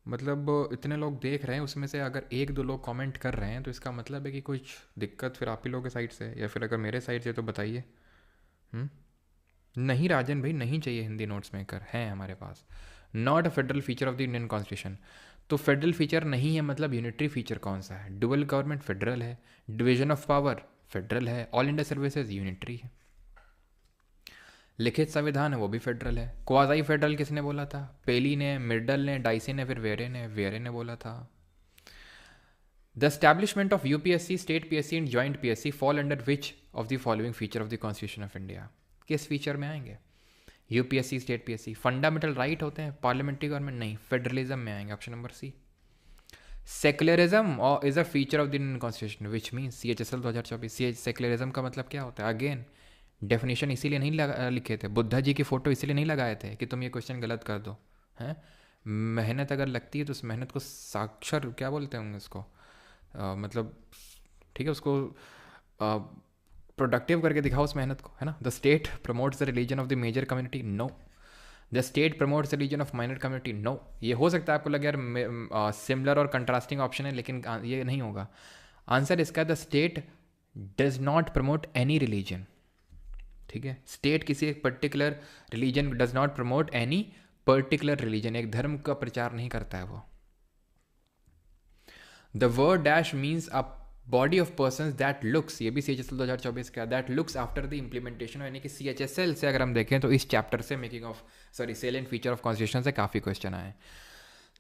Speaker 1: मतलब इतने लोग देख रहे हैं उसमें से अगर एक दो लोग कमेंट कर रहे हैं तो इसका मतलब है कि कुछ दिक्कत फिर आप ही लोगों के साइड से है, या फिर अगर मेरे साइड से तो बताइए। नहीं राजन भाई, नहीं चाहिए हिंदी नोट्स मेकर, हैं हमारे पास। Not a federal feature of the Indian constitution, तो फेडरल फीचर नहीं है मतलब यूनिटरी फीचर कौन सा है? डुअल गवर्नमेंट फेडरल है। डिवीजन ऑफ पावर फेडरल है। ऑल इंडिया सर्विसेज यूनिटरी है। लिखित संविधान है वो भी फेडरल है। क्वाज़ाई फेडरल किसने बोला था? पेली ने, मिर्डल ने, डाइसी ने, फिर वेरे ने बोला था। The establishment of UPSC, state PSC and joint PSC fall under which of the following feature of the constitution of India? किस फीचर में आएंगे? UPSC, state PSC fundamental right होते हैं, पार्लियामेंट्री गवर्नमेंट नहीं, फेडरलिज्म में आएंगे, ऑप्शन नंबर सी। सेक्युलरिज्म और is a feature of the Indian constitution which mean CHSL 2024। Secularism का मतलब क्या होता है? अगेन डेफिनेशन इसीलिए नहीं लिखे थे, बुद्धा जी की फ़ोटो इसीलिए नहीं लगाए थे कि तुम ये क्वेश्चन गलत कर दो, हैं। मेहनत अगर लगती है तो उस मेहनत को साक्षर क्या बोलते होंगे उसको, मतलब ठीक है, उसको प्रोडक्टिव करके दिखाओ उस मेहनत को, है ना। The state promotes the religion of the major community, no. The state promotes the religion of minor community, no. ये हो सकता है आपको लगे यार सिमिलर और कंट्रास्टिंग ऑप्शन है, लेकिन ये नहीं होगा। आंसर इसका the state does not promote any religion, ठीक है। स्टेट किसी एक particular religion does not promote any particular religion, एक धर्म का प्रचार नहीं करता है वो। The word dash means a body of persons that looks, ये भी CHSL 2024 का, that looks after the implementation, यानी कि CHSL से अगर हम देखें तो इस चैप्टर से making of salient feature of constitution से काफ़ी क्वेश्चन आए।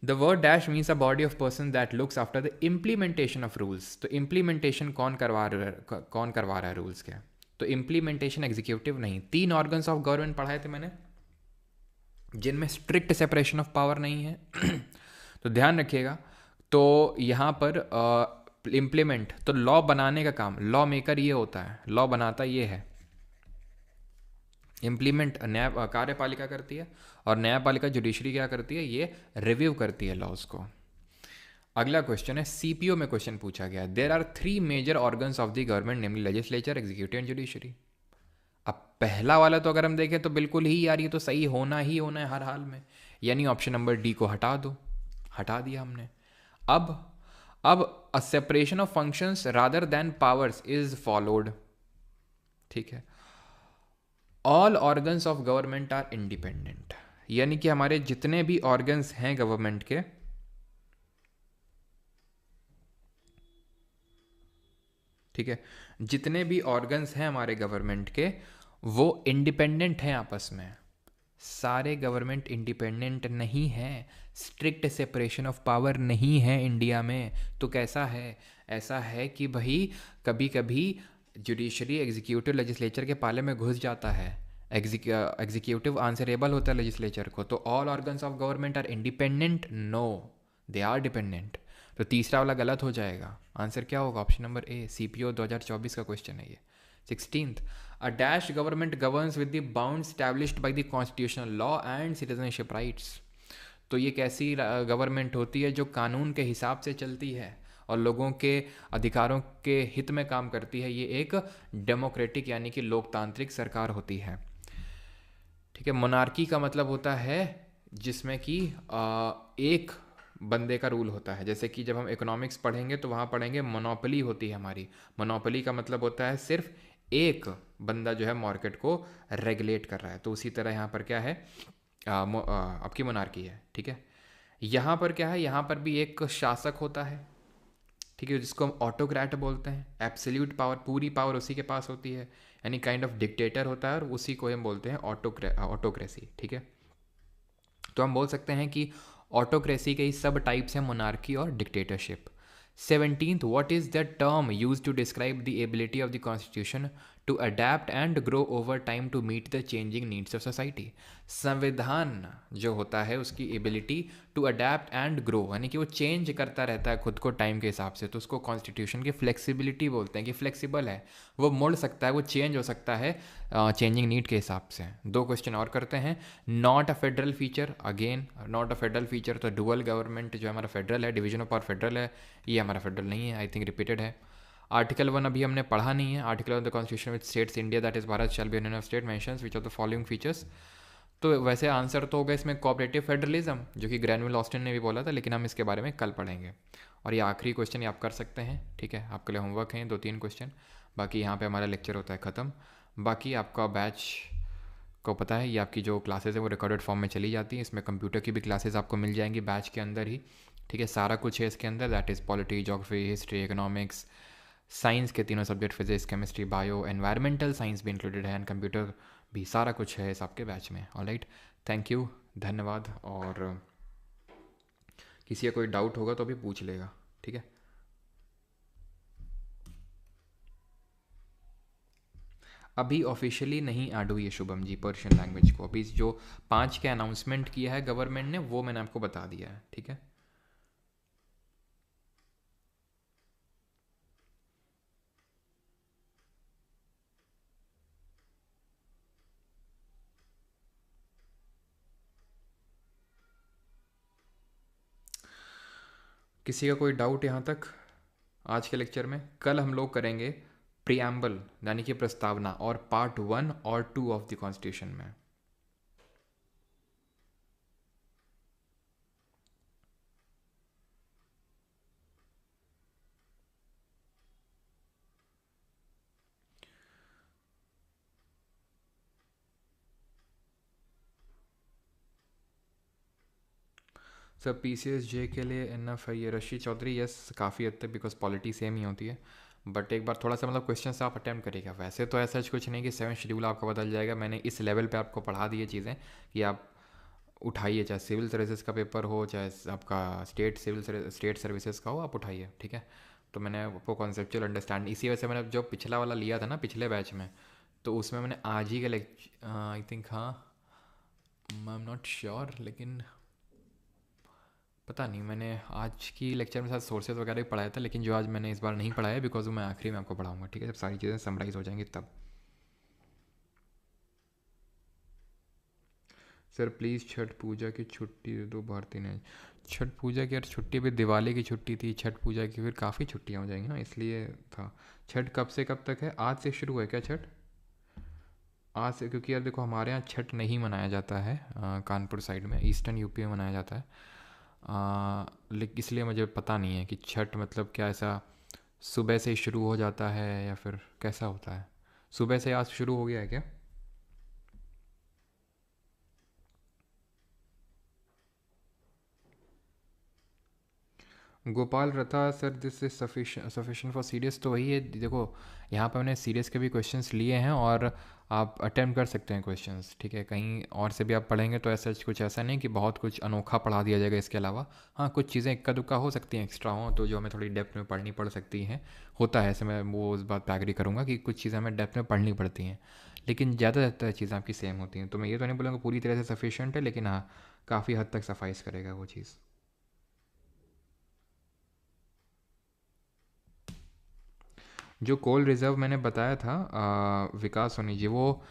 Speaker 1: The word dash means a body of person that looks after the implementation of rules, तो इम्प्लीमेंटेशन कौन करवा रहा है रूल्स के? तो इम्प्लीमेंटेशन एग्जीक्यूटिव नहीं। 3 ऑर्गन्स ऑफ गवर्नमेंट पढ़ाए थे मैंने जिनमें स्ट्रिक्ट सेपरेशन ऑफ पावर नहीं है तो ध्यान रखिएगा। तो यहाँ पर इम्प्लीमेंट, तो लॉ बनाने का काम लॉ मेकर ये होता है, लॉ बनाता ये है। इम्प्लीमेंट न्याय कार्यपालिका करती है, और न्यायपालिका जुडिशरी क्या करती है? ये रिव्यू करती है लॉज को। अगला क्वेश्चन है, CPO में क्वेश्चन पूछा गया, there are 3 major organs of the government namely legislature, executive and judiciary. अब पहला वाला तो अगर हम देखें तो बिल्कुल ही यार ये तो सही होना ही होना है हर हाल में, यानी ऑप्शन नंबर डी को हटा दो, हटा दिया हमने। अब a separation of functions rather than powers is followed, ठीक है। All organs of government are independent, यानी कि हमारे जितने भी ऑर्गन्स हैं गवर्नमेंट के, ठीक है, जितने भी ऑर्गन्स हैं हमारे गवर्नमेंट के वो इंडिपेंडेंट हैं आपस में। सारे गवर्नमेंट इंडिपेंडेंट नहीं है, स्ट्रिक्ट सेपरेशन ऑफ पावर नहीं है इंडिया में। तो कैसा है? ऐसा है कि भाई कभी कभी जुडिशरी एग्जीक्यूटिव लेजिस्लेचर के पाले में घुस जाता है, एग्जीक्यूटिव आंसरेबल होता है लेजिस्लेचर को। तो all organs of government are independent, no, they are dependent. तो तीसरा वाला गलत हो जाएगा, आंसर क्या होगा? ऑप्शन नंबर ए, CPO 2024 का क्वेश्चन है ये। 16th, a dash government governs with the bound established by the constitutional law and citizenship rights. तो ये कैसी गवर्नमेंट होती है? जो कानून के हिसाब से चलती है और लोगों के अधिकारों के हित में काम करती है। ये एक डेमोक्रेटिक यानी कि लोकतांत्रिक सरकार होती है, ठीक है। मोनार्की का मतलब होता है जिसमें कि एक बंदे का रूल होता है। जैसे कि जब हम इकोनॉमिक्स पढ़ेंगे तो वहाँ पढ़ेंगे मोनोपोली होती है हमारी। मोनोपोली का मतलब होता है सिर्फ एक बंदा जो है मार्केट को रेगुलेट कर रहा है। तो उसी तरह यहाँ पर क्या है, आपकी मोनार्की है, ठीक है। यहाँ पर क्या है, यहाँ पर भी एक शासक होता है, ठीक है, जिसको हम ऑटोक्रेट बोलते हैं। एब्सोल्यूट पावर, पूरी पावर उसी के पास होती है, यानी काइंड ऑफ डिक्टेटर होता है, और उसी को हम बोलते हैं ऑटोक्रेसी, ठीक है। तो हम बोल सकते हैं कि ऑटोक्रेसी के ही सब टाइप्स हैं, मोनार्की और dictatorship. 17th, what is the term used to describe the ability of the constitution to adapt and grow over time to meet the changing needs of society? संविधान जो होता है उसकी ability to adapt and grow, यानी कि वो change करता रहता है खुद को टाइम के हिसाब से, तो उसको कॉन्स्टिट्यूशन की फ्लेक्सिबिलिटी बोलते हैं, कि फ्लेक्सिबल है, वो मुड़ सकता है, वो चेंज हो सकता है चेंजिंग नीड के हिसाब से। दो क्वेश्चन और करते हैं। Not a federal feature, again not a federal feature, तो डुअल गवर्नमेंट जो हमारा फेडरल है, डिवीजन ऑफ पावर फेडरल है, ये हमारा फेडरल नहीं है, आई थिंक रिपीटेड है। आर्टिकल 1 अभी हमने पढ़ा नहीं है। Article of the constitution which states India that is Bharat shall be union of state mentions which of the following features. तो वैसे आंसर तो होगा इसमें कोऑपरेटिव फेडरलिज्म, जो कि ग्रैनुअल ऑस्टिन ने भी बोला था, लेकिन हम इसके बारे में कल पढ़ेंगे। और ये आखिरी क्वेश्चन ये आप कर सकते हैं, ठीक है, आपके लिए होमवर्क हैं 2-3 क्वेश्चन। बाकी यहाँ पे हमारा लेक्चर होता है ख़त्म। बाकी आपका बैच को पता है, ये आपकी जो क्लासेस है वो रिकॉर्डेड फॉर्म में चली जाती हैं, इसमें कंप्यूटर की भी क्लासेस आपको मिल जाएंगी बैच के अंदर ही, ठीक है। सारा कुछ है इसके अंदर, that is polity, geography, history, economics, science के तीनों subject, physics, chemistry, bio, environmental science भी इंक्लूडेड है, एंड कंप्यूटर भी, सारा कुछ है इस आपके बैच में। ऑलराइट, थैंक यू, धन्यवाद। और किसी का कोई डाउट होगा तो भी पूछ लेगा, ठीक है। अभी ऑफिशियली नहीं ऐड हुई है शुभम जी पर्शियन लैंग्वेज को, अभी जो 5 के अनाउंसमेंट किया है गवर्नमेंट ने वो मैंने आपको बता दिया है, ठीक है। किसी का कोई डाउट यहाँ तक आज के लेक्चर में? कल हम लोग करेंगे प्रियम्बल, यानी कि प्रस्तावना, और पार्ट 1 और 2 ऑफ द कॉन्स्टिट्यूशन में। सर PCSJ के लिए एनएफ है ये रशीद चौधरी, यस काफ़ी हद तक, बिकॉज पॉलिटी सेम ही होती है, बट एक बार थोड़ा सा मतलब क्वेश्चन से आप अटैम्प्ट करिएगा। वैसे तो ऐसा कुछ नहीं कि 7 शेड्यूल आपका बदल जाएगा, मैंने इस लेवल पे आपको पढ़ा दी है चीज़ें कि आप उठाइए, चाहे सिविल सर्विसेज का पेपर हो, चाहे आपका स्टेट सर्विसेज का हो, आप उठाइए, ठीक है। तो मैंने आपको कॉन्सेप्चुअल अंडरस्टैंड, इसी वजह से मैंने जो पिछला वाला लिया था ना पिछले बैच में, तो उसमें मैंने आज ही का लेक्चर, आई थिंक, हाँ, आई एम नॉट श्योर, लेकिन पता नहीं, मैंने आज की लेक्चर में साथ सोर्सेज वगैरह भी पढ़ाया था, लेकिन जो आज मैंने इस बार नहीं पढ़ाया बिकॉज मैं आखिरी में आपको पढ़ाऊंगा, ठीक है, जब सारी चीज़ें समराइज़ हो जाएंगी तब। सर प्लीज़ छठ पूजा की छुट्टी दे दो, भारती ने। छठ पूजा की यार छुट्टी भी, दिवाली की छुट्टी थी, छठ पूजा की फिर काफ़ी छुट्टियाँ हो जाएंगी ना, इसलिए था। छठ कब से कब तक है? आज से शुरू है क्या छठ? आज से, क्योंकि यार देखो हमारे यहाँ छठ नहीं मनाया जाता है, कानपुर साइड में, ईस्टर्न यूपी में मनाया जाता है, लेकिन इसलिए मुझे पता नहीं है कि छठ मतलब क्या, ऐसा सुबह से ही शुरू हो जाता है या फिर कैसा होता है? सुबह से आज शुरू हो गया है क्या? गोपाल रथा sir, this is sufficient for serious, तो वही है देखो, यहाँ पर मैंने सीरियस के भी क्वेश्चंस लिए हैं, और आप अटेम्प्ट कर सकते हैं क्वेश्चंस, ठीक है। कहीं और से भी आप पढ़ेंगे तो ऐसा कुछ ऐसा नहीं कि बहुत कुछ अनोखा पढ़ा दिया जाएगा इसके अलावा। हाँ, कुछ चीज़ें इक्का दुक्का हो सकती हैं एक्स्ट्रा हो, तो जो हमें थोड़ी डेप्थ में पढ़नी पड़ सकती हैं, होता है ऐसे, मैं वो उस बात पर एग्री करूँगा कि कुछ चीज़ें हमें डेप्थ में पढ़नी पड़ती हैं, लेकिन ज़्यादातर चीज़ें आपकी सेम होती हैं। तो मैं ये तो नहीं बोलूँगा पूरी तरह से सफिशिएंट है, लेकिन हाँ, काफ़ी हद तक सफाइस करेगा वो चीज़। जो कोल रिज़र्व मैंने बताया था विकास सोनी जी, वो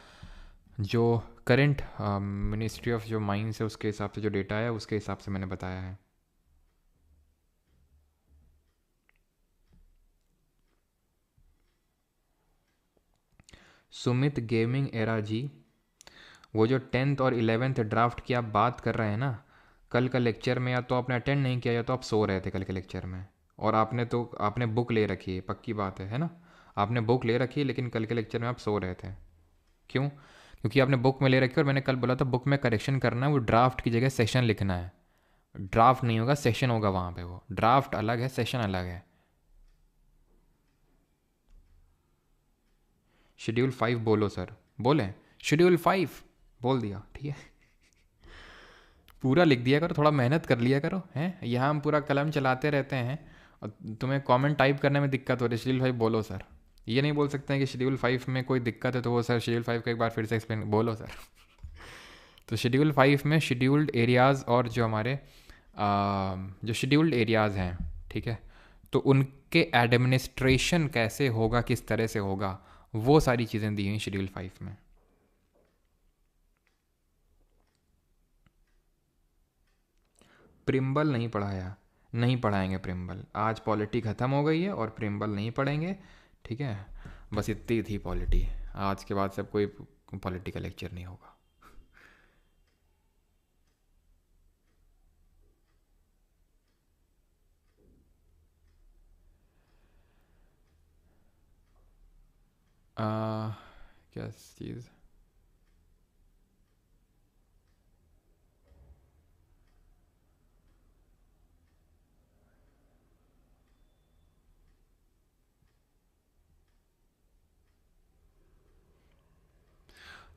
Speaker 1: जो करंट मिनिस्ट्री ऑफ जो माइंस है उसके हिसाब से जो डेटा है उसके हिसाब से मैंने बताया है। सुमित गेमिंग एरा जी, वो जो 10th और 11th ड्राफ्ट की आप बात कर रहे हैं ना, कल का लेक्चर में या तो आपने अटेंड नहीं किया या तो आप सो रहे थे कल के लेक्चर में, और आपने बुक ले रखी है, पक्की बात है ना? आपने बुक ले रखी है, लेकिन कल के लेक्चर में आप सो रहे थे। क्यों? क्योंकि आपने बुक में ले रखी है, और मैंने कल बोला था बुक में करेक्शन करना है, वो ड्राफ्ट की जगह सेशन लिखना है, ड्राफ्ट नहीं होगा, सेशन होगा वहाँ पे। वो ड्राफ्ट अलग है, सेशन अलग है। शेड्यूल 5 बोलो सर। बोलें शेड्यूल 5 बोल दिया, ठीक है। पूरा लिख दिया करो, थोड़ा मेहनत कर लिया करो, हैं। यहाँ हम पूरा कलम चलाते रहते हैं और तुम्हें कमेंट टाइप करने में दिक्कत हो रही है। शेड्यूल 5 बोलो सर। ये नहीं बोल सकते हैं कि शेड्यूल 5 में कोई दिक्कत है तो वो सर शेड्यूल 5 को एक बार फिर से एक्सप्लेन बोलो सर। तो शेड्यूल 5 में शेड्यूल्ड एरियाज़ और जो हमारे जो शेड्यूल्ड एरियाज़ हैं, ठीक है, तो उनके एडमिनिस्ट्रेशन कैसे होगा, किस तरह से होगा, वो सारी चीज़ें दी हुई शेड्यूल 5 में। प्रिम्बल नहीं पढ़ाया, नहीं पढ़ाएंगे प्रिम्बल। आज पॉलिटी ख़त्म हो गई है और प्रिम्बल नहीं पढ़ेंगे, ठीक है। बस इतनी थी पॉलिटी। आज के बाद सब कोई पॉलिटी का लेक्चर नहीं होगा। क्या चीज़?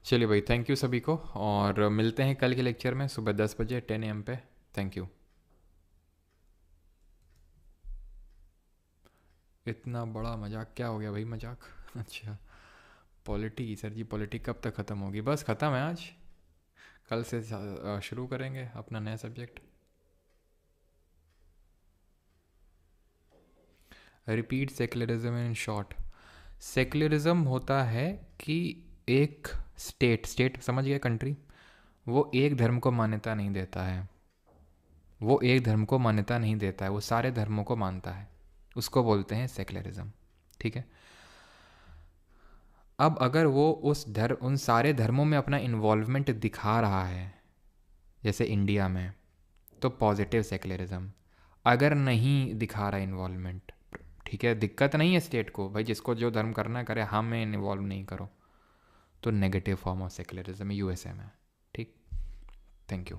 Speaker 1: चलिए भाई, थैंक यू सभी को, और मिलते हैं कल के लेक्चर में सुबह 10 बजे 10 AM पे। Thank you. इतना बड़ा मजाक क्या हो गया भाई? मजाक अच्छा। पॉलिटी सर जी, पॉलिटी कब तक ख़त्म होगी? बस ख़त्म है आज। कल से शुरू करेंगे अपना नया subject. Repeat secularism in short. Secularism होता है कि एक स्टेट समझ गया, कंट्री, वो एक धर्म को मान्यता नहीं देता है। वो एक धर्म को मान्यता नहीं देता है, वो सारे धर्मों को मानता है। उसको बोलते हैं सेक्युलरिज्म, ठीक है। अब अगर वो उन सारे धर्मों में अपना इन्वॉल्वमेंट दिखा रहा है, जैसे इंडिया में, तो पॉजिटिव सेक्युलरिज्म। अगर नहीं दिखा रहा इन्वॉल्वमेंट, ठीक है, दिक्कत नहीं है स्टेट को, भाई जिसको जो धर्म करना करे, हम में इन्वॉल्व नहीं करो, तो negative form of secularism USA में। ठीक, थैंक यू।